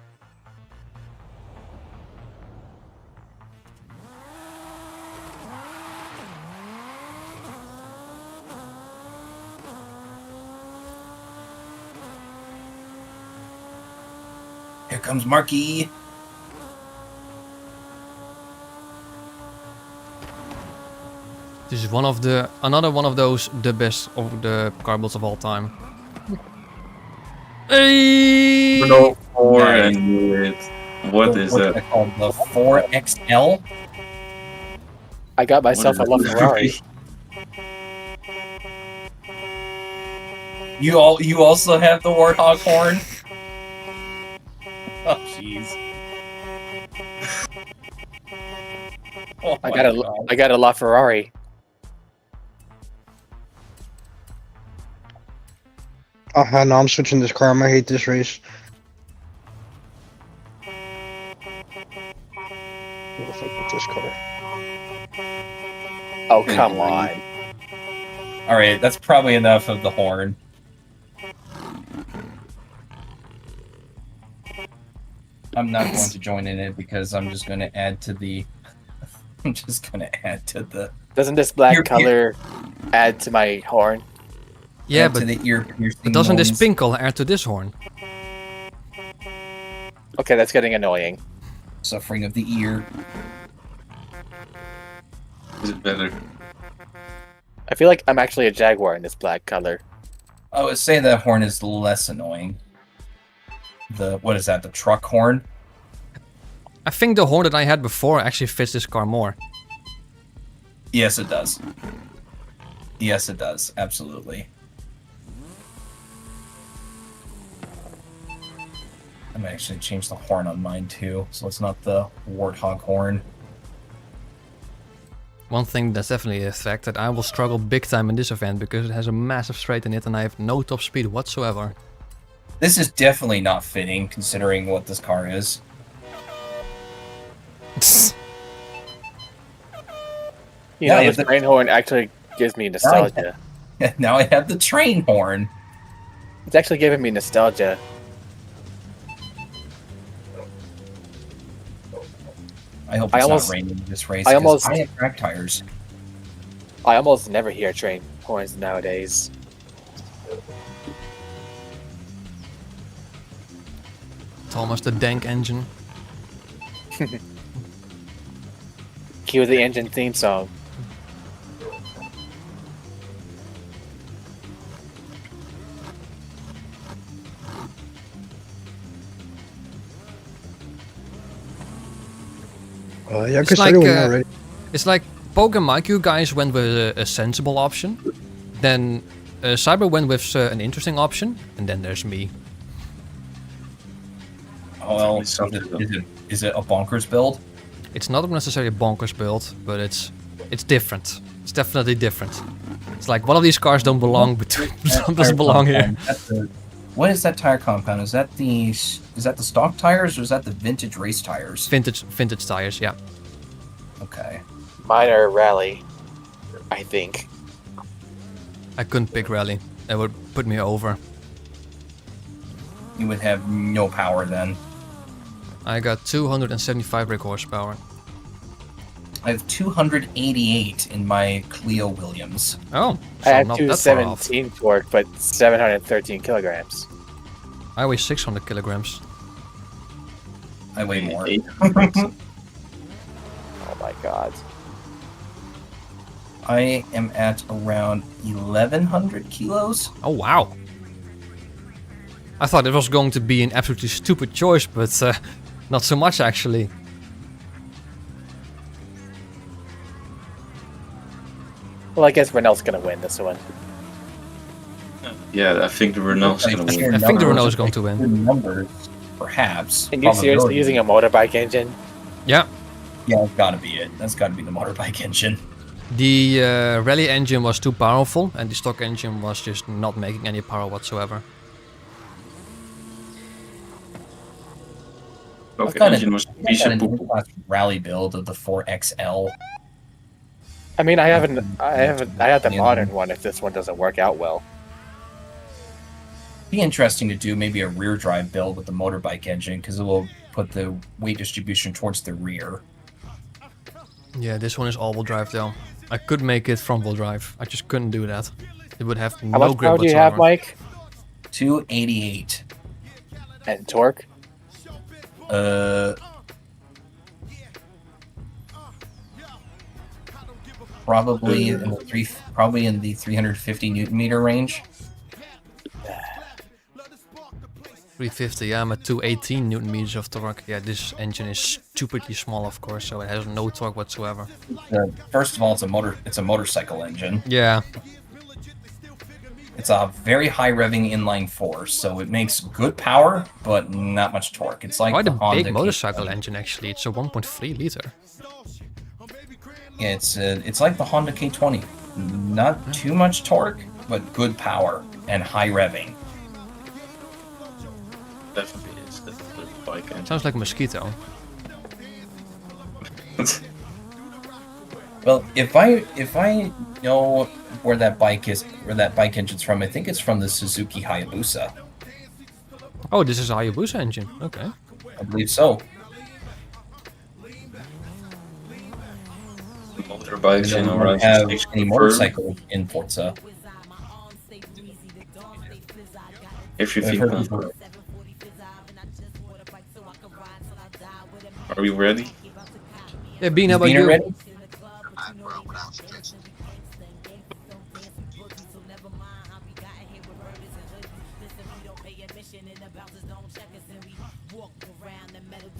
Here comes Marky. This is another one of those the best of the car builds of all time. Hey! No, or Nice. I knew it. What is What's that? called? The 4XL? I got myself a What is LaFerrari. You also have the Warthog horn? Oh, jeez. Oh I my got a God. I got a LaFerrari. Oh, no, I'm switching this car. I hate this race. What the fuck with this car? Oh, come on. Alright, that's probably enough of the horn. I'm not going to join in it because I'm just going to add to the... I'm just going to add to the... Doesn't this black You're- color add to my horn? Yeah, add to but the ear-piercing but doesn't this noise. pink color add to this horn? Okay, that's getting annoying. Suffering of the ear. Is it better? I feel like I'm actually a Jaguar in this black color. I would say that horn is less annoying. What is that, the truck horn? I think the horn that I had before actually fits this car more. Yes, it does. Yes, it does. Absolutely. I might actually change the horn on mine too, so it's not the Warthog horn. One thing that's definitely a fact that I will struggle big time in this event because it has a massive straight in it and I have no top speed whatsoever. This is definitely not fitting, considering what this car is. You Yeah, know, you this have the- train horn actually gives me nostalgia. Now I have the train horn. It's actually giving me nostalgia. I hope I it's almost- not raining in this race. I 'cause almost- I have track tires. I almost never hear train horns nowadays. It's almost a dank engine. Cue the engine theme song. Yeah, It's get like, started when you're ready. It's like Pokemon, you guys went with a sensible option. Then Cyber went with an interesting option. And then there's me. Oh, well, It's something though. is it a bonkers build? It's not necessarily a bonkers build, but it's different. It's definitely different. It's like one of these cars don't belong between doesn't belong here. What is that tire compound? Is that the stock tires or is that the vintage race tires? Vintage tires, yeah. Okay. Mine are rally, I think. I couldn't pick rally. That would put me over. You would have no power then. I got 275 brake horsepower. I have 288 in my Clio Williams. Oh, I so have not that far off. 217 torque, but 713 kilograms. I weigh 600 kilograms. I weigh more. Oh my god. I am at around 1,100 kilos. Oh wow. I thought it was going to be an absolutely stupid choice, but not so much actually. Well, I guess Renault's gonna win this one. Yeah, I think the Renault's gonna win. I think the Renault is going to win. Good numbers, perhaps. And you're seriously Probability. using a motorbike engine? Yeah, Yeah, that's gotta be it. That's gotta be the motorbike engine. the rally engine was too powerful and the stock engine was just not making any power whatsoever. Okay, got engine was a piece of poop. Rally build of the 4XL. I mean, I have the modern one if this one doesn't work out well. Be interesting to do maybe a rear drive build with the motorbike engine because it will put the weight distribution towards the rear. Yeah, this one is all-wheel drive though. I could make it front-wheel drive. I just couldn't do that. It would have How no much grip power do you have, whatsoever. Mike? 288. And torque? probably in the 350 Newton meter range. 350, yeah, I'm at 218 Newton meters of torque. Yeah, this engine is stupidly small, of course, so it has no torque whatsoever. First of all, it's a motorcycle engine. Yeah. It's a very high revving inline four, so it makes good power, but not much torque. It's like Quite the a Honda big motorcycle K20. engine, actually. It's a 1.3 liter. Yeah, it's like the Honda K20. Not too much torque, but good power and high revving. Definitely is the bike engine. Sounds like a mosquito. Well, if I know where that bike engine's from, I think it's from the Suzuki Hayabusa. Oh, this is a Hayabusa engine. Okay. I believe so. Motorbikes I in don't Horizon have Six any confirmed. motorcycle in Forza. If you I've think heard I'm people- correct. Are we ready? Yeah, Bean, how Is about Beaner you? ready?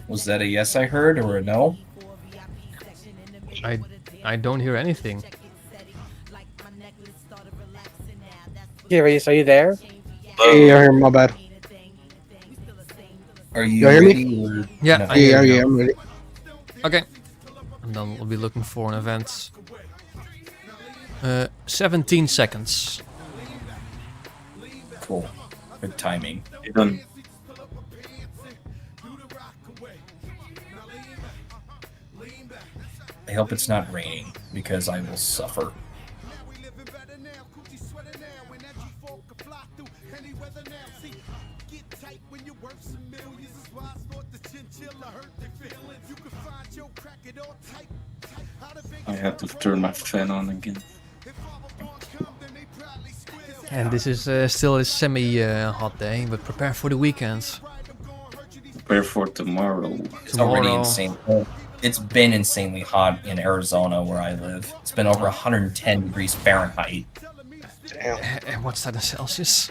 Was that a yes I heard or a no? I don't hear anything. Yeah, Reese, are you there? Yeah, my bad. Are you Y'all hear me? ready? Or Yeah, no? I hear you Yeah, now. I'm ready. Okay. And then we'll be looking for an event. 17 seconds. Cool. Good timing. You done? I hope it's not raining because I will suffer. I have to turn my fan on again. And this is still a semi-hot day, but prepare for the weekend. Prepare for tomorrow. It's already Tomorrow. insane. It's been insanely hot in Arizona where I live. It's been over 110 degrees Fahrenheit. And what's that in Celsius?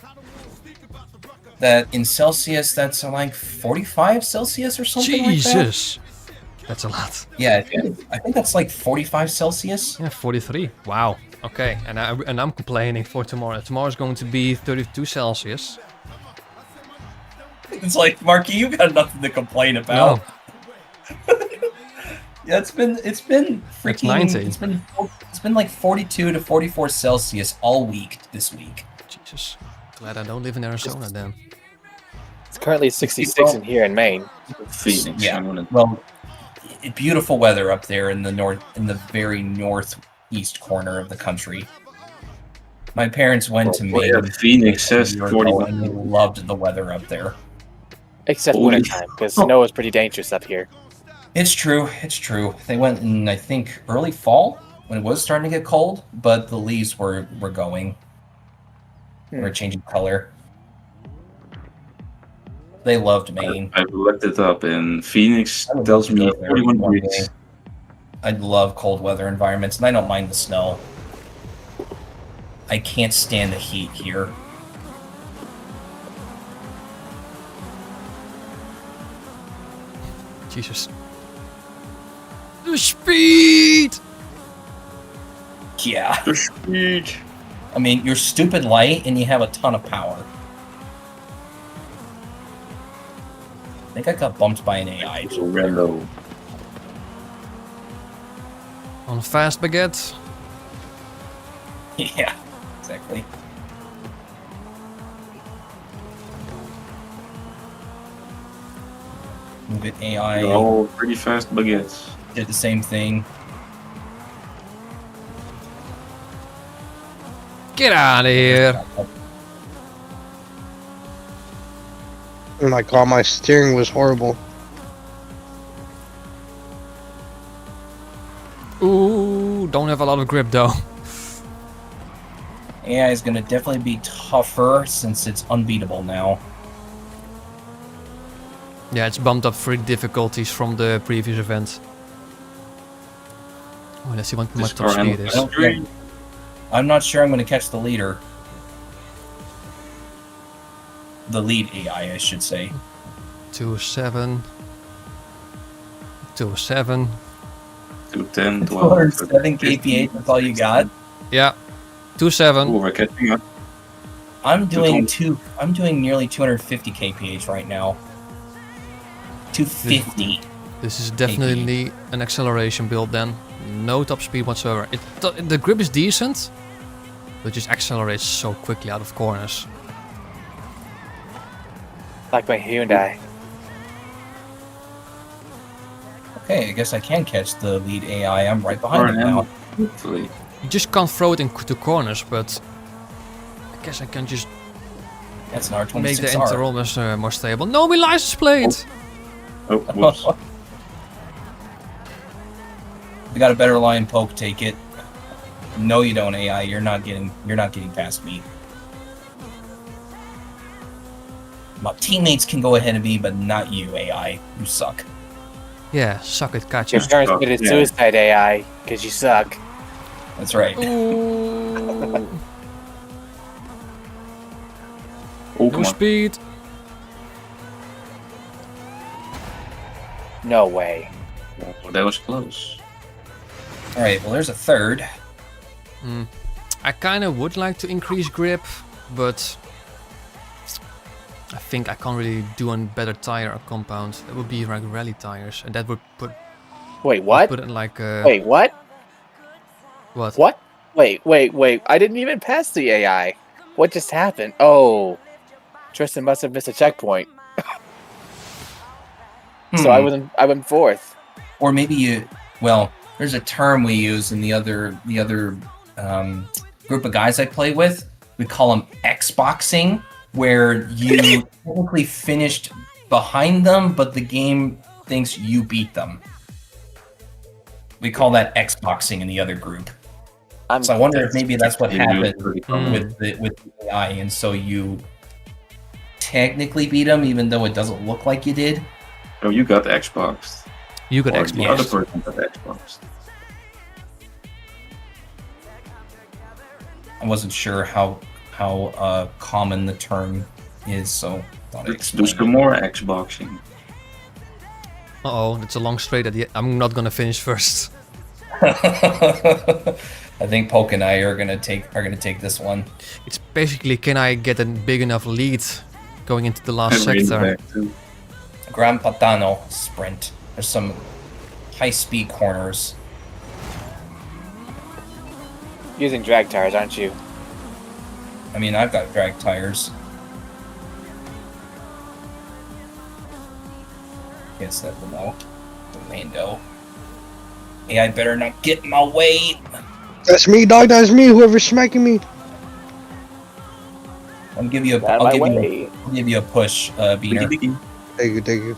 That in Celsius, that's like 45 Celsius or something like that. Jesus! That's a lot. Yeah, I think that's like 45 Celsius. Yeah, 43. Wow. Okay, and I'm complaining for tomorrow. Tomorrow's going to be 32 Celsius. It's like, Marky, you got nothing to complain about. No, Yeah, it's been freaking 90. It's been like 42 to 44 Celsius all week this week. Jesus. Glad I don't live in Arizona then. It's currently 66 in here in Maine. Phoenix. Yeah. I'm gonna Well, beautiful weather up there in the very northeast corner of the country. My parents went to Well, Maine. yeah, Phoenix says a year ago, 41. and they loved the weather up there. Except Holy- wintertime, because snow is pretty dangerous up here. It's true. It's true. They went in, I think, early fall when it was starting to get cold, but the leaves were going. Were changing color. They loved Maine. I looked it up, and Phoenix I would tells love to me go there 41 one degrees. day. I love cold weather environments, and I don't mind the snow. I can't stand the heat here. Jesus. The speed! Yeah. Speed. I mean, you're stupid light, and you have a ton of power. I think I got bumped by an AI. Rando. On fast baguette. Yeah, exactly. Move it AI. They're all pretty fast baguettes. Did the same thing. Get out of here! Oh my god, my steering was horrible. Ooh, don't have a lot of grip though. AI is going to definitely be tougher since it's unbeatable now. Yeah, it's bumped up 3 difficulties from the previous event. Oh, let's see what my This top car speed handles is. great. I'm not sure I'm going to catch the leader. The lead AI, I should say. 207. 207. 210, 12. 7 kph, that's all you got? Yeah. 27. Oh, we're catching up. I'm doing nearly 250 kph right now. 250. This is definitely an acceleration build then. No top speed whatsoever. The grip is decent, but just accelerates so quickly out of corners. Like my Hyundai. Okay, I guess I can catch the lead AI. I'm right behind him now. Hopefully. You just can't throw it into corners, but I guess I can just That's an make the R26R. interrollers more stable. No, my license plate! Oh, whoops. We got a better line, Poke. Take it. No, you don't, AI. You're not getting past me. My teammates can go ahead of me, but not you, AI. You suck. Yeah, suck it, catch Your ya. turn committed Yeah. suicide AI, because you suck. That's right. Ooh. Oh, No come on. speed. No way. Oh, that was close. All right. Well, there's a third. I kind of would like to increase grip, but I think I can't really do a better tire or compound. That would be like rally tires, and that would Wait, what? put it like Wait, what? what? What? Wait. I didn't even pass the AI. What just happened? Oh. Tristan must have missed a checkpoint. So I went fourth. Or maybe you. Well, there's a term we use in the other group of guys I play with. We call them Xboxing, where you technically finished behind them, but the game thinks you beat them. We call that Xboxing in the other group. So I wonder if maybe that's what happened with the AI, and so you technically beat them, even though it doesn't look like you did. Oh, you got Xbox. You got Or the other Xbox. person got Xbox. I wasn't sure how common the term is, so thought I'd Let's do explain some more Xboxing. Uh-oh, that's a long straight. I'm not gonna finish first. it. I think Poke and I are gonna take this one. It's basically, can I get a big enough lead going into the last And sector? back too. Gran Patano sprint. There's some high speed corners. Using drag tires, aren't you? I mean, I've got drag tires. Guess that below. The Mando. Hey, I better not get in my way. That's me, dog. That's me. Whoever's smacking me. I'll give you a. Out of my I'll way. give you a push, Beaner. Thank you.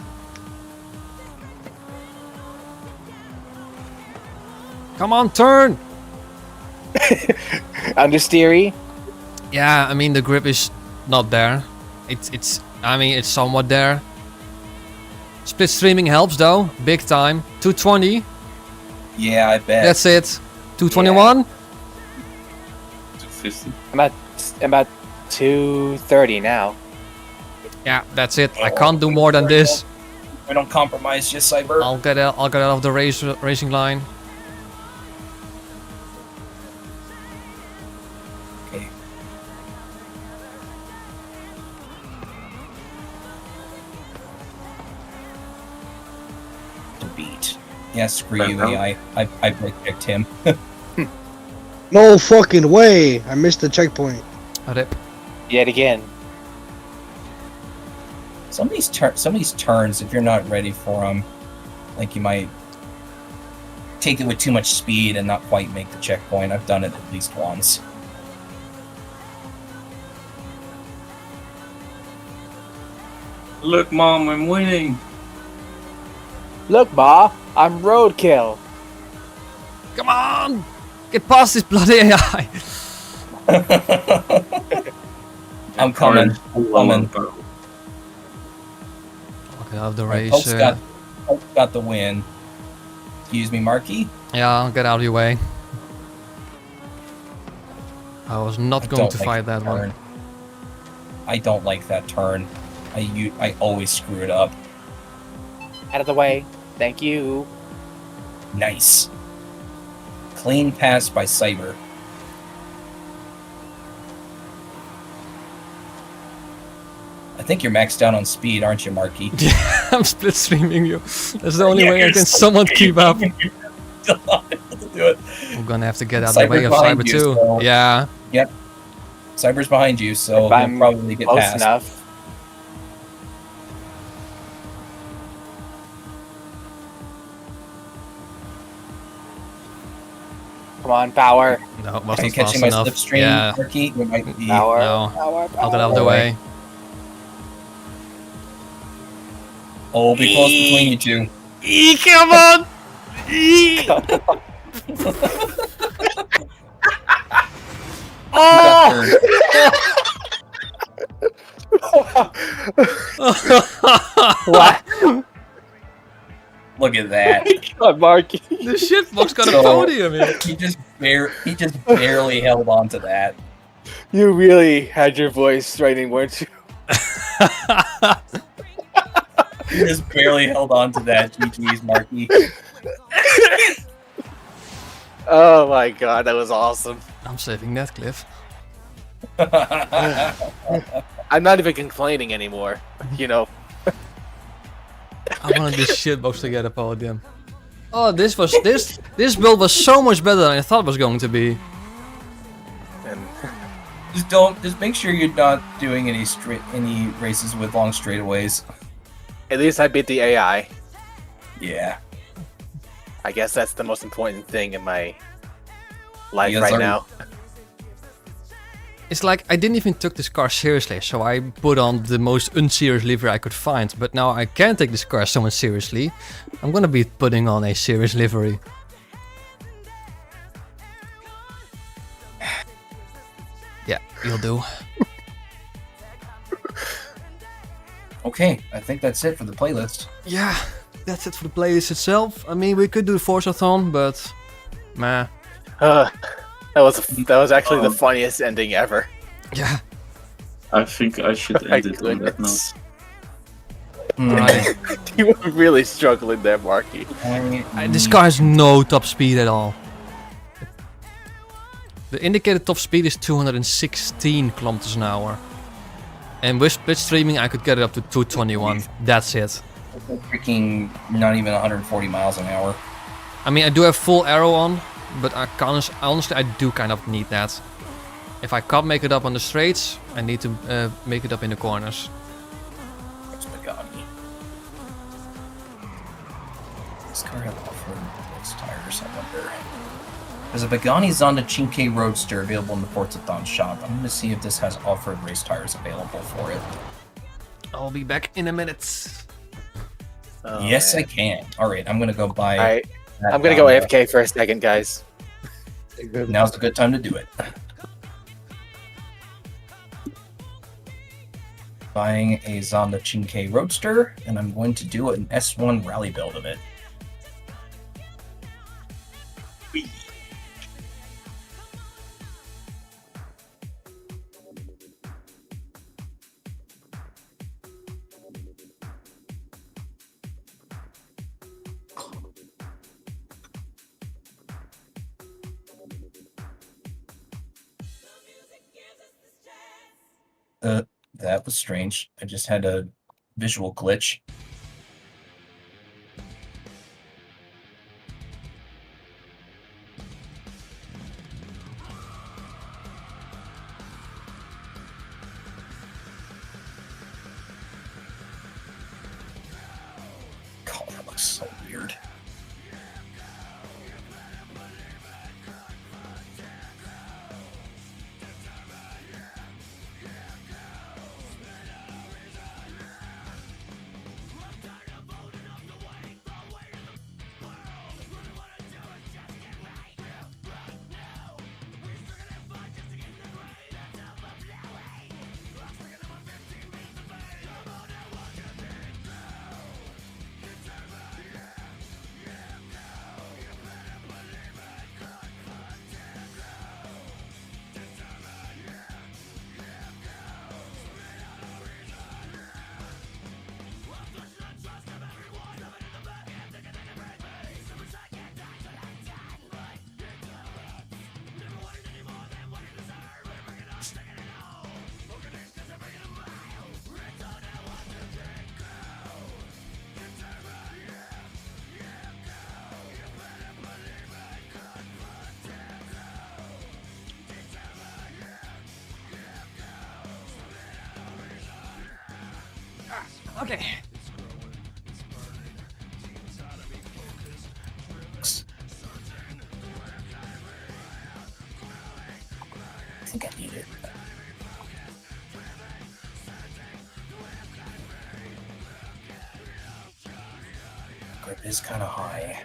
Come on, turn! Understeery? Yeah, I mean the grip is not there. I mean it's somewhat there. Split streaming helps though, big time. 220, Yeah, I bet. that's it. 221. 250. I'm at 230 now. Yeah, that's it. I can't do more than this. I don't compromise you, Cyber. I'll get out of the racing line. Okay. To beat. Yeah, screw you, AI. I brake checked him. No fucking way. I missed the checkpoint. Rip. Yet again. Some of these turns, if you're not ready for them, like you might take it with too much speed and not quite make the checkpoint. I've done it at least once. Look, Mom, I'm winning. Look, Ma, I'm roadkill. Come on! Get past this bloody AI! I'm coming. Coming. I'll get out of the Right, race. Pope's got the win. Excuse me, Marky. Yeah, I'll get out of your way. I was not going to fight that one. I don't like that turn. I always screw it up. Out of the way. Thank you. Nice. Clean pass by Cyber. I think you're maxed out on speed, aren't you, Marky? Yeah, I'm split streaming you. That's the only way I you're can so somewhat keep up. Still not able to do it. I'm gonna have to get out of Cyber's the way of behind Cyber you, too. so- Yeah. Yep. Cyber's behind you, so If he'll I'm probably get close past. enough. Come on, power. No, it Are you wasn't catching fast my enough. slipstream, Yeah. Marky? It might be. Power. No. Power. I'll get out of the Power. way. Oh, be close between you two. Come on! Oh! What? Look at that. God, Marky. The shitbox got a So- podium here. He just barely held on to that. You really had your voice writing, weren't you? He just barely held on to that. GG's, Marky. Oh my god, that was awesome. I'm saving that, Cliff. I'm not even complaining anymore. You know. I wanted this shitbox to get a podium. Oh, this build was so much better than I thought it was going to be. And Just make sure you're not doing any races with long straightaways. at least I beat the AI. Yeah. I guess that's the most important thing in my life Yes, right sir. now. It's like I didn't even took this car seriously, so I put on the most unserious livery I could find. But now I can take this car somewhat seriously. I'm gonna be putting on a serious livery. Yeah, you'll do. Okay, I think that's it for the playlist. Yeah, that's it for the playlist itself. I mean, we could do Forza-thon, but meh. That was actually the funniest ending ever. Yeah. I think I should My end it on that goodness. note. Right. You were really struggling there, Marky. This car has no top speed at all. The indicated top speed is 216 kilometers an hour. And with split streaming, I could get it up to 221. That's it. Freaking not even 140 miles an hour. I mean, I do have full arrow on, but honestly, I do kind of need that. If I can't make it up on the straights, I need to make it up in the corners. That's Pagani. This car have off-road race tires, I wonder. There's a Pagani Zonda Cinque Roadster available in the Forza-thon shop. I'm going to see if this has off-road race tires available for it. I'll be back in a minute. Oh, Yes, man. I can. Alright, I'm going to go buy... Alright, that I'm gonna go Zonda. AFK for a second, guys. Now's a good time to do it. Buying a Zonda Cinque Roadster, and I'm going to do an S1 rally build of it. That was strange. I just had a visual glitch. God, that looks so weird. Okay. I think I need it. Grip is kind of high.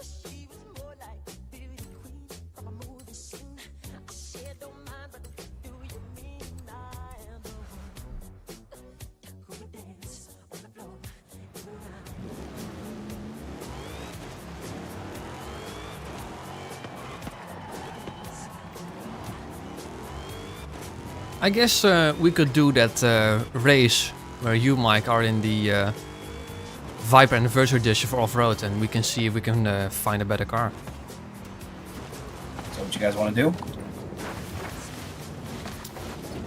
She was more like a beauty queen from a movie scene. I said, don't mind, but what do you mean? I am the one who would dance on the floor. I guess we could do that race where you, Mike, are in the Viper Anniversary Edition for off-road, and we can see if we can find a better car. So what you guys want to do?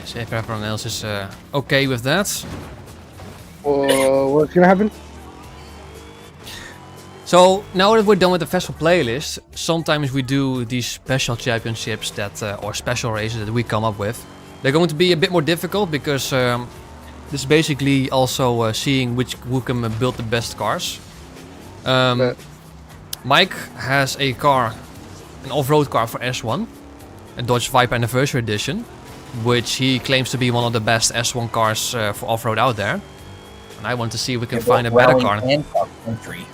See if everyone else is okay with that. What's gonna happen? So now that we're done with the festival playlist, sometimes we do these special championships that or special races that we come up with. They're going to be a bit more difficult because this is basically also seeing who can build the best cars. Mike has a car, an off-road car for S1, a Dodge Viper Anniversary Edition, which he claims to be one of the best S1 cars for off-road out there. And I want to see if we can find a better car. And cross-country.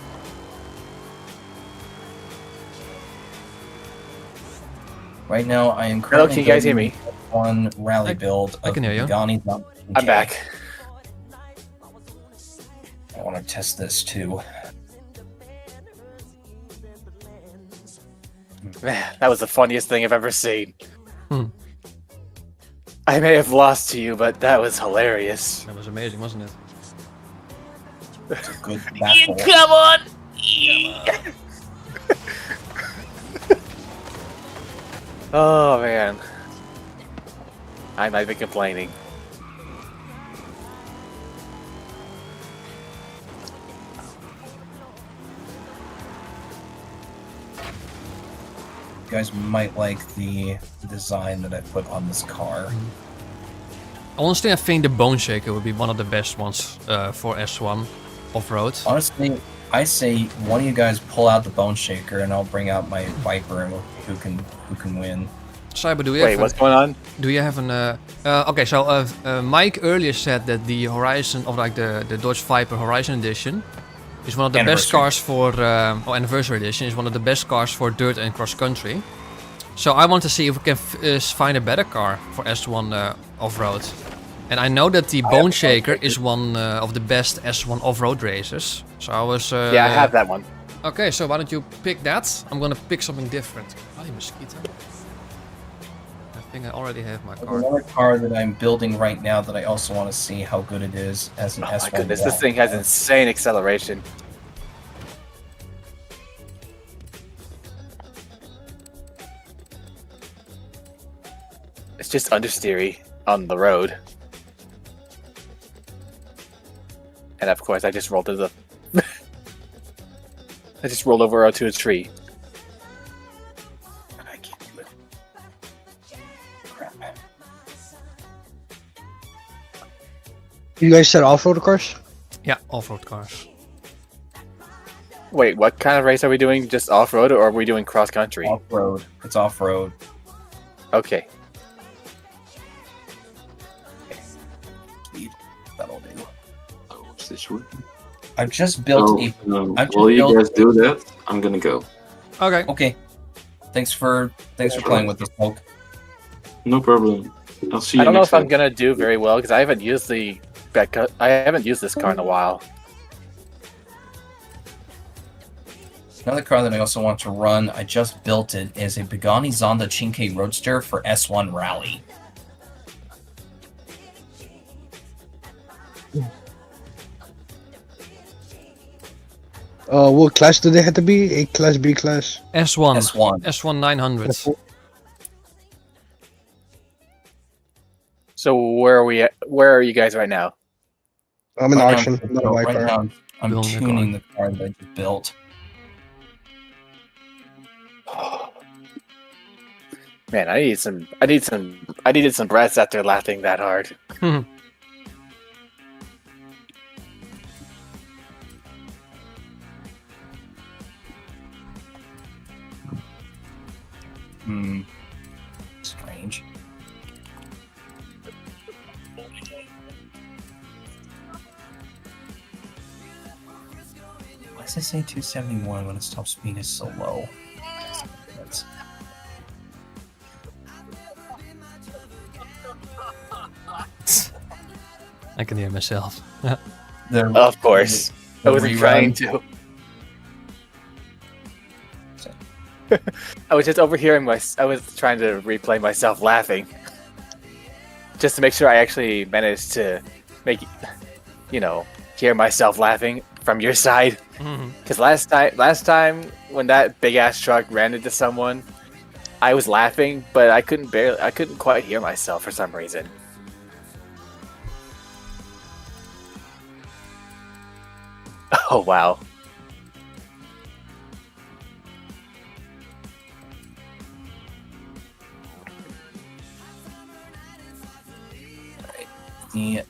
Right now, I am currently can you guys hear me? One rally build of I can hear you. Pagani. I'm back. I want to test this too. Man, that was the funniest thing I've ever seen. Hmm. I may have lost to you, but that was hilarious. That was amazing, wasn't it? It's a good battle. Come on! Oh man. I might be complaining. You guys might like the design that I put on this car. Honestly, I think the Bone Shaker would be one of the best ones for S1 off-road. Honestly, I say one of you guys pull out the Bone Shaker and I'll bring out my Viper and who can win. Cyber, do we Wait, have what's going on? do you have an okay, so Mike earlier said that the Horizon, of like the Dodge Viper Horizon Edition, is one of the best cars for Anniversary Edition is one of the best cars for dirt and cross country. So I want to see if we can find a better car for S1 off-road. And I know that the Bone Shaker is one of the best S1 off-road racers. So I was Yeah, I have that one. Okay, so why don't you pick that? I'm gonna pick something different. Bloody mosquito. I think I already have my There's car. another car that I'm building right now that I also want to see how good it is as an Oh S1. my goodness, this rally. thing has insane acceleration. It's just understeery on the road. And of course, I just rolled to the... I just rolled over onto a tree. I can't do it. Crap. You guys said off-road cars? Yeah, off-road cars. Wait, what kind of race are we doing? Just off-road, or are we doing cross-country? Off-road. It's off-road. Okay. That'll do. Oh, is this working? I've just built Oh, a. no. I've just While you built- guys do that, I'm gonna go. Okay. Okay. Thanks for playing with us, Smoke. No problem. I'll see you I don't know next if I'm time. gonna do very well because I haven't used I haven't used this car in a while. Another car that I also want to run, I just built it, is a Pagani Zonda Cinque Roadster for S1 Rally. What class do they have to be? A class, B class? S1. S1. S1 900. So where are we at? Where are you guys right now? I'm in the Right auction. now, Not a white right car. now, I'm Building a tuning the car that I just built. Man, I needed some breaths after laughing that hard. Strange. Why does it say 271 when its top speed is so low? That's- I can hear myself. the- Of course, the I wasn't rerun- trying to. I was just overhearing I was trying to replay myself laughing, just to make sure I actually managed to make, hear myself laughing from your side. Because last time when that big ass truck ran into someone, I was laughing, but I couldn't quite hear myself for some reason. Oh wow. The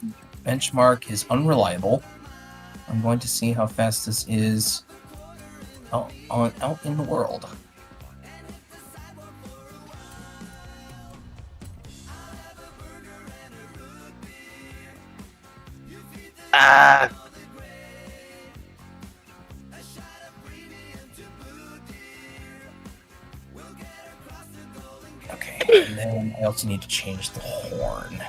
benchmark is unreliable. I'm going to see how fast this is out in the world. Ah. Okay, and then I also need to change the horn.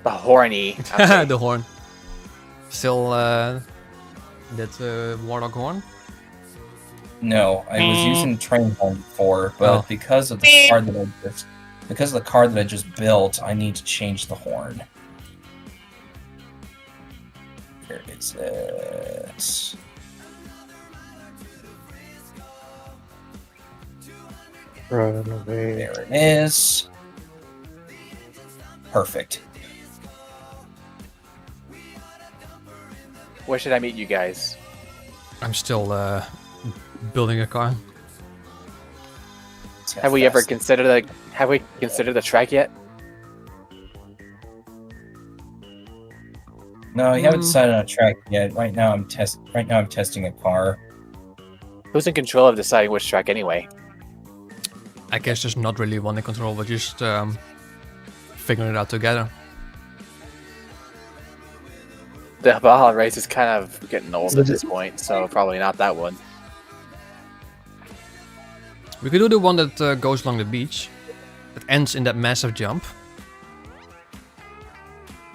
The horny. Okay. The horn. Still that Warlock horn? No, I was using train horn before, but because of the car that I just built, I need to change the horn. Where is it? Run away. There it is. Perfect. Where should I meet you guys? I'm still building a car. See how Have we fast ever it- considered the track yet? No, you haven't decided on a track yet. Right now, I'm testing a car. Who's in control of deciding which track anyway? I guess there's not really one in control, but just figuring it out together. The Baja race is kind of getting old at this point, so probably not that one. We could do the one that goes along the beach. That ends in that massive jump.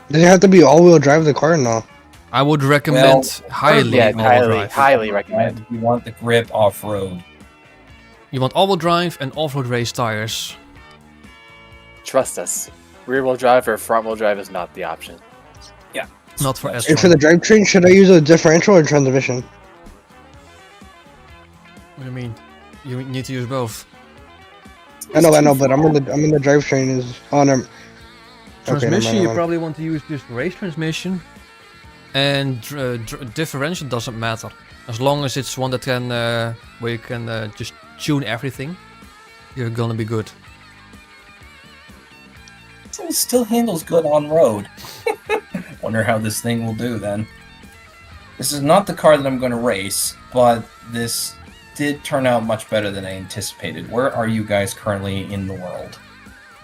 Does it have to be all-wheel drive the car? No. I would recommend highly Yeah, all-wheel drive. highly recommend. You want the grip off-road. You want all-wheel drive and off-road race tires. Trust us. Rear-wheel drive or front-wheel drive is not the option. Not for That's S1. And for the drivetrain, should I use a differential or transmission? What do you mean? You need to use both. I know, but I'm in the drivetrain is on a Transmission, you never mind. probably want to use just race transmission. And differential doesn't matter. As long as it's one that can, where you can just tune everything, you're gonna be good. It still handles good on road. Wonder how this thing will do then. This is not the car that I'm going to race, but this did turn out much better than I anticipated. Where are you guys currently in the world?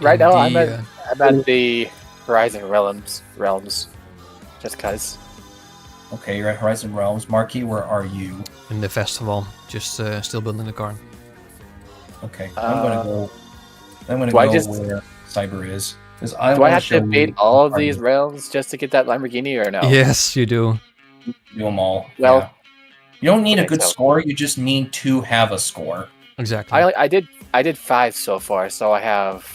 Right now, I'm The, at the Horizon realms. Just cause. Okay, you're at Horizon Realms. Marky, where are you? in the festival, just still building the car. Okay, I'm gonna go. I'm gonna do I go just- where Cyber is. Because Do I wanna have show to beat you all of the these realms just to get that Lamborghini or no? Yes, you do. Do them all. Well- yeah. You don't need a Okay, good so- score. You just need to have a score. Exactly. I did 5 so far, so I have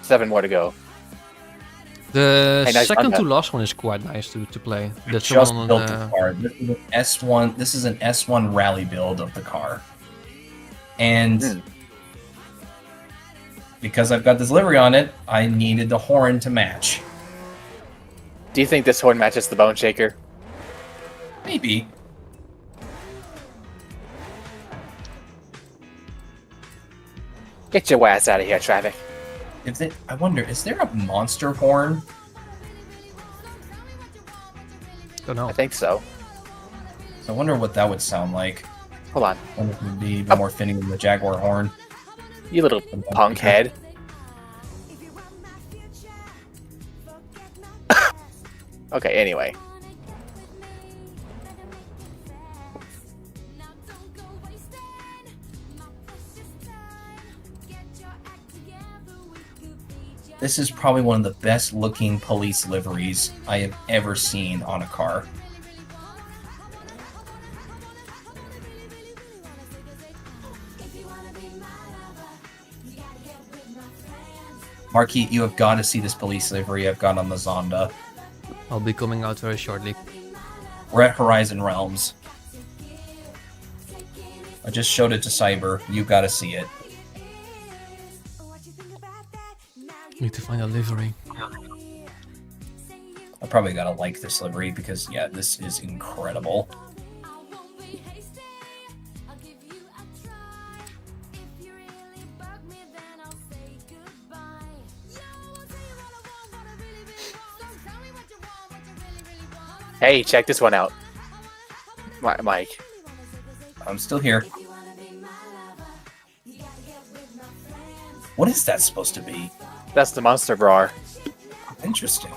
7 more to go. The Hey, nice second to content. last one is quite nice to play. That's the Just one built on the car. This is an S1. This is an S1 rally build of the car, and Hmm. because I've got this livery on it, I needed the horn to match. Do you think this horn matches the Bone Shaker? Maybe. Get your ass out of here, traffic. I wonder, is there a monster horn? Don't know. I think so. I wonder what that would sound like. Hold on, I wonder if it would be more fitting than the Jaguar horn. you little punk head. Okay, anyway. This is probably one of the best looking police liveries I have ever seen on a car. Marky, you have got to see this police livery I've got on the Zonda. I'll be coming out very shortly. We're at Horizon Realms. I just showed it to Cyber. You've got to see it. Need to find a livery. I probably gotta like this livery because, yeah, this is incredible. Hey, check this one out. Mike. I'm still here. What is that supposed to be? That's the Monster Brar. Interesting.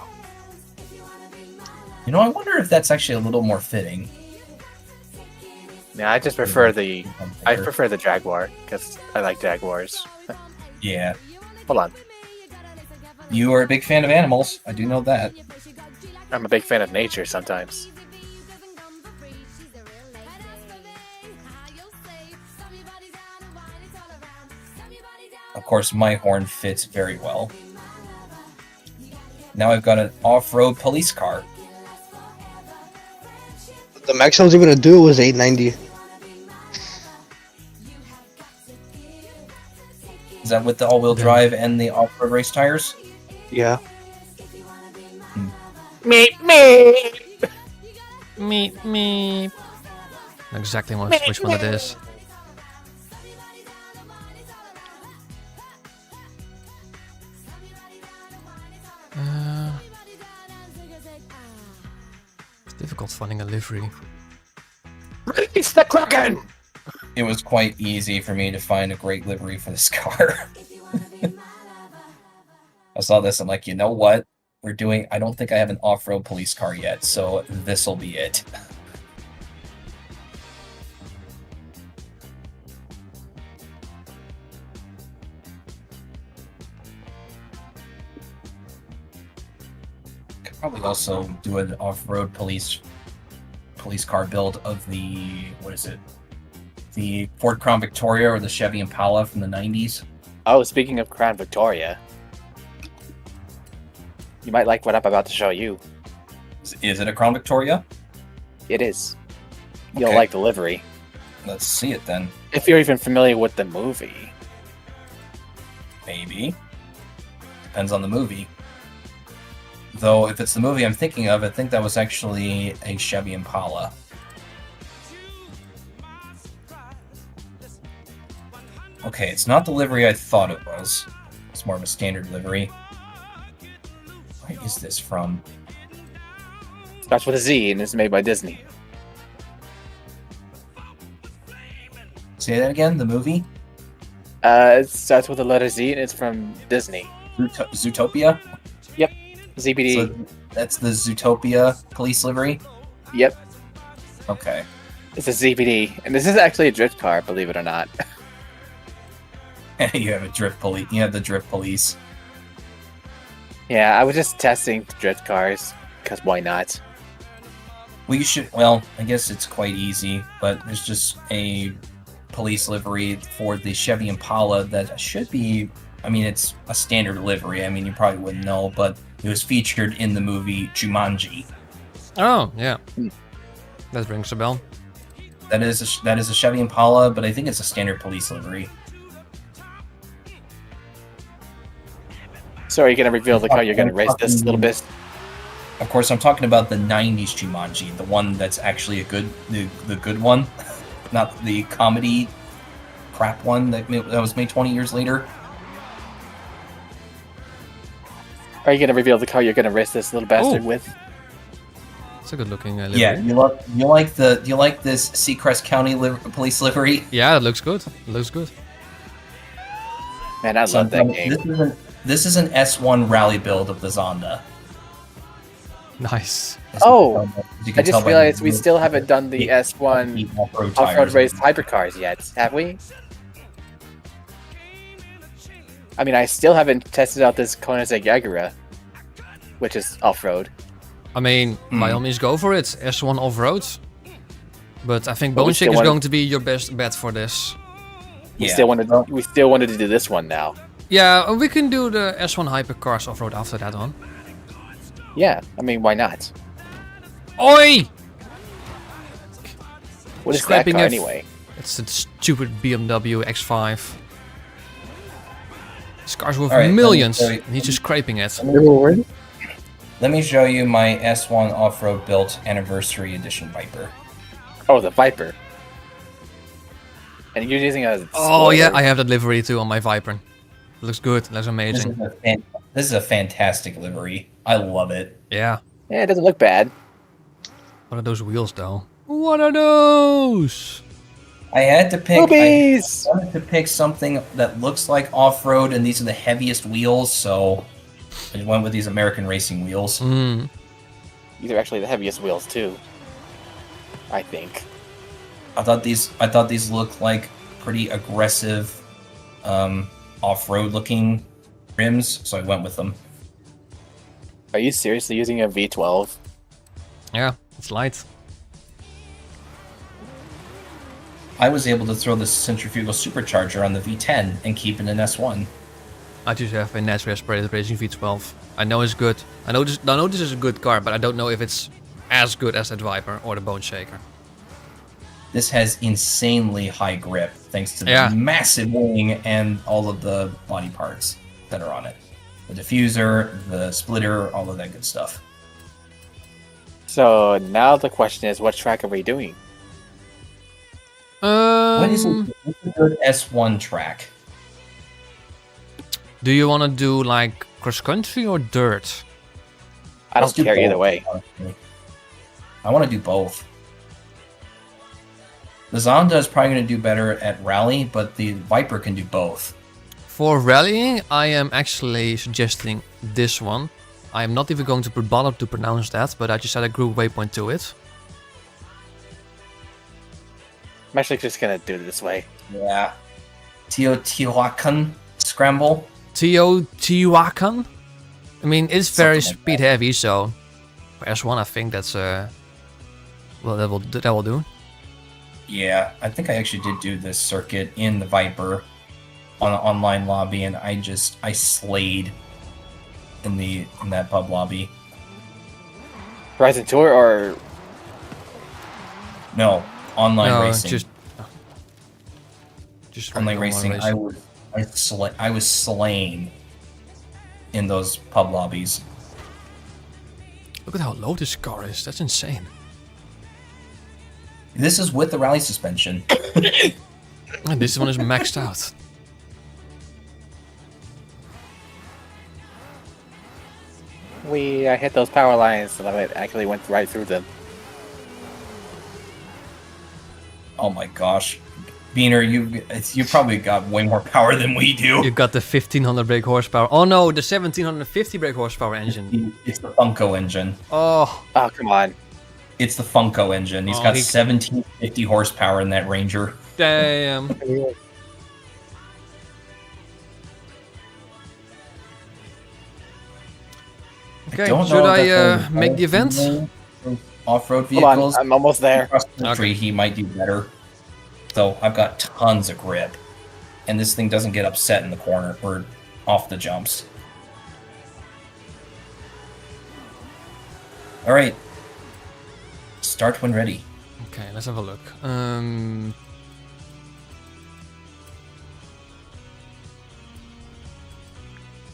You know, I wonder if that's actually a little more fitting. Yeah, I just prefer the Jaguar because I like Jaguars. Yeah. Hold on, You are a big fan of animals. I do know that. I'm a big fan of nature sometimes. Of course, my horn fits very well. Now I've got an off-road police car. The max I was able to do was 890. Is that with the all-wheel drive and the off-road race tires? Yeah. Me. Me. Know exactly which one it is. It's difficult finding a livery. Release the Kraken! It was quite easy for me to find a great livery for this car. I saw this, I'm like, you know what? I don't think I have an off-road police car yet, so this'll be it. Could probably also do an off-road police car build of the, what is it? The Ford Crown Victoria or the Chevy Impala from the 90s. Oh, speaking of Crown Victoria, you might like what I'm about to show you. Is it a Crown Victoria? It is. You'll Okay. like the livery. Let's see it then. If you're even familiar with the movie. Maybe. Depends on the movie. Though, if it's the movie I'm thinking of, I think that was actually a Chevy Impala. Okay, it's not the livery I thought it was. It's more of a standard livery. Where is this from? Starts with a Z and it's made by Disney. Say that again. The movie It starts with the letter Z and it's from Disney. Zootopia. ZBD. So that's the Zootopia police livery. Yep. Okay. It's a ZBD. And this is actually a drift car, believe it or not. You have a drift police. You have the drift police. Yeah, I was just testing drift cars, because why not? Well, you should. Well, I guess it's quite easy, but there's just a police livery for the Chevy Impala that should be. I mean, it's a standard livery. I mean, you probably wouldn't know, but it was featured in the movie Jumanji. Oh, yeah. That rings a bell. That is a Chevy Impala, but I think it's a standard police livery. So are you going to reveal the car you're going to race this a little bit? Of course, I'm talking about the '90s Jumanji, the one that's actually the good one, not the comedy crap one that was made 20 years later. Are you going to reveal the car you're going to race this little bastard with? It's a good looking livery. Yeah, you like this Seacrest County police livery? Yeah, it looks good. It looks good. Man, I love that game. This is an S1 rally build of the Zonda. Nice. Oh, You can I just tell by realized the- we still haven't done the S1 off-road off-road tires. race hypercars yet, have we? I mean, I still haven't tested out this Koenigsegg Agera, which is off-road. I mean, by all means, go for it. S1 off-road. But I think But we Bone still Shake is wanna- going to be your best bet for this. We Yeah. still wanted to do this one now. Yeah, we can do the S1 hypercars off-road after that on. Yeah, I mean, why not? Oi! What is that Scrapping car a- anyway? It's a stupid BMW X5. This car's worth All right, let me millions, show you- and he's just scraping it. Let me show you my S1 off-road built anniversary edition Viper. Oh, the Viper. And you're using a Oh yeah, spoiler. I have that livery too on my Viper. Looks good. Looks amazing. This is a fantastic livery. I love it. Yeah. Yeah, it doesn't look bad. What are those wheels though? What are those? I had to pick. Boobies! I wanted to pick something that looks like off-road, and these are the heaviest wheels, so I just went with these American racing wheels. Mm. These are actually the heaviest wheels too. I think. I thought these looked like pretty aggressive, off-road looking rims, so I went with them. Are you seriously using a V12? Yeah, it's light. I was able to throw the centrifugal supercharger on the V10 and keep it in S1. I just have a naturally aspirated racing V12. I know it's good. I know this is a good car, but I don't know if it's as good as that Viper or the Bone Shaker. This has insanely high grip thanks to the Yeah. massive wing and all of the body parts that are on it. The diffuser, the splitter, all of that good stuff. So now the question is, what track are we doing? What is what's a good S1 track? Do you want to do like cross country or dirt? I Let's don't do care either both, way. honestly. I want to do both. The Zonda is probably going to do better at rally, but the Viper can do both. For rallying, I am actually suggesting this one. I am not even going to bother to pronounce that, but I just add a group waypoint to it. I'm actually just gonna do it this way. Yeah. Teotihuacan Scramble. Teotihuacan? I mean, it's very Something like speed heavy, so for S1 I think that's well, that will do. Yeah, I think I actually did do this circuit in the Viper on an online lobby, and I slayed in that pub lobby. Horizon Tour or No, online No, racing. just online regular racing. I was slain in those pub lobbies. Look at how low this car is. That's insane. This is with the rally suspension. And this one is maxed out. I hit those power lines and I actually went right through them. Oh my gosh. Beaner, you probably got way more power than we do. You got the 1500 brake horsepower. Oh no, the 1750 brake horsepower engine. It's the Funko engine. Oh, Oh, come on. It's the Funko engine. He's got 1750 horsepower in that Ranger. damn. Okay, should I make the event? Off-road Hold on, vehicles. I'm almost there. Cross country, he might do better. So I've got tons of grip, and this thing doesn't get upset in the corner or off the jumps. All right, start when ready. Okay, let's have a look.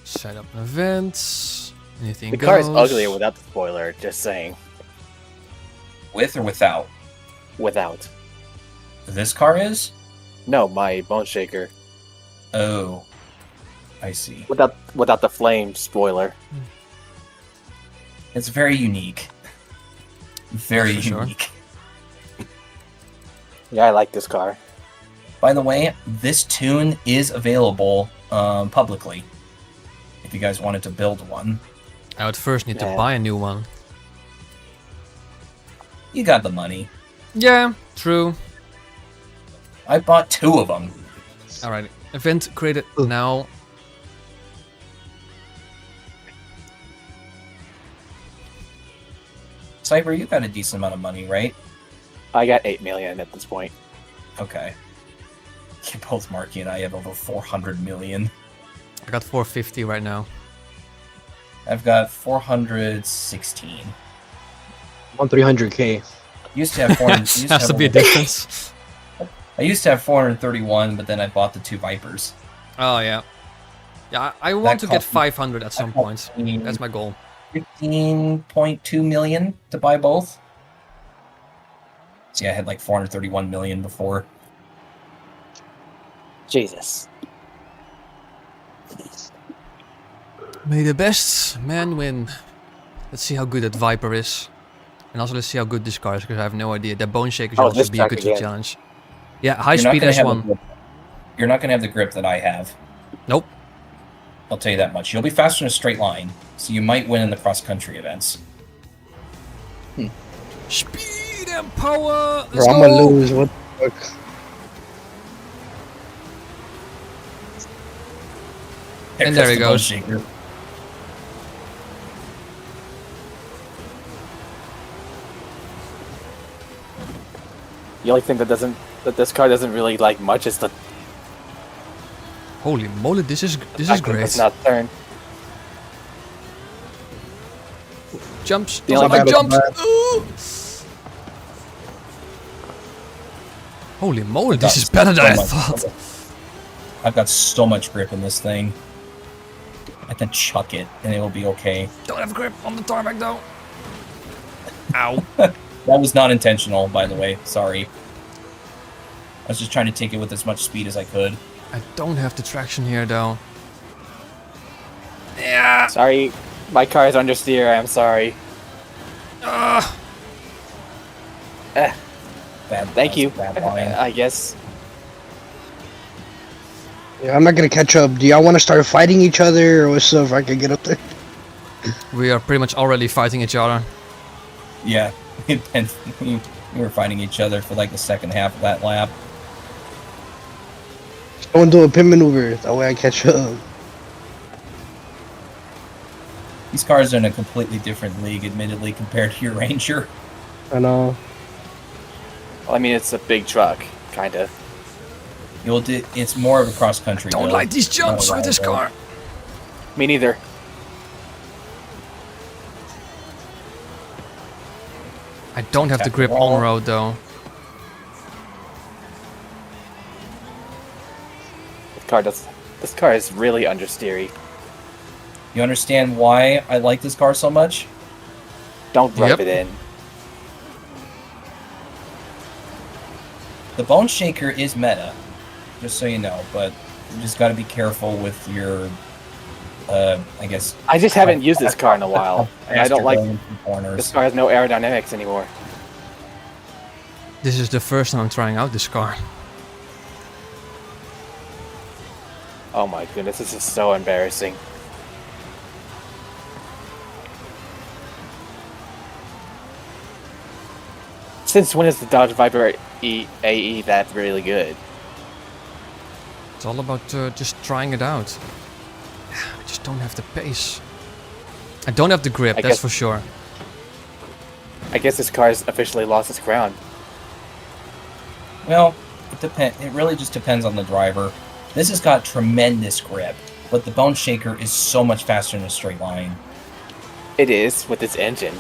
Set up an event. Anything The goes. car is uglier without the spoiler, just saying. With or without? Without. This car is? No, my bone shaker. Oh, I see. Without the flame spoiler. It's very unique. Very For sure. unique. Yeah, I like this car. By the way, this tune is available publicly. If you guys wanted to build one, I would first need to Yeah. buy a new one. you got the money. Yeah, true. I bought 2 of them. Alright, event created now. Cyber, you got a decent amount of money, right? I got 8 million at this point. Okay. Both Marky and I have over 400 million. I got 450 right now. I've got 416. On 300k. Used to have 400. Has to be a difference. I used to have 431, but then I bought the 2 Vipers. Oh yeah. Yeah, I want to get cost me- 500 at some point. That's my goal. 15.2 million to buy both. See, I had like 431 million before. Jesus. May the best man win. Let's see how good that Viper is. And also let's see how good this car is, because I have no idea. That Bone Shaker should Oh, also this be a track good again. challenge. Yeah, high You're not speed gonna have the S1. grip- You're not going to have the grip that I have. Nope. I'll tell you that much. You'll be faster in a straight line, so you might win in the cross-country events. Speed and power! Bro, Let's I'm gonna go! lose. What the fuck? And there he That's the goes. shaker. The only thing that this car doesn't really like much is the Holy moly, this is fact that great. it's not turn. Jumps. The Doesn't only like bad- jumps. bad- Ooh. Holy moly, this Got is better than I so much- thought. I've got so much grip in this thing. I can chuck it, and it will be okay. Don't have grip on the tarmac though. Ow. That was not intentional, by the way. Sorry. I was just trying to take it with as much speed as I could. I don't have the traction here though. Yeah. Sorry, my car is understeer. I'm sorry. Ugh. Eh, Bad, thank that you. was a Bad line. I guess. Yeah, I'm not gonna catch up. Do y'all want to start fighting each other, or what's up? If I can get up there. We are pretty much already fighting each other. Yeah, and we were fighting each other for like the second half of that lap. Someone do a pin maneuver. That way I catch up. These cars are in a completely different league, admittedly, compared to your Ranger. I know. Well, I mean, it's a big truck, kind of. It's more of a cross country. Don't like these jumps with this car. Me neither. I don't have the grip on road though. This car is really understeery. You understand why I like this car so much? Don't drive Yep. it in. The Bone Shaker is meta, just so you know, but you just got to be careful with your I guess. I just haven't used this car in a while, and I don't like corners. this car has no aerodynamics anymore. This is the first time I'm trying out this car. Oh my goodness, this is so embarrassing. Since when is the Dodge Viper AE that really good? It's all about just trying it out. I just don't have the pace. I don't have the grip, that's for sure. I guess this car's officially lost its crown. Well, it really just depends on the driver. This has got tremendous grip, but the Bone Shaker is so much faster in a straight line. It is, with its engine.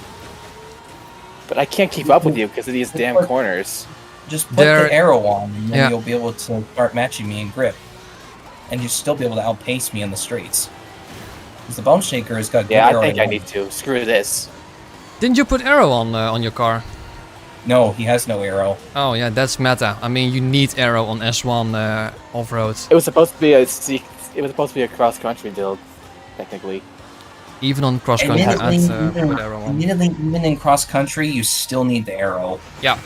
But I can't keep up with you because of these damn corners. Just put the arrow on, and then you'll be able to start matching me in grip. And you'll still be able to outpace me in the straights. Because the Bone Shaker has got good arrow. Yeah, I think I need to. Screw this. Didn't you put arrow on your car? No, he has no arrow. Oh yeah, that's meta. I mean, you need arrow on S1 off-road. It was supposed to be a cross-country build, technically. Even on cross-country, put arrow on. Even in cross-country, you still need the arrow. Yeah.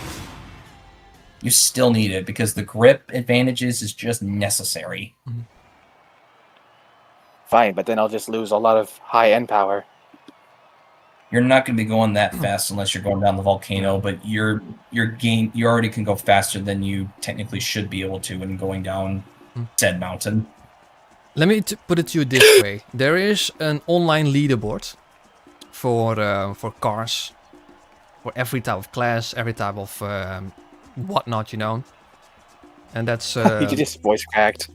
You still need it because the grip advantages is just necessary. Mm-hmm. Fine, but then I'll just lose a lot of high-end power. You're not going to be going that fast unless you're going down the volcano, but you already can go faster than you technically should be able to when going down said mountain. Let me put it to you this way: there is an online leaderboard for cars, for every type of class, every type of whatnot, you know. And that's You just voice cracked.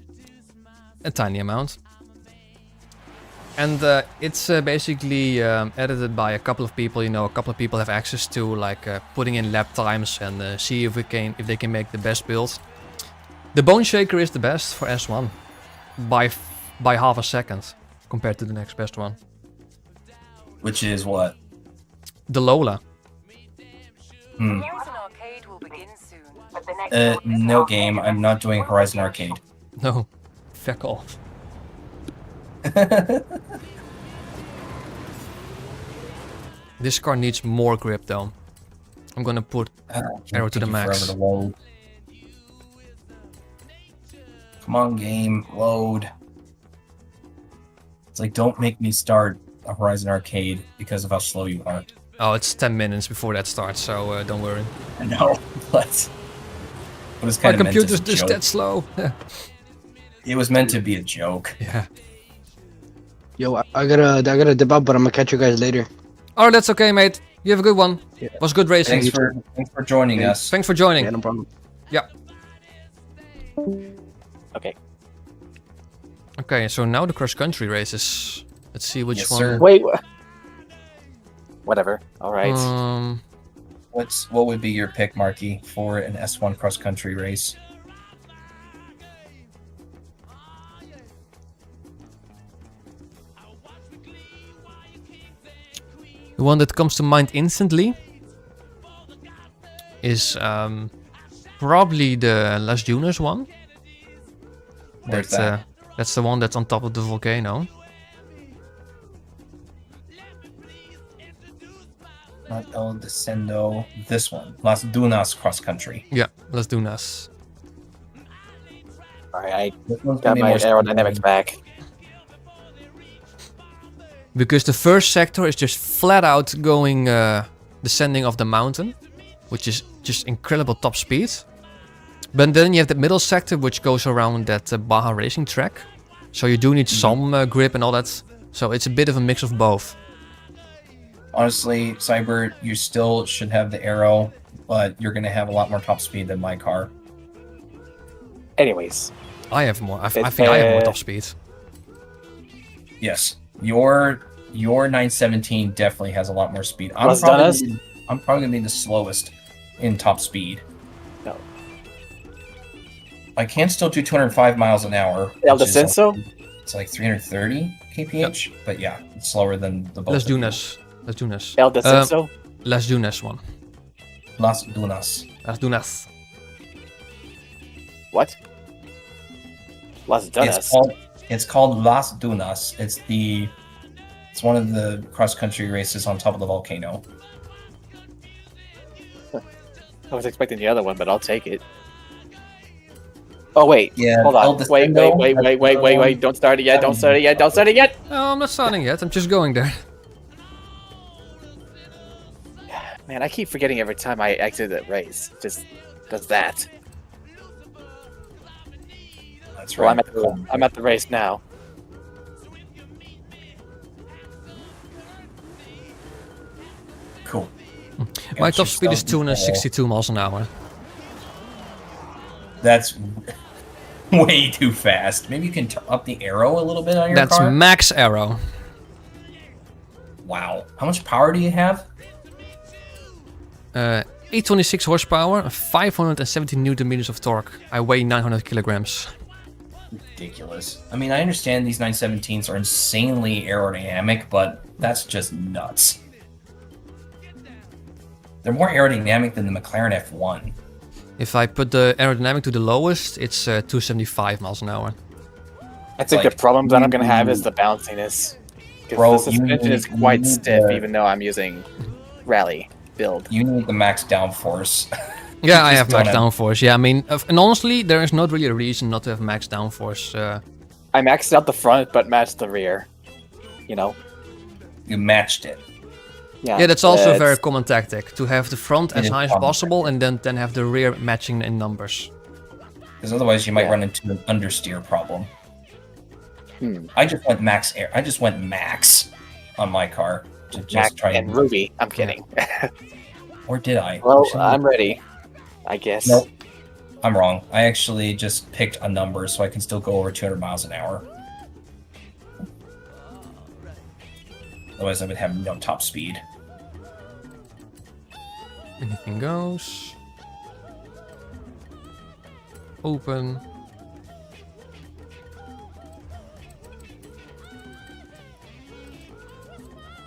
a tiny amount. And it's basically edited by a couple of people. You know, a couple of people have access to like putting in lap times and see if they can make the best build. The Bone Shaker is the best for S1 by half a second compared to the next best one. Which is what? The Lola. No game. I'm not doing Horizon Arcade. No, feck off. This car needs more grip though. I'm gonna put arrow to the max. Come on, game, load. It's like, don't make me start a Horizon Arcade because of how slow you are. Oh, it's 10 minutes before that starts, so don't worry. I know, but it was kind My of meant as computer's a just joke. that slow. It was meant to be a joke. Yeah. Yo, I gotta dip out, but I'm gonna catch you guys later. Oh, that's okay, mate. You have a good one. Yeah. Was good racing. Thanks for joining us. Thanks for joining. Yeah, no problem. Yeah. Okay. Okay, so now the cross-country races. Let's see which Yes, one. sir. Wait. Whatever. All right. What would be your pick, Marky, for an S1 cross country race? The one that comes to mind instantly is probably the Las Dunas one. Where's that? That's the one that's on top of the volcano. Not El Descendo. This one. Las Dunas cross country. Yeah, Las Dunas. All right, This one's I got gonna be my more aerodynamics back. Because the first sector is just flat out going descending off the mountain, which is just incredible top speed. But then you have the middle sector, which goes around that Baja racing track. So you do need some grip and all that. So it's a bit of a mix of both. Honestly, Cyber, you still should have the arrow, but you're going to have a lot more top speed than my car. Anyways, I have more. I think I have more top speed. Yes, your 917 definitely has a lot more speed. I'm Las probably going to be the slowest in top speed. No. I can still do 205 miles an hour. El which is Descenso? It's like 330 kph, but yeah, it's slower than the both. Las of you. Dunas. Las Dunas. El Descenso? Las Dunas one. Las Dunas. Las Dunas. What? Las Dunas. It's called Las Dunas. It's one of the cross-country races on top of the volcano. I was expecting the other one, but I'll take it. Oh wait, Yeah, hold El on. Wait, Descendo, wait, that's wait, wait, another wait, one. wait! Don't start it yet! Don't start it yet! Don't start it yet! No, I'm not starting yet. I'm just going there. Man, I keep forgetting every time I exit that race. Just does that. That's Well, right. I'm at the race now. Cool. My Got top your speed is stuff 262 miles an hour. That's way too fast. Maybe you can up the arrow a little bit on your That's car. max arrow. Wow. How much power do you have? 826 horsepower, 570 newton meters of torque. I weigh 900 kilograms. Ridiculous. I mean, I understand these 917s are insanely aerodynamic, but that's just nuts. They're more aerodynamic than the McLaren F1. If I put the aerodynamic to the lowest, it's 275 miles an hour. I think like, the problem that I'm gonna have is the bounciness. Bro, Because the suspension is quite need stiff, the- even though I'm using rally build. You need the max downforce. Yeah, I just have don't max downforce. Yeah, I mean, and honestly, there is not really a reason not to have max downforce. I maxed out the front, but matched the rear. You know? You matched it. Yeah, that's also a very it's- common tactic, to have the front It as is high as common possible and then have the rear matching in numbers. Because otherwise you might Yeah. run into an understeer problem. Hmm. I just went max air. I just went max on my car to just Jack try and Ruby. I'm kidding. Or did I? Well, Actually, I'm ready. I guess. Nope. I'm wrong. I actually just picked a number so I can still go over 200 miles an hour. Otherwise, I would have no top speed. Anything goes. Open.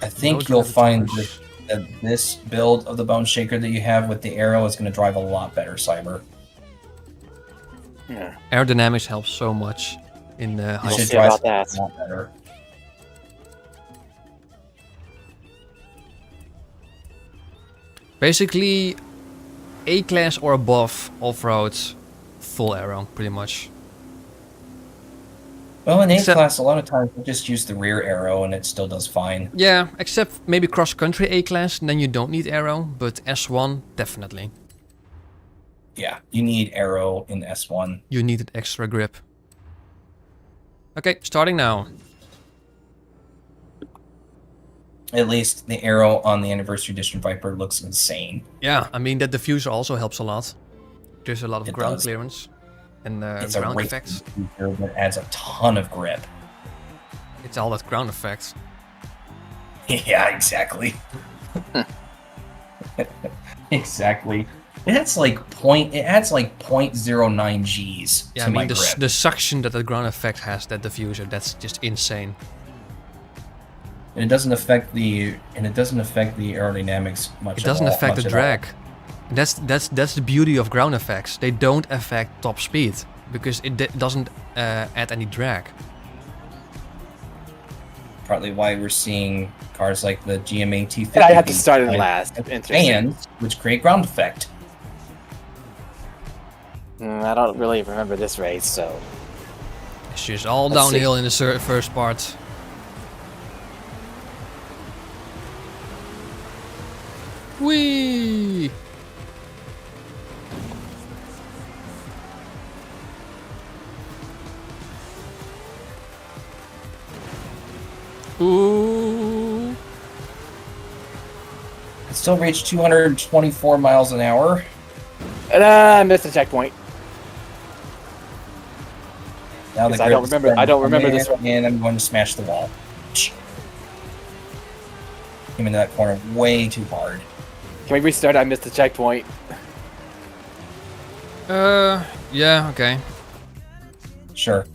I think Those you'll are the find tires. that this build of the Bone Shaker that you have with the arrow is going to drive a lot better, Cyber. Yeah. Aerodynamics helps so much in It high We'll should see drive about that. a lot better. Basically, A-class or above off-road, full aero, pretty much. Well, in Except- A-Class, a lot of times you just use the rear arrow and it still does fine. Yeah, except maybe cross-country A-class, then you don't need aero, but S1, definitely. Yeah, you need arrow in S1. You need an extra grip. Okay, starting now. At least the arrow on the Anniversary Edition Viper looks insane. Yeah, I mean, that diffuser also helps a lot. There's a lot of It ground does. clearance and It's a ground race effects. feature that adds a ton of grip. It's all that ground effects. Yeah, exactly. Exactly. It adds like 0.09 Gs Yeah, to I my mean, grip. the suction that the ground effect has, that diffuser, that's just insane. And it doesn't affect the aerodynamics much. It doesn't at all, affect much the at all. drag. That's the beauty of ground effects. They don't affect top speed because it doesn't add any drag. Partly why we're seeing cars like the GMA T50 And I had to being start it designed last. with Interesting. fans, which create ground effect. I don't really remember this race, so It's just all Let's downhill in the first part. Whee! Ooh. It still reached 224 miles an hour. and, I missed the checkpoint. Now the Yes, I don't grip is remember- I don't remember this one. And I'm going to smash the wall. Came into that corner way too hard. Can we restart? I missed the checkpoint. Yeah, okay. Sure.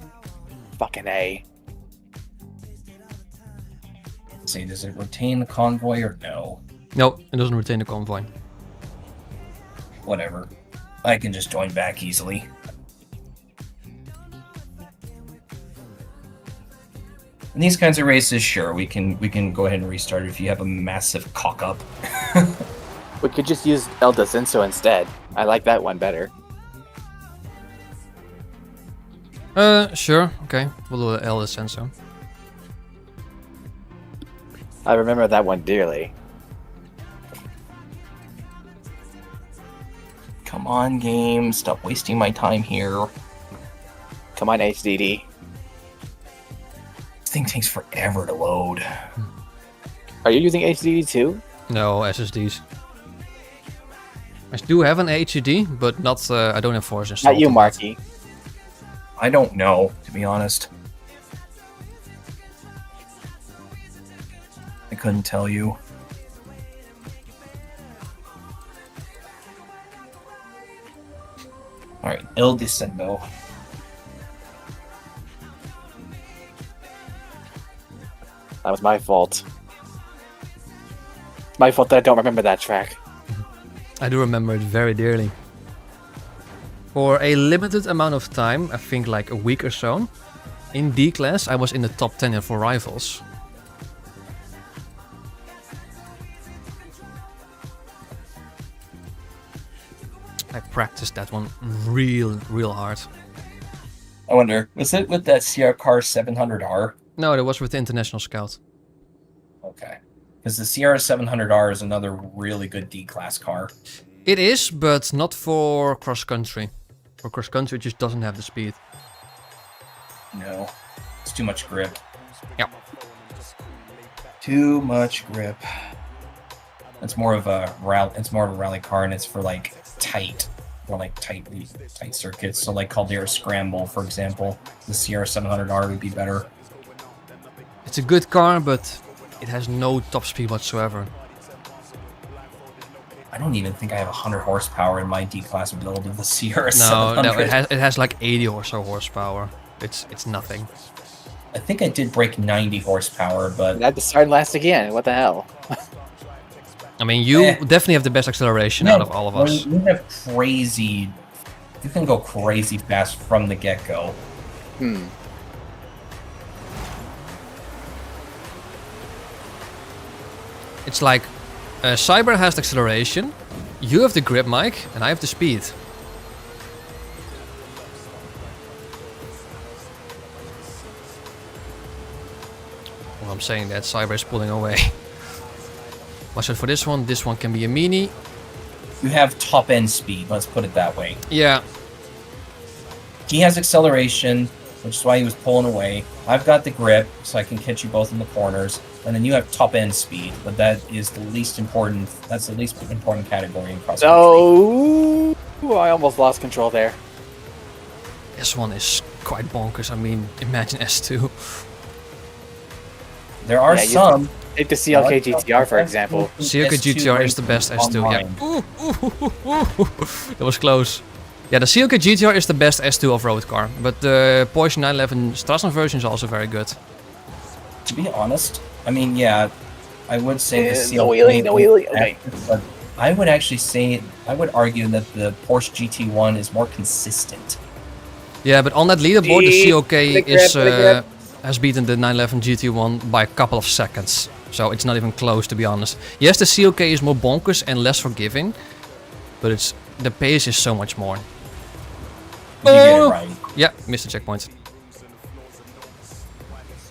Fucking A. Let's see, does it retain the convoy or no? No, it doesn't retain the convoy. Whatever. I can just join back easily. In these kinds of races, sure, we can go ahead and restart it if you have a massive cock up. We could just use El Descenso instead. I like that one better. Sure. Okay, we'll do the El Descenso. I remember that one dearly. Come on, game, stop wasting my time here. Come on, HDD. This thing takes forever to load. Are you using HDD too? No, SSDs. I do have an HDD, but not. I don't have Forza installed. Not you, on Marky. I don't know, to be honest. I couldn't tell you. Alright, El Descendo. That was my fault. It's my fault that I don't remember that track. I do remember it very dearly. For a limited amount of time, I think like a week or so, in D class I was in the top 10 for rivals. I practiced that one real hard. I wonder, was it with that CR car 700R? No, that was with the International Scout. Okay. Because the CR 700R is another really good D-class car. It is, but not for cross-country. For cross-country it just doesn't have the speed. No. It's too much grip. Yeah. Too much grip. It's more of a rally car, and it's for like tight circuits. So like Caldera Scramble, for example, the CR 700R would be better. It's a good car, but it has no top speed whatsoever. I don't even think I have 100 horsepower in my D-class build of the CR 700. No, it has like 80 or so horsepower. It's nothing. I think I did break 90 horsepower, but That started last again. What the hell? I mean, you definitely have the best acceleration out of all of us. You have crazy. You can go crazy fast from the get-go. It's like Cyber has the acceleration, you have the grip, Mike, and I have the speed. Well, I'm saying that Cyber is pulling away. Watch out for this one can be a mini. You have top-end speed, let's put it that way. Yeah. He has acceleration, which is why he was pulling away. I've got the grip, so I can catch you both in the corners. And then you have top-end speed, but that is the least important. That's the least important category in cross-country. Oh, I almost lost control there. This one is quite bonkers. I mean, imagine S2. There are some. Take the CLK GTR, for example. CLK GTR is the best S2, yeah. That was close. Yeah, the CLK GTR is the best S2 off-road car, but the Porsche 911 Strassen version is also very good. To be honest, I mean, yeah, I would say the CLK... No wheelie, okay. But I would actually say, I would argue that the Porsche GT1 is more consistent. Yeah, but on that leaderboard, the CLK has beaten the 911 GT1 by a couple of seconds. So it's not even close, to be honest. Yes, the CLK is more bonkers and less forgiving, but the pace is so much more. You get it right. Yeah, missed the checkpoint.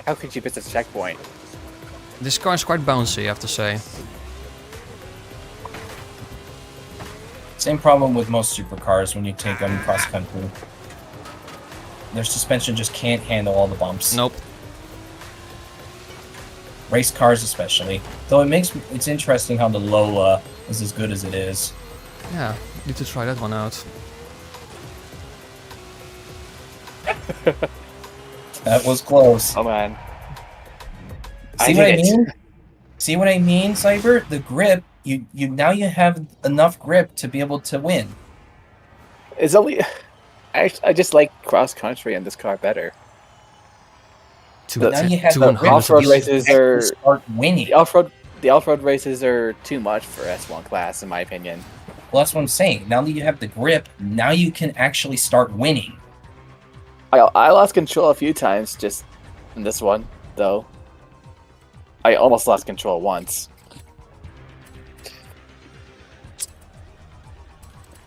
How could you miss a checkpoint? This car is quite bouncy, I have to say. Same problem with most supercars when you take them cross country. Their suspension just can't handle all the bumps. Nope. Race cars especially. Though it's interesting how the Lola is as good as it is. Yeah, need to try that one out. That was close. Oh man. See what I mean? See what I mean, Cyber? The grip, you now have enough grip to be able to win. It's only I just like cross country in this car better. Now you have The off-road races are start winning. The off-road races are too much for S1 class, in my opinion. Well, that's what I'm saying. Now that you have the grip, now you can actually start winning. I lost control a few times just in this one. though. I almost lost control once.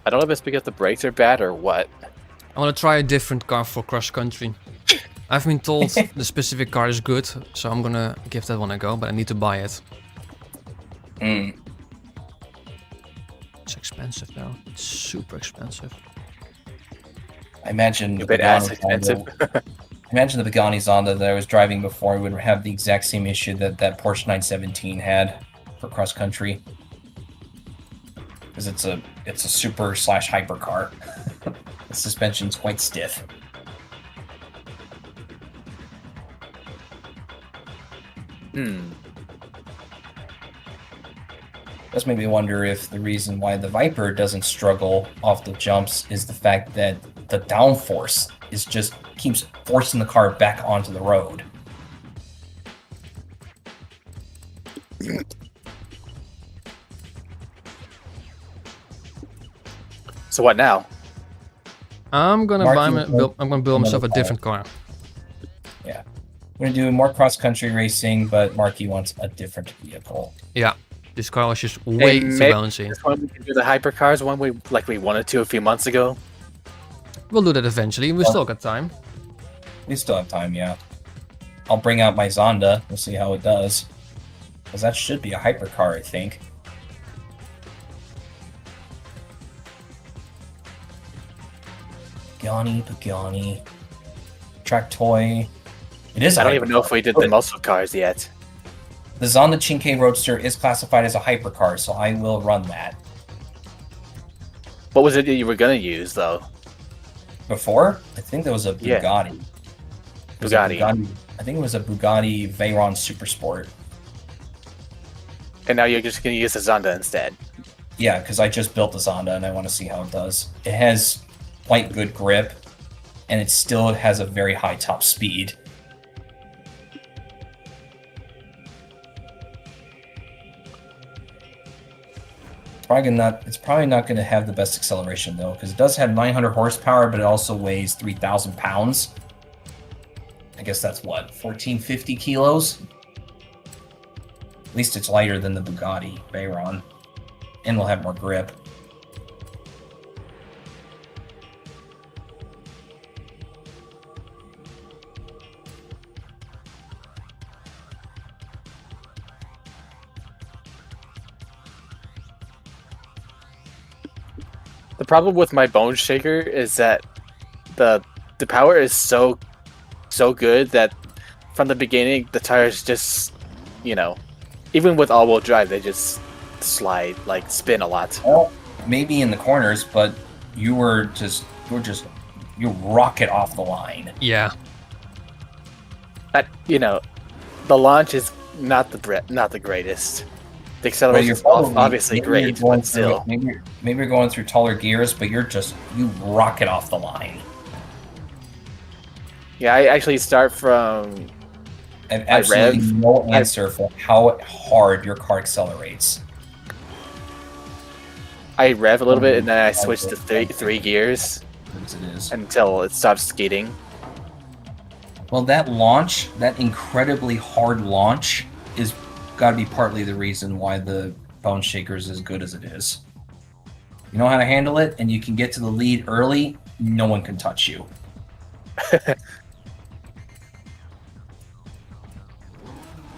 I don't know if it's because the brakes are bad or what. I want to try a different car for cross country. I've been told the specific car is good, so I'm gonna give that one a go, but I need to buy it. Mm. It's expensive though. It's super expensive. I imagine A bit ass expensive. Imagine the Pagani Zonda that I was driving before would have the exact same issue that Porsche 917 had for cross country. Because it's a super / hypercar. The suspension's quite stiff. Does make me wonder if the reason why the Viper doesn't struggle off the jumps is the fact that the downforce is just keeps forcing the car back onto the road. So what now? I'm gonna I'm gonna build myself a another different car. Yeah. We're gonna do more cross-country racing, but Marky wants a different vehicle. Yeah, this car was just way too bouncy. This one we can do the hypercars one we wanted to a few months ago. We'll do that eventually. We still got time. We still have time, yeah. I'll bring out my Zonda. We'll see how it does. Because that should be a hypercar, I think. Pagani. Track toy. It is. I don't even know if we did the muscle cars yet. The Zonda Chinke Roadster is classified as a hypercar, so I will run that. What was it that you were gonna use though? Before, I think there was a Yeah. Bugatti. I think it was a Bugatti Veyron Supersport. And now you're just gonna use the Zonda instead. Yeah, because I just built the Zonda and I want to see how it does. It has quite good grip, and it still has a very high top speed. It's probably not going to have the best acceleration though, because it does have 900 horsepower, but it also weighs 3,000 pounds. I guess that's what, 1,450 kilos? At least it's lighter than the Bugatti Veyron, and will have more grip. The problem with my bone shaker is that the power is so good that from the beginning the tires just, you know, even with all-wheel drive they just slide, like spin a lot. Well, maybe in the corners, but you rocket off the line. Yeah. That, you know, the launch is not the greatest. The acceleration is obviously great, but still. Maybe you're going through taller gears, but you rocket off the line. Yeah, I actually start from. I have absolutely no answer for how hard your car accelerates. I rev a little bit and then I switch to three gears until it stops skidding. Well, that incredibly hard launch, is got to be partly the reason why the Bone Shaker is as good as it is. You know how to handle it, and you can get to the lead early, no one can touch you.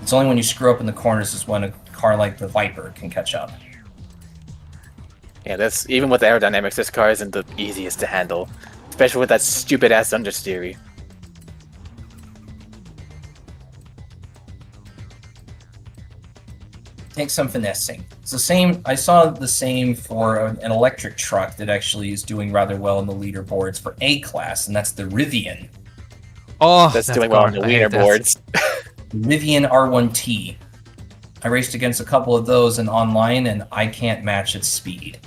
It's only when you screw up in the corners is when a car like the Viper can catch up. Yeah, that's even with the aerodynamics, this car isn't the easiest to handle, especially with that stupid ass understeer. Take some finessing. It's the same. I saw the same for an electric truck that actually is doing rather well in the leaderboards for A class, and that's the Rivian. Oh, that's doing well on the leaderboards. Rivian R1T. I raced against a couple of those in online, and I can't match its speed.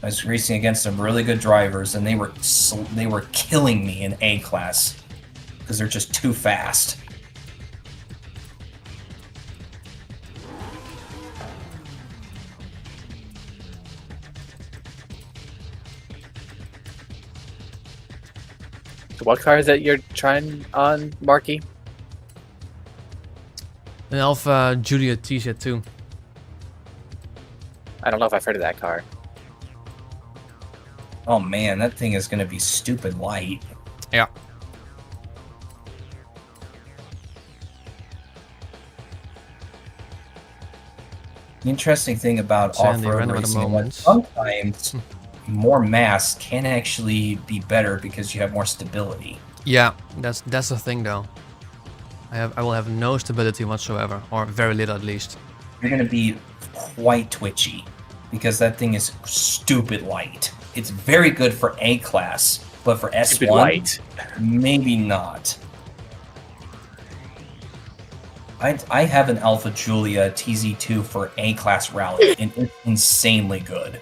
I was racing against some really good drivers, and they were killing me in A class because they're just too fast. What car is that you're trying on, Marky? An Alpha Julia TZ2. I don't know if I've heard of that car. Oh man, that thing is gonna be stupid light. Yeah. The interesting thing about Sandy, off-road random at the racing is that moment. sometimes more mass can actually be better because you have more stability. Yeah, that's the thing though. I will have no stability whatsoever, or very little at least. You're gonna be quite twitchy because that thing is stupid light. It's very good for A class, but for Stupid S1, light. maybe not. I have an Alpha Julia TZ2 for A class rally, and it's insanely good.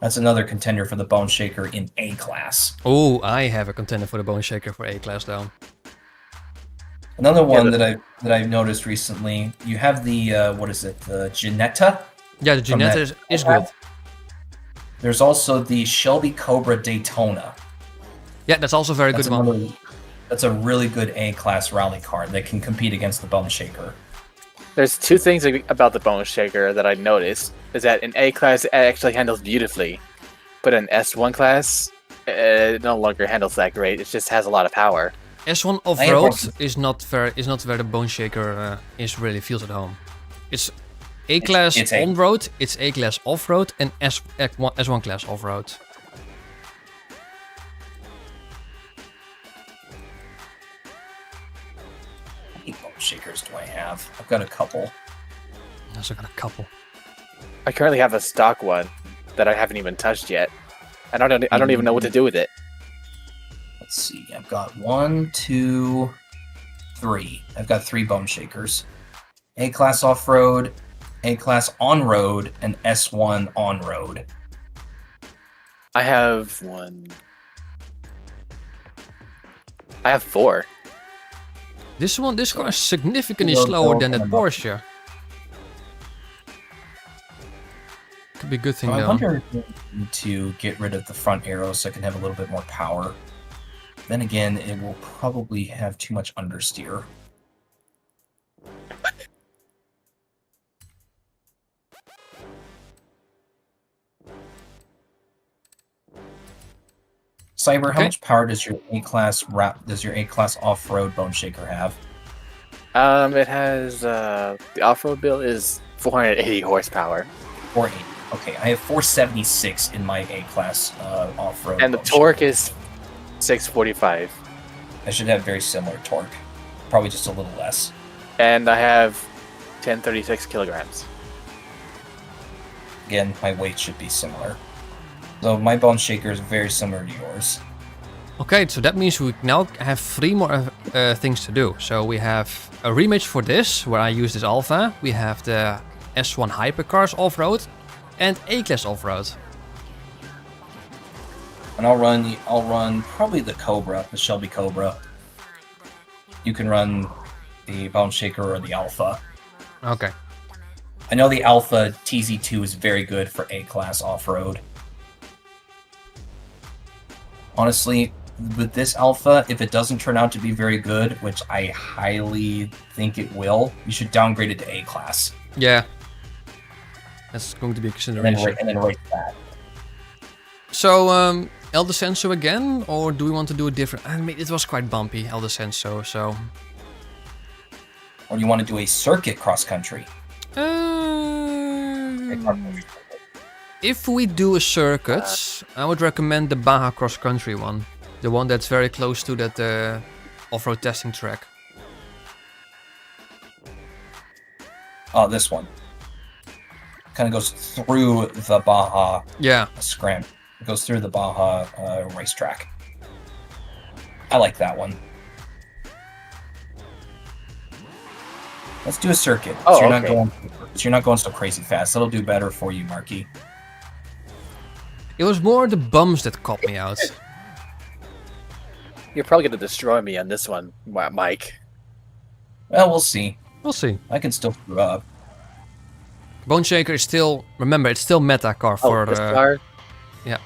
That's another contender for the Bone Shaker in A class. Oh, I have a contender for the Bone Shaker for A class though. Another one that I've noticed recently. You have the what is it? The Ginetta. Yeah, the From Ginetta that- is good. There's also the Shelby Cobra Daytona. Yeah, that's also a very That's good one. another. That's a really good A class rally car that can compete against the Bone Shaker. There's two things about the Bone Shaker that I noticed. Is that in A class it actually handles beautifully, but in S1 class it no longer handles that great. It just has a lot of power. S1 off-road is not where the Bone Shaker is really feels at home. It's A class it's A. on-road, it's A class off-road, and S1 class off-road. How many Bone Shakers do I have? I've got a couple. I also got a couple. I currently have a stock one that I haven't even touched yet. I don't even know what to do with it. Let's see. I've got 1, 2, 3. I've got 3 Bone Shakers. A class off-road, A class on-road, and S1 on-road. I have one. I have 4. This car is significantly Low slower torque than that and Porsche. Could be a good thing I though. wonder if I need to get rid of the front arrow so I can have a little bit more power. Then again, it will probably have too much understeer. Cyber, how Okay. much power does your A class off-road Bone Shaker have? It has the off-road build is 480 horsepower, 480. Okay, I have 476 in my A class off-road. and the Bone torque is 645, Shaker. I should have very similar torque, probably just a little less. and I have 1036 kilograms. Again, my weight should be similar. So my Bone Shaker is very similar to yours. Okay, so that means we now have 3 more things to do. So we have a rematch for this, where I use this Alpha. We have the S1 Hypercars off-road and A-Class off-road. And I'll run probably the Cobra, the Shelby Cobra. You can run the Bone Shaker or the Alpha. Okay. I know the Alpha TZ2 is very good for A-Class off-road. Honestly, with this Alpha, if it doesn't turn out to be very good, which I highly think it will, you should downgrade it to A-Class. Yeah. That's going to be a consideration. And then race that. So, El Descenso again, or do we want to do a different... I mean, it was quite bumpy, El Descenso, so... Or you want to do a circuit cross-country? If we do a circuit, I would recommend the Baja Cross Country one. The one that's very close to that off-road testing track. Oh, this one. Kind of goes through the Baja Yeah. scram. It goes through the Baja racetrack. I like that one. Let's do a circuit. Oh, so okay. you're not going so crazy fast. That'll do better for you, Marky. It was more the bumps that caught me out. You're probably going to destroy me on this one, Mike. Well, we'll see. We'll see. I can still screw up. Bone Shaker is still... Remember, it's still meta car for... This car? yeah.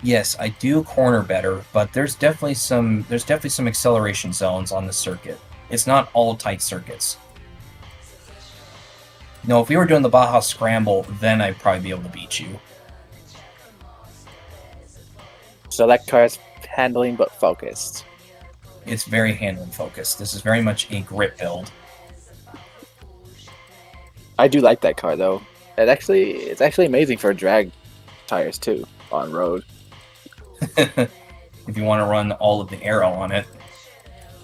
Yes, I do corner better, but there's definitely some acceleration zones on the circuit. It's not all tight circuits. No, if we were doing the Baja Scramble, then I'd probably be able to beat you. So that car's handling but focused. It's very handling focused. This is very much a grip build. I do like that car though. It's actually amazing for drag tires too on road. If you want to run all of the aero on it.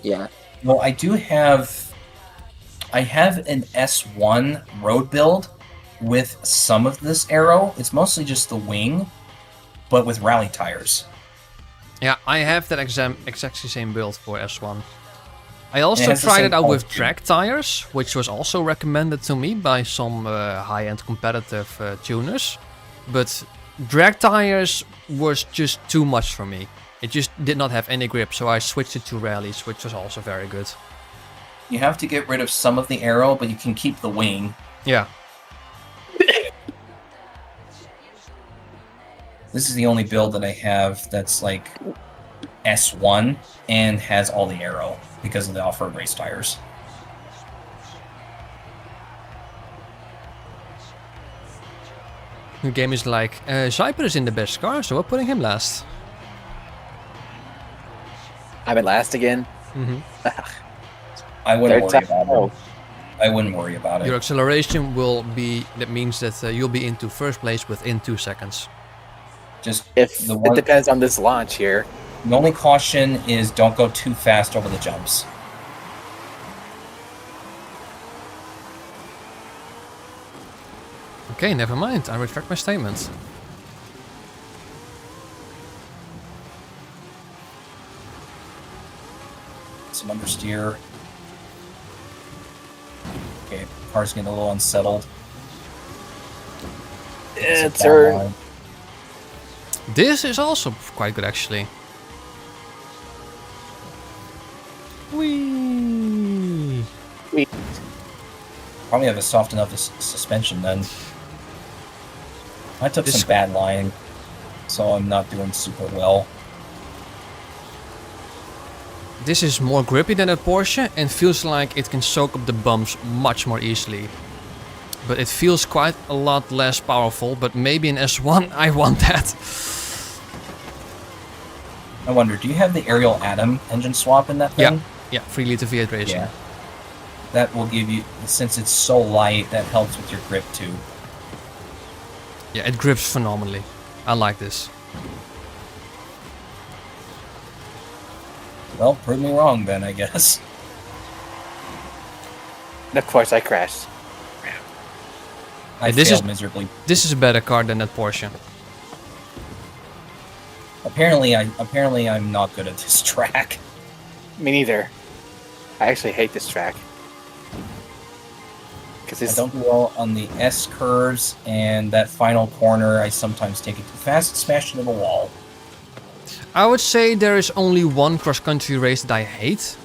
Yeah. Well, I have an S1 road build with some of this aero. It's mostly just the wing, but with rally tires. Yeah, I have that exactly same build for S1. I also has the tried same it out with quality. drag tires, which was also recommended to me by some high-end competitive tuners. But drag tires was just too much for me. It just did not have any grip, so I switched it to rallies, which was also very good. You have to get rid of some of the aero, but you can keep the wing. Yeah. This is the only build that I have that's like S1 and has all the aero because of the off-road race tires. The game is like, Zyper is in the best car, so we're putting him last. I'm in last again. I wouldn't Third worry time. about it. I wouldn't worry about Your it. acceleration will be, that means that you'll be into first place within 2 seconds. Just If the it one, depends on this launch here. the only caution is don't go too fast over the jumps. Okay, never mind, I retract my statement. Some understeer. Okay, car's getting a little unsettled. It's Down her. line. This is also quite good actually. Whee! Probably have a soft enough suspension then. I took This- some bad line, so I'm not doing super well. This is more grippy than a Porsche and feels like it can soak up the bumps much more easily. But it feels quite a lot less powerful, but maybe in S1 I want that. I wonder, do you have the Ariel Atom engine swap in that thing? Yeah, 3 liter V8 racing. Yeah. That will give you, since it's so light, that helps with your grip too. Yeah, it grips phenomenally. I like this. Well, prove me wrong then, I guess. And of course, I crashed. I this failed is- miserably. This is a better car than that Porsche. Apparently I'm not good at this track. Me neither. I actually hate this track. Because I it's don't do well on the S curves, and that final corner, I sometimes take it too fast and smash into the wall. I would say there is only one cross-country race that I hate,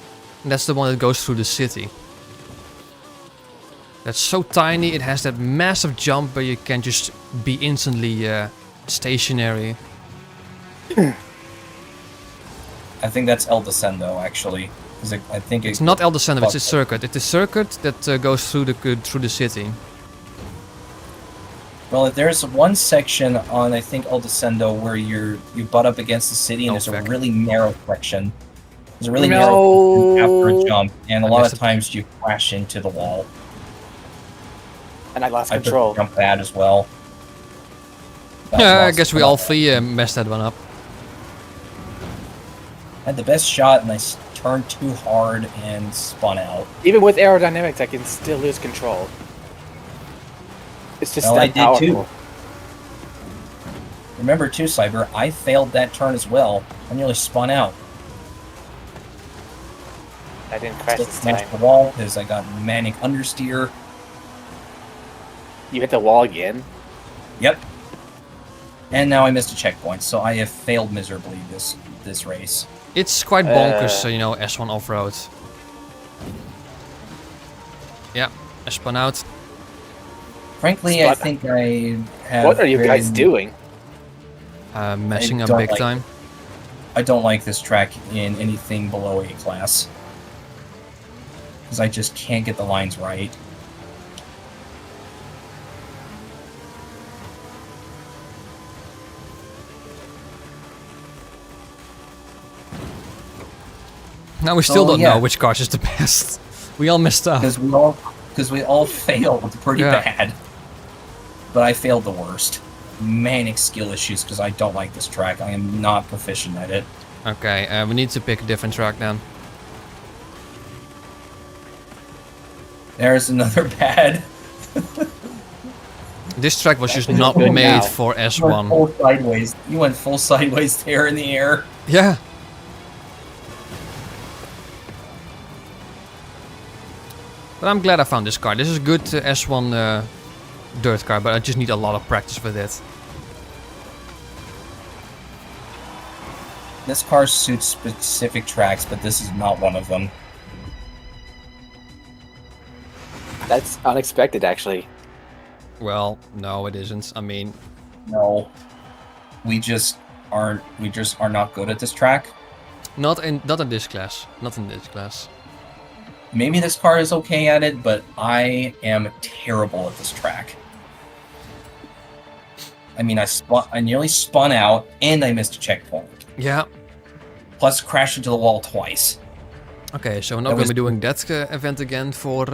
and that's the one that goes through the city. That's so tiny, it has that massive jump where you can just be instantly stationary. I think that's El Descendo, actually. 'Cause I think It's not El Descendo, it's a circuit. It's a circuit that goes through the city. Well, there's one section on, I think, El Descendo where you butt up against the city, and Oh, there's a feck. really narrow section. There's a really narrow section after No. a jump, and a I lot missed of it. times you crash into the wall. and I lost I took control. the jump bad as well. That Yeah, I lost guess we a lot. all three messed that one up. I had the best shot, and I turned too hard and spun out. Even with aerodynamics, I can still lose control. It's just Well, that I did powerful. too. Remember too, Cyber, I failed that turn as well. I nearly spun out. I didn't crash Still this smashed time. the wall because I got manic understeer. You hit the wall again. Yep. And now I missed a checkpoint, so I have failed miserably this race. It's quite bonkers, you know, S1 off-road. Yeah, I spun out. Frankly, I Spot- think I have. What are you very- guys doing? messing up don't big like time. I don't like this track in anything below A class. Because I just can't get the lines right. Now we still don't yeah. know which cars is the best. We all messed up. Because we all failed pretty bad. But I failed the worst. Manic skill issues because I don't like this track. I am not proficient at it. Okay, we need to pick a different track then. There's another bad. This track was just That's not good made now. for You went S1. full sideways. You went full sideways there in the air. Yeah. But I'm glad I found this car. This is good S1 dirt car, but I just need a lot of practice with it. This car suits specific tracks, but this is not one of them. That's unexpected, actually. Well, no, it isn't. I mean, No. We just are not good at this track. not in this class. Not in this class. Maybe this car is okay at it, but I am terrible at this track. I mean, I nearly spun out, and I missed a checkpoint. Yeah. Plus, crashed into the wall twice. Okay, so we're not That going to was- be doing that event again for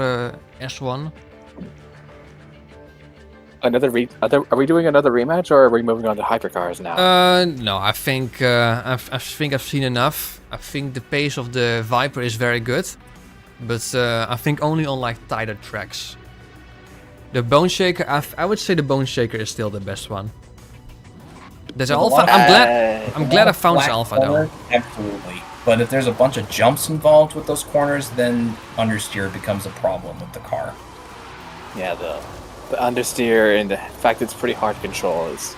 S1. Are we doing another rematch, or are we moving on to hypercars now? No, I think I've seen enough. I think the pace of the Viper is very good, but I think only on like tighter tracks. The Bone Shaker, I would say the Bone Shaker is still the best one. There's There's a Alpha. lot of- I'm glad I found Black Alpha corner, though. Absolutely. But if there's a bunch of jumps involved with those corners, then understeer becomes a problem with the car. Yeah, the understeer and the fact that it's pretty hard to control is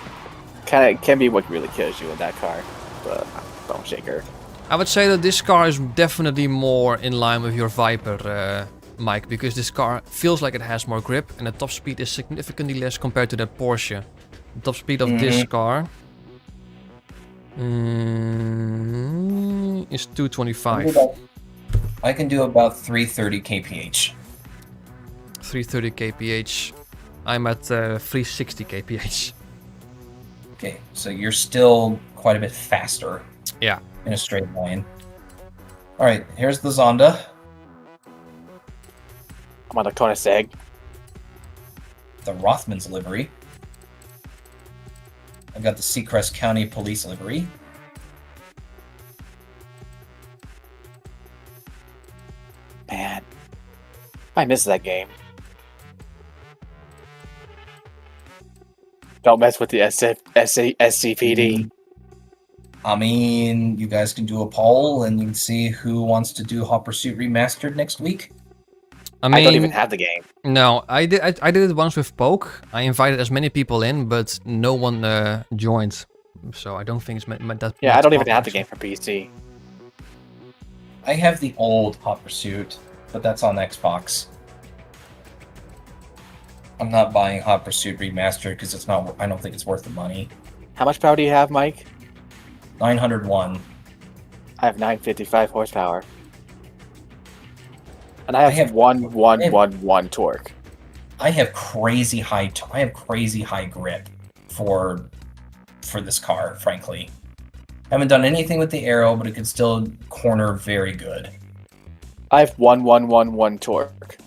can be what really kills you in that car. The Bone Shaker. I would say that this car is definitely more in line with your Viper, Mike, because this car feels like it has more grip and the top speed is significantly less compared to that Porsche. The top speed of this car is 225. I can do about 330 kph. 330 kph. I'm at 360 kph. Okay, so you're still quite a bit faster Yeah. in a straight line. All right, here's the Zonda. I'm on the Koenigsegg. The Rothmans livery. I've got the Seacrest County Police livery. Man, I miss that game. Don't mess with the SCPD. I mean, you guys can do a poll and you can see who wants to do Hot Pursuit Remastered next week. I I don't even mean, have the game. no, I did it once with Poke. I invited as many people in, but no one joined. So I don't think it's that. Yeah, I much don't even popular, have the actually. game for PC. I have the old Hot Pursuit, but that's on Xbox. I'm not buying Hot Pursuit Remastered because it's not. I don't think it's worth the money. How much power do you have, Mike? 901. I have 955 horsepower. And I have 1 torque. I have crazy high. I have crazy high grip for this car. Frankly, I haven't done anything with the arrow, but it could still corner very good. I have 1 torque.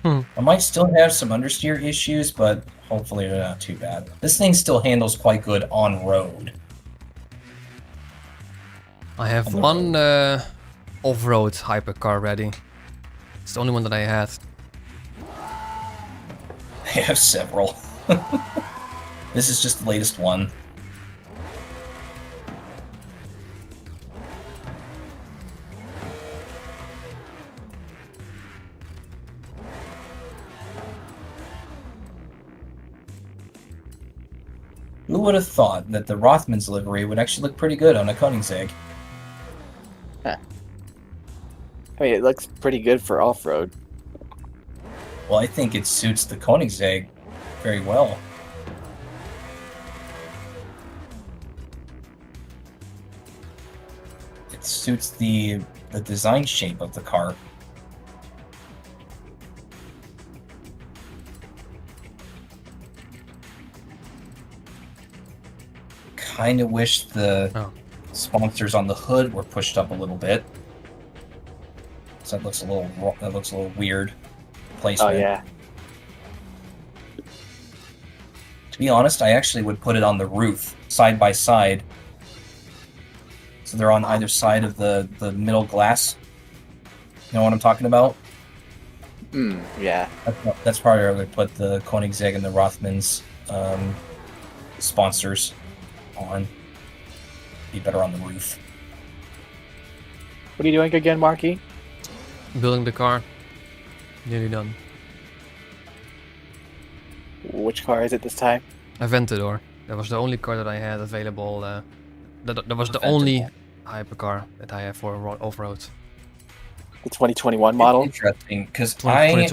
I might still have some understeer issues, but hopefully they're not too bad. This thing still handles quite good on road. I have one off-road hypercar ready. It's the only one that I had. I have several. This is just the latest one. Who would have thought that the Rothmans livery would actually look pretty good on a Koenigsegg? I mean, it looks pretty good for off-road. Well, I think it suits the Koenigsegg very well. suits the design shape of the car. Kind of wish the sponsors on the hood were pushed up a little bit. So that looks a little weird placement. Oh yeah. To be honest, I actually would put it on the roof, side by side. So they're on either side of the middle glass. You know what I'm talking about? Yeah. That's probably where I would put the Koenigsegg and the Rothmans sponsors on. Be better on the roof. What are you doing again, Marky? Building the car. Nearly done. Which car is it this time? Aventador. That was the only car that I had available. That was the only hypercar that I have for off-road. The 2021 model? Interesting, because I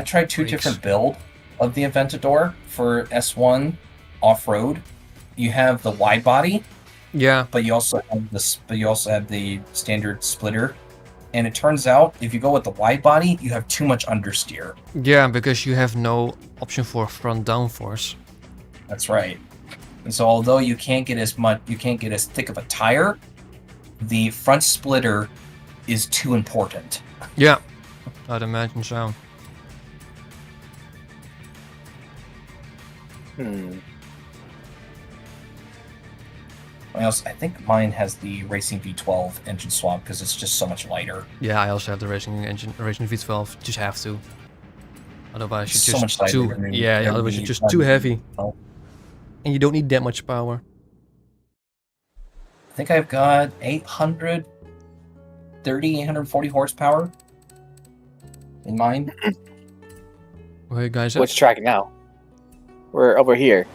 tried two different builds of the Aventador for S1 off-road. You have the wide body, but you also have the standard splitter. And it turns out, if you go with the wide body, you have too much understeer. Yeah, because you have no option for front downforce. That's right. And so, although you can't get as thick of a tire, the front splitter is too important. Yeah, I'd imagine so. I think mine has the Racing V12 engine swap because it's just so much lighter. Yeah, I also have the Racing V12. Just have to. Otherwise, It's you're so just much lighter too. than the- Yeah, than otherwise the- you're just too heavy, and you don't need that much power. I think I've got 840 horsepower in mine. Where you guys at? Which track now? We're over here.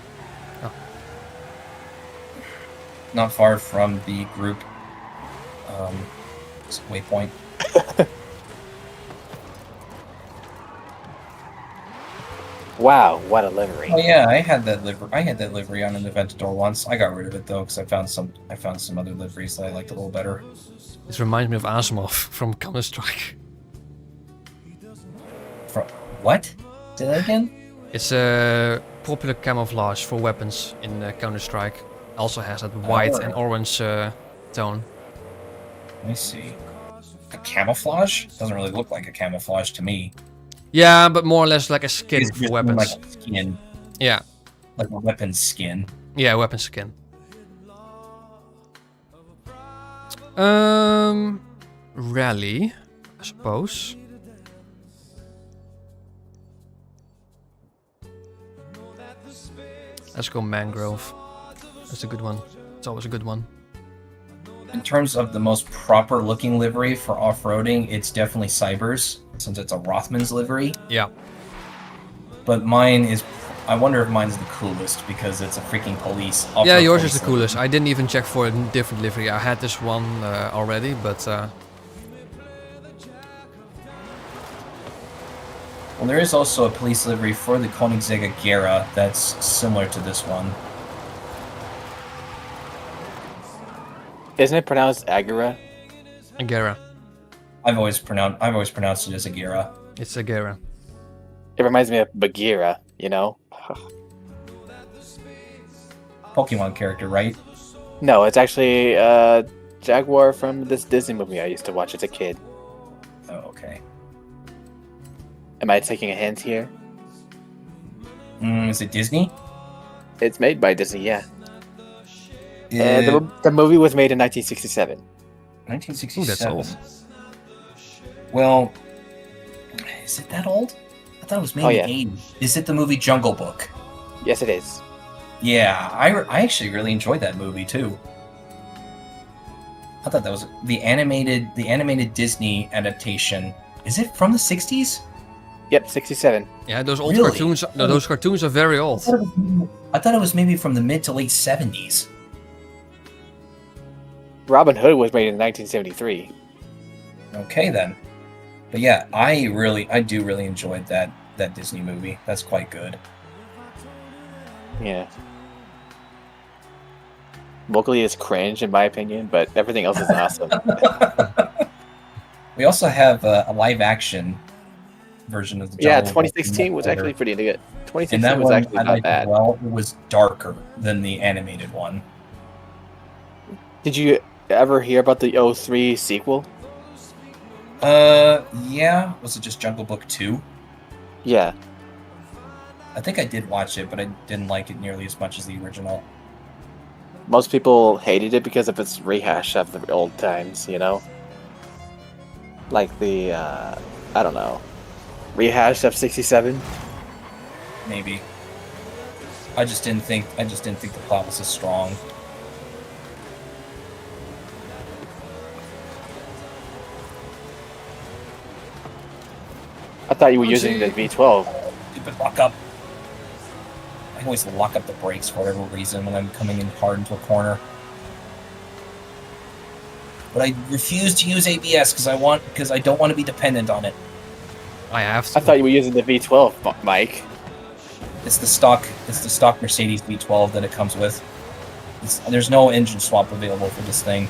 Not far from the group waypoint. Wow, what a livery. Oh yeah, I had that livery on an Aventador once. I got rid of it though because I found some other liveries that I liked a little better. This reminds me of Asimov from Counter-Strike. From what? Say that again? It's a popular camouflage for weapons in Counter-Strike. Also has that white and orange tone. Let me see. A camouflage? Doesn't really look like a camouflage to me. Yeah, but more or less like a skin It's for just weapons. like a skin. Yeah. Like a weapon skin. Yeah, weapon skin. Rally, I suppose. Let's go Mangrove. That's a good one. It's always a good one. In terms of the most proper looking livery for off-roading, it's definitely Cyber's, since it's a Rothman's livery. Yeah. But mine is... I wonder if mine's the coolest, because it's a freaking police. Yeah, yours police is the livery. coolest. I didn't even check for a different livery. I had this one already, but... Well, there is also a police livery for the Koenigsegg Agera that's similar to this one. Isn't it pronounced Agera? Agera. I've always pronounced it as Agera. It's Agera. It reminds me of Bagheera, you know? Pokemon character, right? No, it's actually a jaguar from this Disney movie I used to watch as a kid. Oh, okay. Am I taking a hint here? Is it Disney? It's made by Disney, yeah. Uh, The movie was made in 1967. 1967. Ooh, that's old. Well, is it that old? I thought it was maybe Oh, yeah. 80. Is it the movie Jungle Book? Yes, it is. Yeah, I actually really enjoyed that movie too. I thought that was the animated Disney adaptation. Is it from the 60s? Yep, 67. Yeah, those old Really? cartoons. No, those cartoons are very old. I thought it was maybe from the mid to late 70s. Robin Hood was made in 1973. Okay then. But yeah, I do really enjoyed that Disney movie. That's quite good. Yeah. vocally is cringe in my opinion, but everything else is awesome. We also have a live action version of the Yeah, Jungle Book 2016 was actually pretty good. and 2016 that was one actually I not liked as bad. well. It was darker than the animated one. Did you ever hear about the 03 sequel? Yeah. Was it just Jungle Book 2? Yeah. I think I did watch it, but I didn't like it nearly as much as the original. Most people hated it because of its rehash of the old times, you know? Like the, I don't know, rehash of 67? Maybe. I just didn't think the plot was as strong. I thought you were using the V12. Stupid lock up. I always lock up the brakes for whatever reason when I'm coming in hard into a corner. But I refuse to use ABS because I don't want to be dependent on it. I have to. I thought you were using the V12, Mike. It's the stock Mercedes V12 that it comes with. There's no engine swap available for this thing.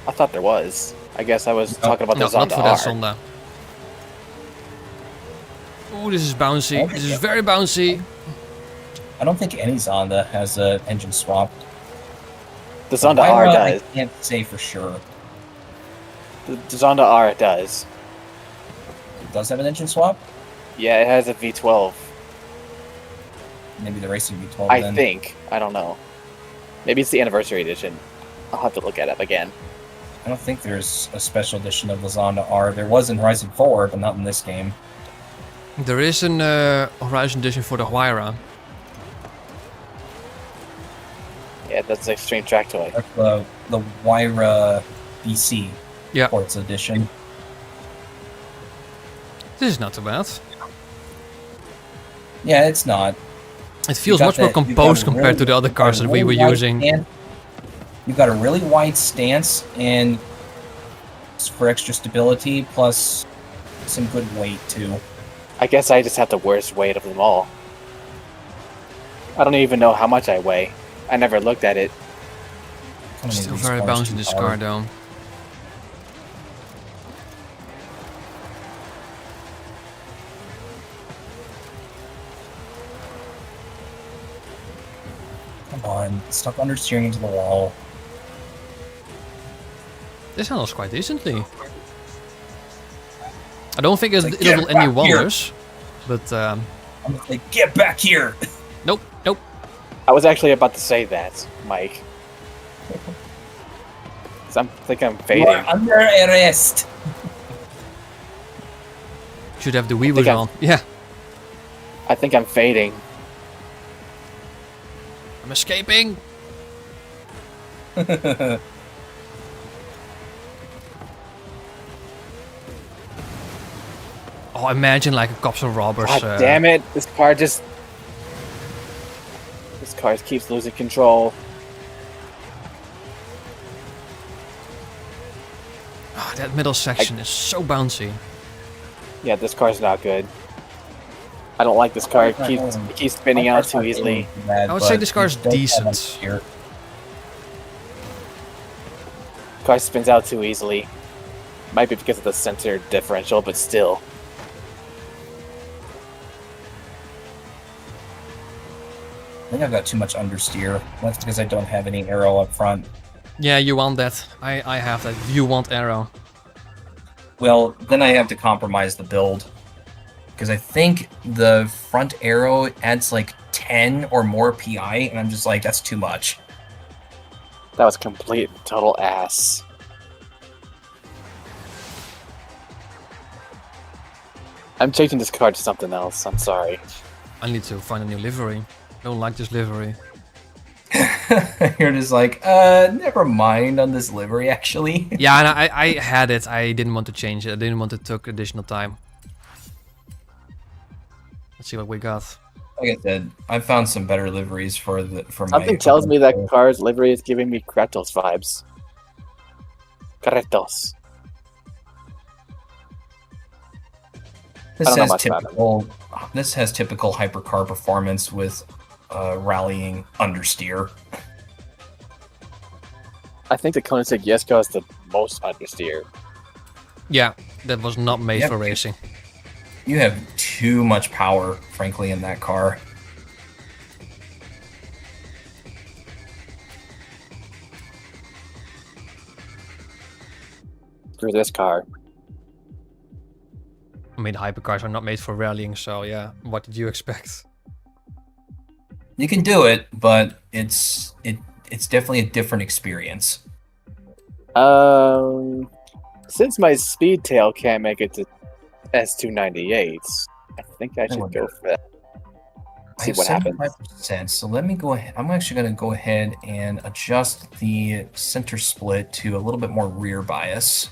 I thought there was. I guess I was talking about No, the not Zonda for that R. Zonda. Oh, this is bouncy. This is very bouncy. I don't think any Zonda has an engine swap. The Zonda R does. I can't say for sure. The Zonda R does. It does have an engine swap? Yeah, it has a V12. Maybe the racing V12 I then. think. I don't know. Maybe it's the anniversary edition. I'll have to look it up again. I don't think there's a special edition of the Zonda R. There was in Horizon 4, but not in this game. There is an Horizon edition for the Huayra. Yeah, that's the Extreme Track Toy. That's the Wyra BC Yeah. Forza edition. This is not too bad. Yeah, it's not. It feels got much more that- you've composed got a compared to the other you've got cars a that we were really wide using. stance. You've got a really wide stance and for extra stability, plus some good weight too. I guess I just have the worst weight of them all. I don't even know how much I weigh. I never looked at it. Still very bouncy in this car though. Come on, stop understeering into the wall. This handles quite decently. I don't think it'll like, do any "Get back here." wonders, but I'm like, get back here! nope, nope. I was actually about to say that, Mike. 'Cause I think I'm You fading. are under arrest. Should have the weavers I'm- on. Yeah, I think I'm fading. I'm escaping. Oh, imagine like a cops and robbers. God damn it! This car just keeps losing control. Oh, that middle section is so bouncy. Yeah, this car's not good. I don't like this car. It keeps spinning out too easily. I would say this car is decent. Car spins out too easily. Might be because of the sensor differential, but still. I think I've got too much understeer. That's because I don't have any arrow up front. Yeah, you want that. I have that. You want arrow. Well, then I have to compromise the build. Because I think the front arrow adds like 10 or more PI, and I'm just like, that's too much. That was complete total ass. I'm changing this car to something else. I'm sorry. I need to find a new livery. Don't like this livery. You're just like, never mind on this livery, actually. Yeah, and I had it. I didn't want to change it. I didn't want to take additional time. Let's see what we got. Like I said, I found some better liveries for my. Something tells me that car's livery is giving me Kratos vibes. Kratos. This I don't know has much about typical. This has typical hypercar performance with rallying understeer. I think the Koenigsegg Jesko is the most understeer. Yeah, that was not made Yep. for racing. You have too much power, frankly, in that car. Through this car. I mean, hypercars are not made for rallying, so yeah, what did you expect? You can do it, but it's definitely a different experience. Since my Speedtail can't make it to S298s, I think I should go for that. I See have what happens. 75%, so let me go ahead. I'm actually going to go ahead and adjust the center split to a little bit more rear bias.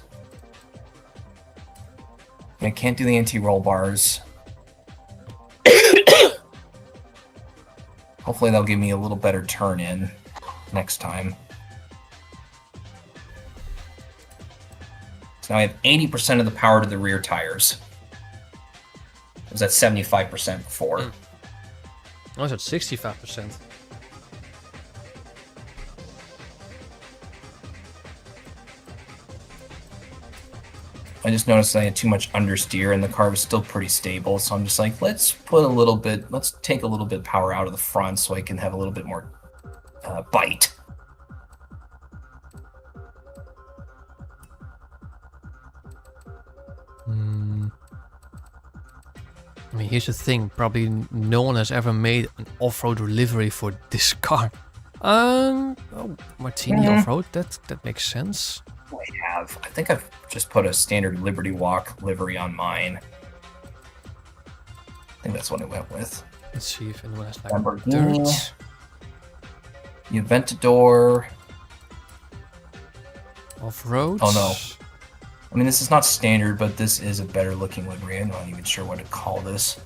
I can't do the anti-roll bars. Hopefully that'll give me a little better turn in next time. So now I have 80% of the power to the rear tires. It was at 75% before. I was at 65%. I just noticed I had too much understeer and the car was still pretty stable. So I'm just like, let's take a little bit of power out of the front so I can have a little bit more bite. I mean, here's the thing. Probably no one has ever made an off-road livery for this car. Oh, Martini off-road. That makes sense. I think I've just put a standard Liberty Walk livery on mine. I think that's what I went with. Let's see if anyone has like Lamborghini. dirt. The Aventador. Off-road. Oh no. I mean, this is not standard, but this is a better looking livery. I'm not even sure what to call this.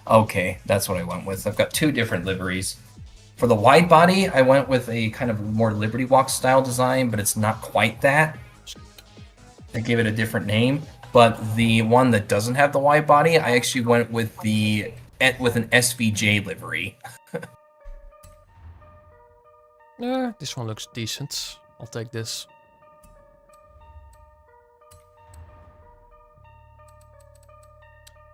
Okay, that's what I went with. I've got two different liveries. For the wide body, I went with a kind of more Liberty Walk style design, but it's not quite that. I gave it a different name. But the one that doesn't have the wide body, I actually went with an SVJ livery. This one looks decent. I'll take this.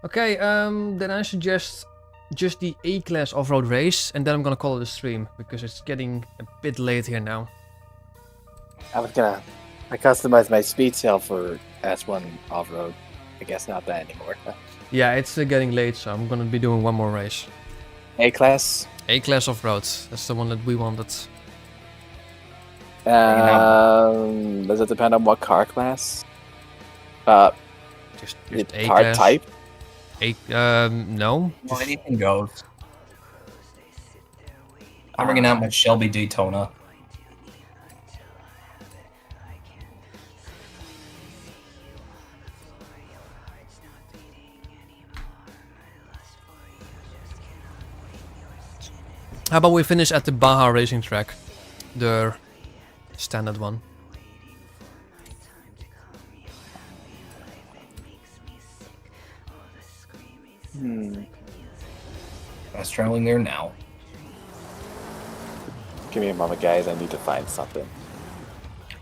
Okay, then I suggest just the A-class off-road race, and then I'm gonna call it a stream, because it's getting a bit late here now. I customized my Speedtail for S1 off-road. I guess not that anymore. Yeah, it's getting late, so I'm gonna be doing one more race. A-class? A-class off-road. That's the one that we wanted. Does it depend on what car class? Just The car A-class. type? No. Well, anything goes. I'm bringing out my Shelby Daytona. How about we finish at the Baja racing track? The standard one. Fast traveling there now. Give me a moment, guys. I need to find something.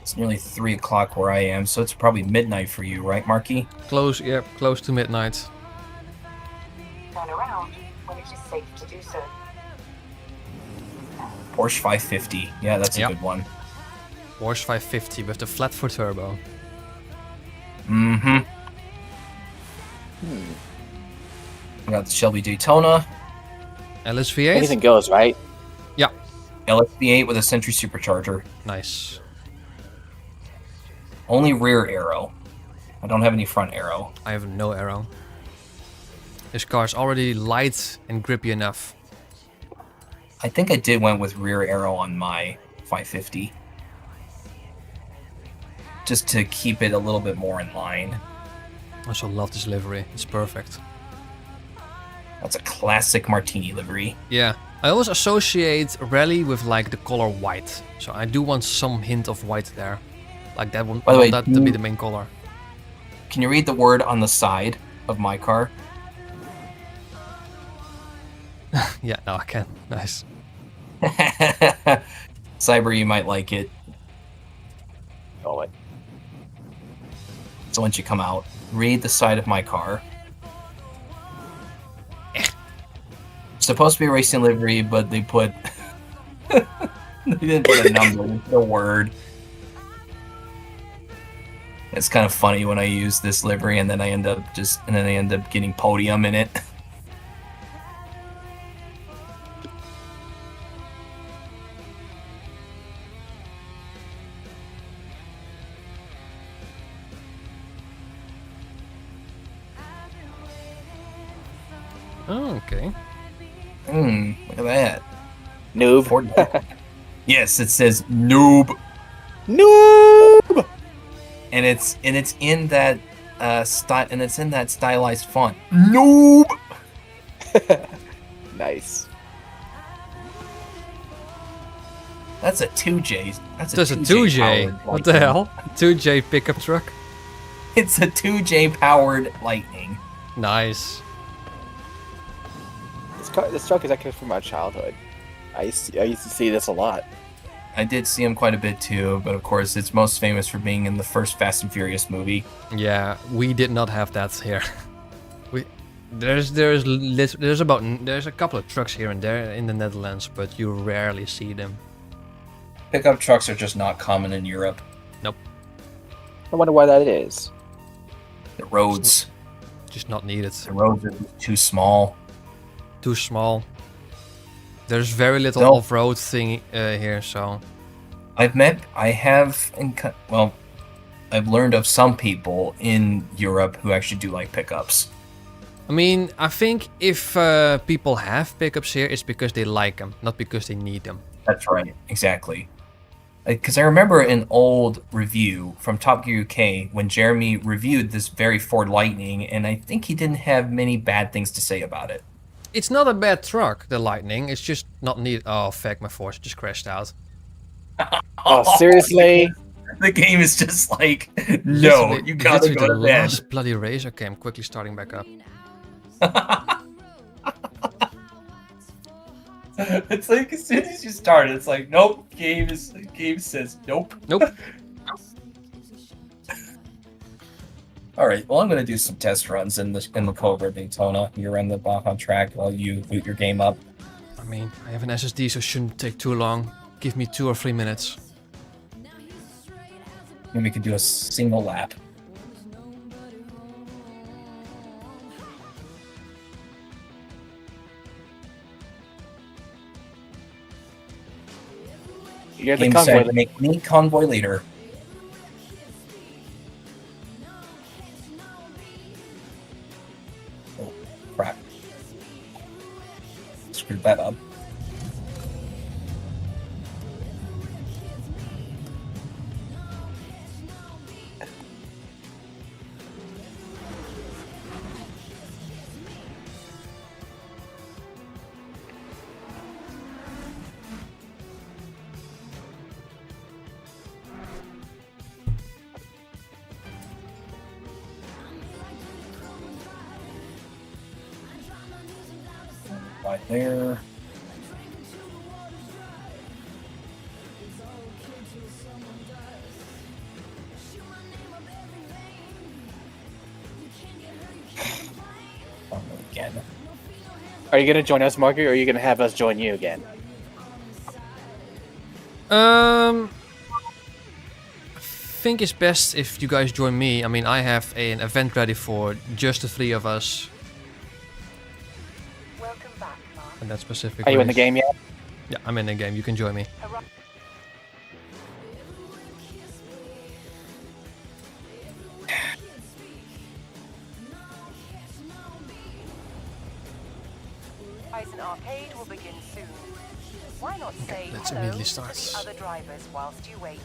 It's nearly 3 o'clock where I am, so it's probably midnight for you, right, Marky? Close, yeah, close to midnight. Turn around when it is safe to do so. Porsche 550. Yeah, that's a Yep. good one. Porsche 550 with the flat foot turbo. Mm-hmm. I got the Shelby Daytona. LSV8? Anything goes, right? Yeah. LSV8 with a Century supercharger. Nice. Only rear aero. I don't have any front aero. I have no arrow. This car is already light and grippy enough. I think I did went with rear aero on my 550. Just to keep it a little bit more in line. I also love this livery. It's perfect. That's a classic Martini livery. Yeah. I always associate rally with like the color white. So I do want some hint of white there. Like that one. By the way, that to be the main color. Can you read the word on the side of my car? Yeah, no, I can. Nice. Cyber, you might like it. Oh, it. So once you come out, read the side of my car. Supposed to be a racing livery, but they put they didn't put a number, they put a word. It's kind of funny when I use this livery and then I end up getting podium in it. Oh, okay. Look at that. Noob. Ford- yes, it says noob. Noob! And it's in that style, and it's in that stylized font. Noob. Nice. That's a 2J. That's There's a 2J. powered What the Lightning. hell? 2J pickup truck. It's a 2J powered Lightning. Nice. This truck is actually from my childhood. I used to see this a lot. I did see him quite a bit too, but of course, it's most famous for being in the first Fast and Furious movie. Yeah, we did not have that here. There's a couple of trucks here and there in the Netherlands, but you rarely see them. Pickup trucks are just not common in Europe. I wonder why that is. The roads, Just not needed. the roads are too small. Too small. There's very little No. off-road thing here, so I've learned of some people in Europe who actually do like pickups. I mean, I think if people have pickups here, it's because they like them, not because they need them. That's right, exactly. Because I remember an old review from Top Gear UK when Jeremy reviewed this very Ford Lightning, and I think he didn't have many bad things to say about it. It's not a bad truck, the Lightning. It's just not needed. Oh, fuck, my Forza just crashed out. Oh, seriously? The game is just like, no, Literally- you gotta literally go to the bed. last bloody race. Okay, I'm quickly starting back up. It's like as soon as you start, it's like, nope. Game says nope. Nope. All right. Well, I'm gonna do some test runs in the Cobra Daytona. You're on the Baja track while you boot your game up. I mean, I have an SSD, so it shouldn't take too long. Give me 2 or 3 minutes. And we can do a single lap. You're the Game convoy. said, make me convoy leader. Oh, crap. Screwed that up. Right there. Again. Are you gonna join us, Margaret, or are you gonna have us join you again? I think it's best if you guys join me. I mean, I have an event ready for just the 3 of us, Welcome back, Mark. and that specific. Are you in the race. game yet? Yeah, I'm in the game. You can join me. Horizon Arcade will begin soon. Why not say let's hello immediately to start. the other drivers whilst you wait?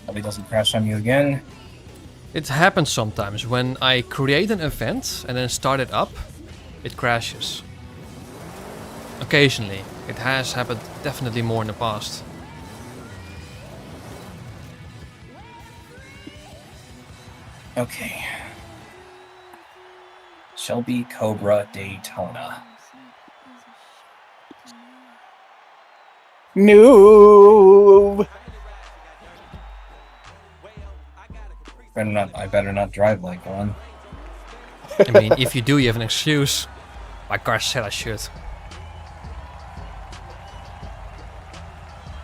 Hope he doesn't crash on you again. It happens sometimes when I create an event and then start it up, it crashes. Occasionally. It has happened definitely more in the past. Okay. Shelby Cobra Daytona. Noob. I better not drive like one. I mean, if you do, you have an excuse. My car said I should.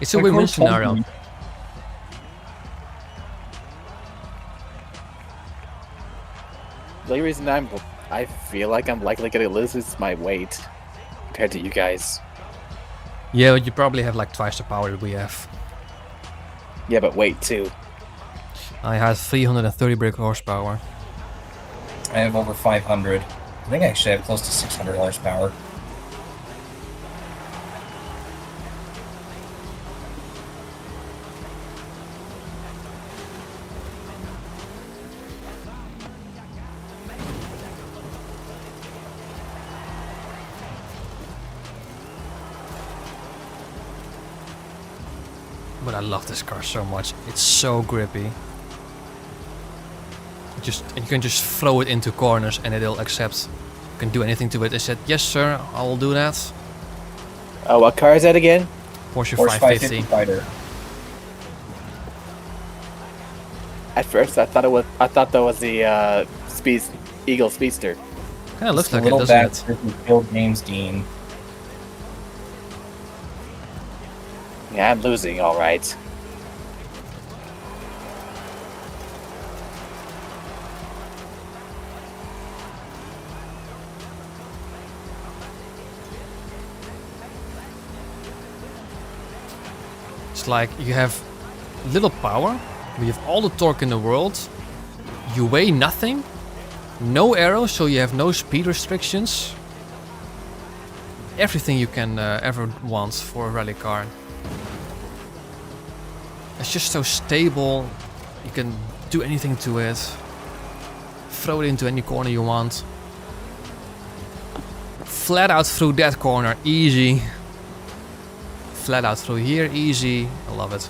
It's a My win-win car told scenario. me. The only reason I feel like I'm likely gonna lose is my weight compared to you guys. Yeah, but you probably have like twice the power that we have. Yeah, but weight too. I had 330 brake horsepower. I have over 500. I think I actually have close to 600 horsepower. But I love this car so much. It's so grippy. You can just throw it into corners and it'll accept. You can do anything to it. I said, yes sir, I will do that. Oh, what car is that again? Porsche Porsche 550. 550 Fighter. At first, I thought that was the Eagle Speedster. Kind of looks It's a like it, little doesn't it? bastard who killed James Dean. Yeah, I'm losing, all right. It's like you have little power, but you have all the torque in the world. You weigh nothing, no arrows, so you have no speed restrictions. Everything you can ever want for a rally car. It's just so stable. You can do anything to it. Throw it into any corner you want. Flat out through that corner, easy. Flat out through here, easy. I love it.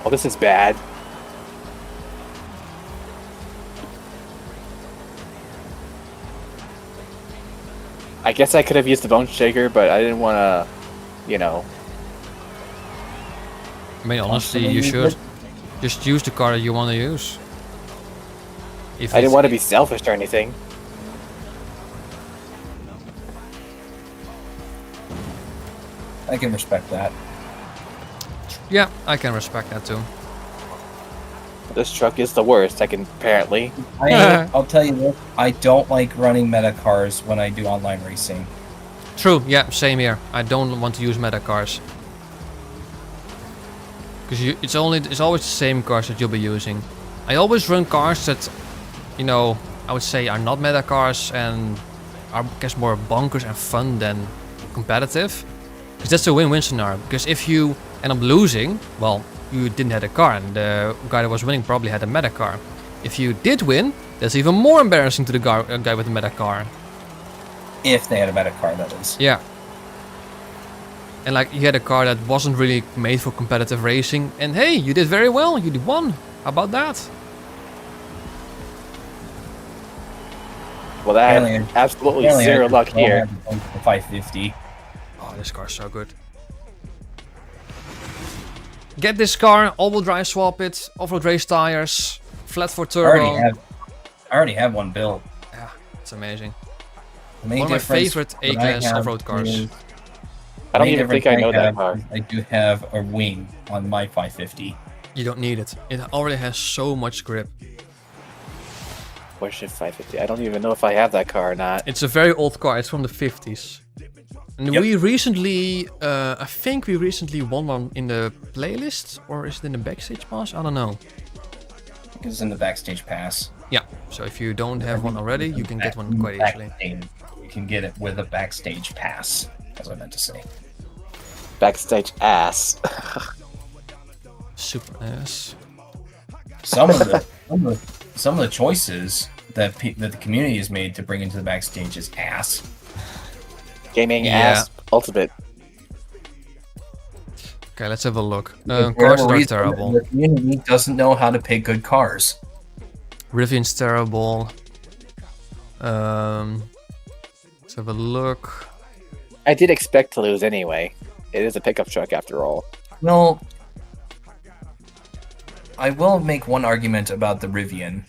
Oh, this is bad. I guess I could have used the bone shaker, but I didn't want to, you know. I mean, honestly, you should just use the car that you want to use. If I didn't it's- want to be selfish or anything. I can respect that. Yeah, I can respect that too. This truck is the worst, apparently. I'll tell you this, I don't like running meta cars when I do online racing. True, yeah, same here. I don't want to use meta cars. Because it's always the same cars that you'll be using. I always run cars that, you know, I would say are not meta cars and are, I guess, more bonkers and fun than competitive. Because that's a win-win scenario. Because if you end up losing, well, you didn't have a car and the guy that was winning probably had a meta car. If you did win, that's even more embarrassing to the guy with the meta car. If they had a meta car, that is. Yeah. And like you had a car that wasn't really made for competitive racing, and hey, you did very well, you won. How about that? Well, that Apparently- had absolutely Apparently I zero just luck don't here. have the points for 550. Oh, this car's so good. Get this car, all-wheel drive swap it, off-road race tires, flat for I turbo. already have one built. Yeah, it's amazing. The main One of my difference favorite that I A-class have off-road cars. is- I don't main even think difference I know that have car. is I do have a wing on my 550. You don't need it. It already has so much grip. Porsche 550. I don't even know if I have that car or not. It's a very old car. It's from the 50s. And Yep. we recently, I think we recently won one in the playlist, or is it in the backstage pass? I don't know. It's in the backstage pass. Yeah, so if you don't have one already, you can get one quite easily. Backstage. You can get it with a backstage pass, as I meant to say. Backstage ass. Super ass. Some of the choices that the community has made to bring into the backstage is ass. Gaming Yeah. ass ultimate. Okay, let's have a look. For Cars whatever are reason, terrible. The community doesn't know how to pick good cars. Rivian's terrible. Let's have a look. I did expect to lose anyway. It is a pickup truck after all. Well, I will make one argument about the Rivian.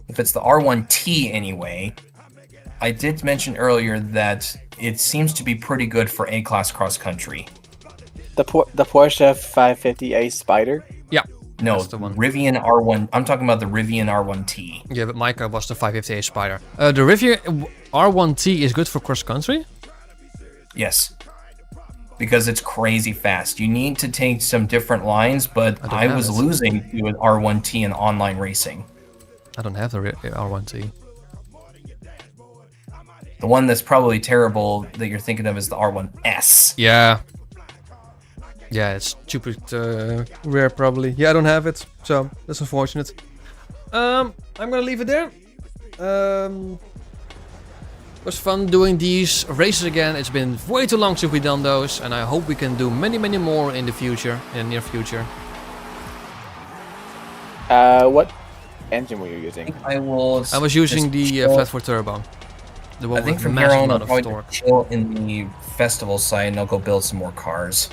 If it's the R1T anyway, I did mention earlier that it seems to be pretty good for A-class cross-country. The Porsche 550A Spider. Yeah. No, That's the one. Rivian R1. I'm talking about the Rivian R1T. Yeah, but Micah was the 550A Spider. The Rivian R1T is good for cross country. Yes. Because it's crazy fast. You need to take some different lines, but I don't I have was it. losing to an R1T in online racing. I don't have the R1T. The one that's probably terrible that you're thinking of is the R1S. Yeah. Yeah, it's stupid rare probably. Yeah, I don't have it, so that's unfortunate. I'm gonna leave it there. It was fun doing these races again. It's been way too long since we've done those, and I hope we can do many more in the future, in the near future. What engine were you using? I will. I was using just the chill- Flat 4 Turbo. The one I think with from massive here on, amount I'll of probably torque. chill in the festival side and I'll go build some more cars.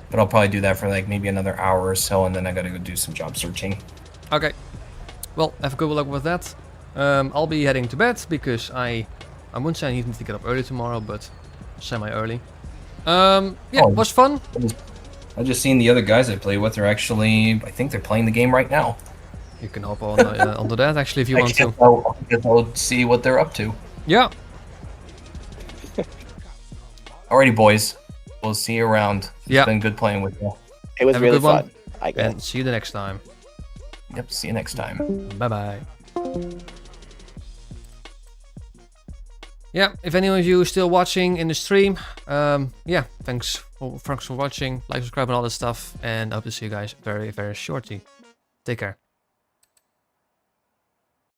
But I'll probably do that for like maybe another hour or so, and then I gotta go do some job searching. Okay. Well, have a good luck with that. I'll be heading to bed because I wouldn't say I need to get up early tomorrow, but semi-early. Yeah, Oh. it was fun. I just seen the other guys I play with. They're actually, I think they're playing the game right now. You can hop on onto that actually if you want to. I guess I'll see what they're up to. Yeah. Alrighty, boys. We'll see you around. It's Yeah. been good playing with you. It was Have a really good one. fun. I guess. And see you the next time. Yep, see you next time. Bye bye. Yeah, if any of you is still watching in the stream, yeah, thanks for watching, like, subscribe, and all that stuff, and I hope to see you guys very shortly. Take care.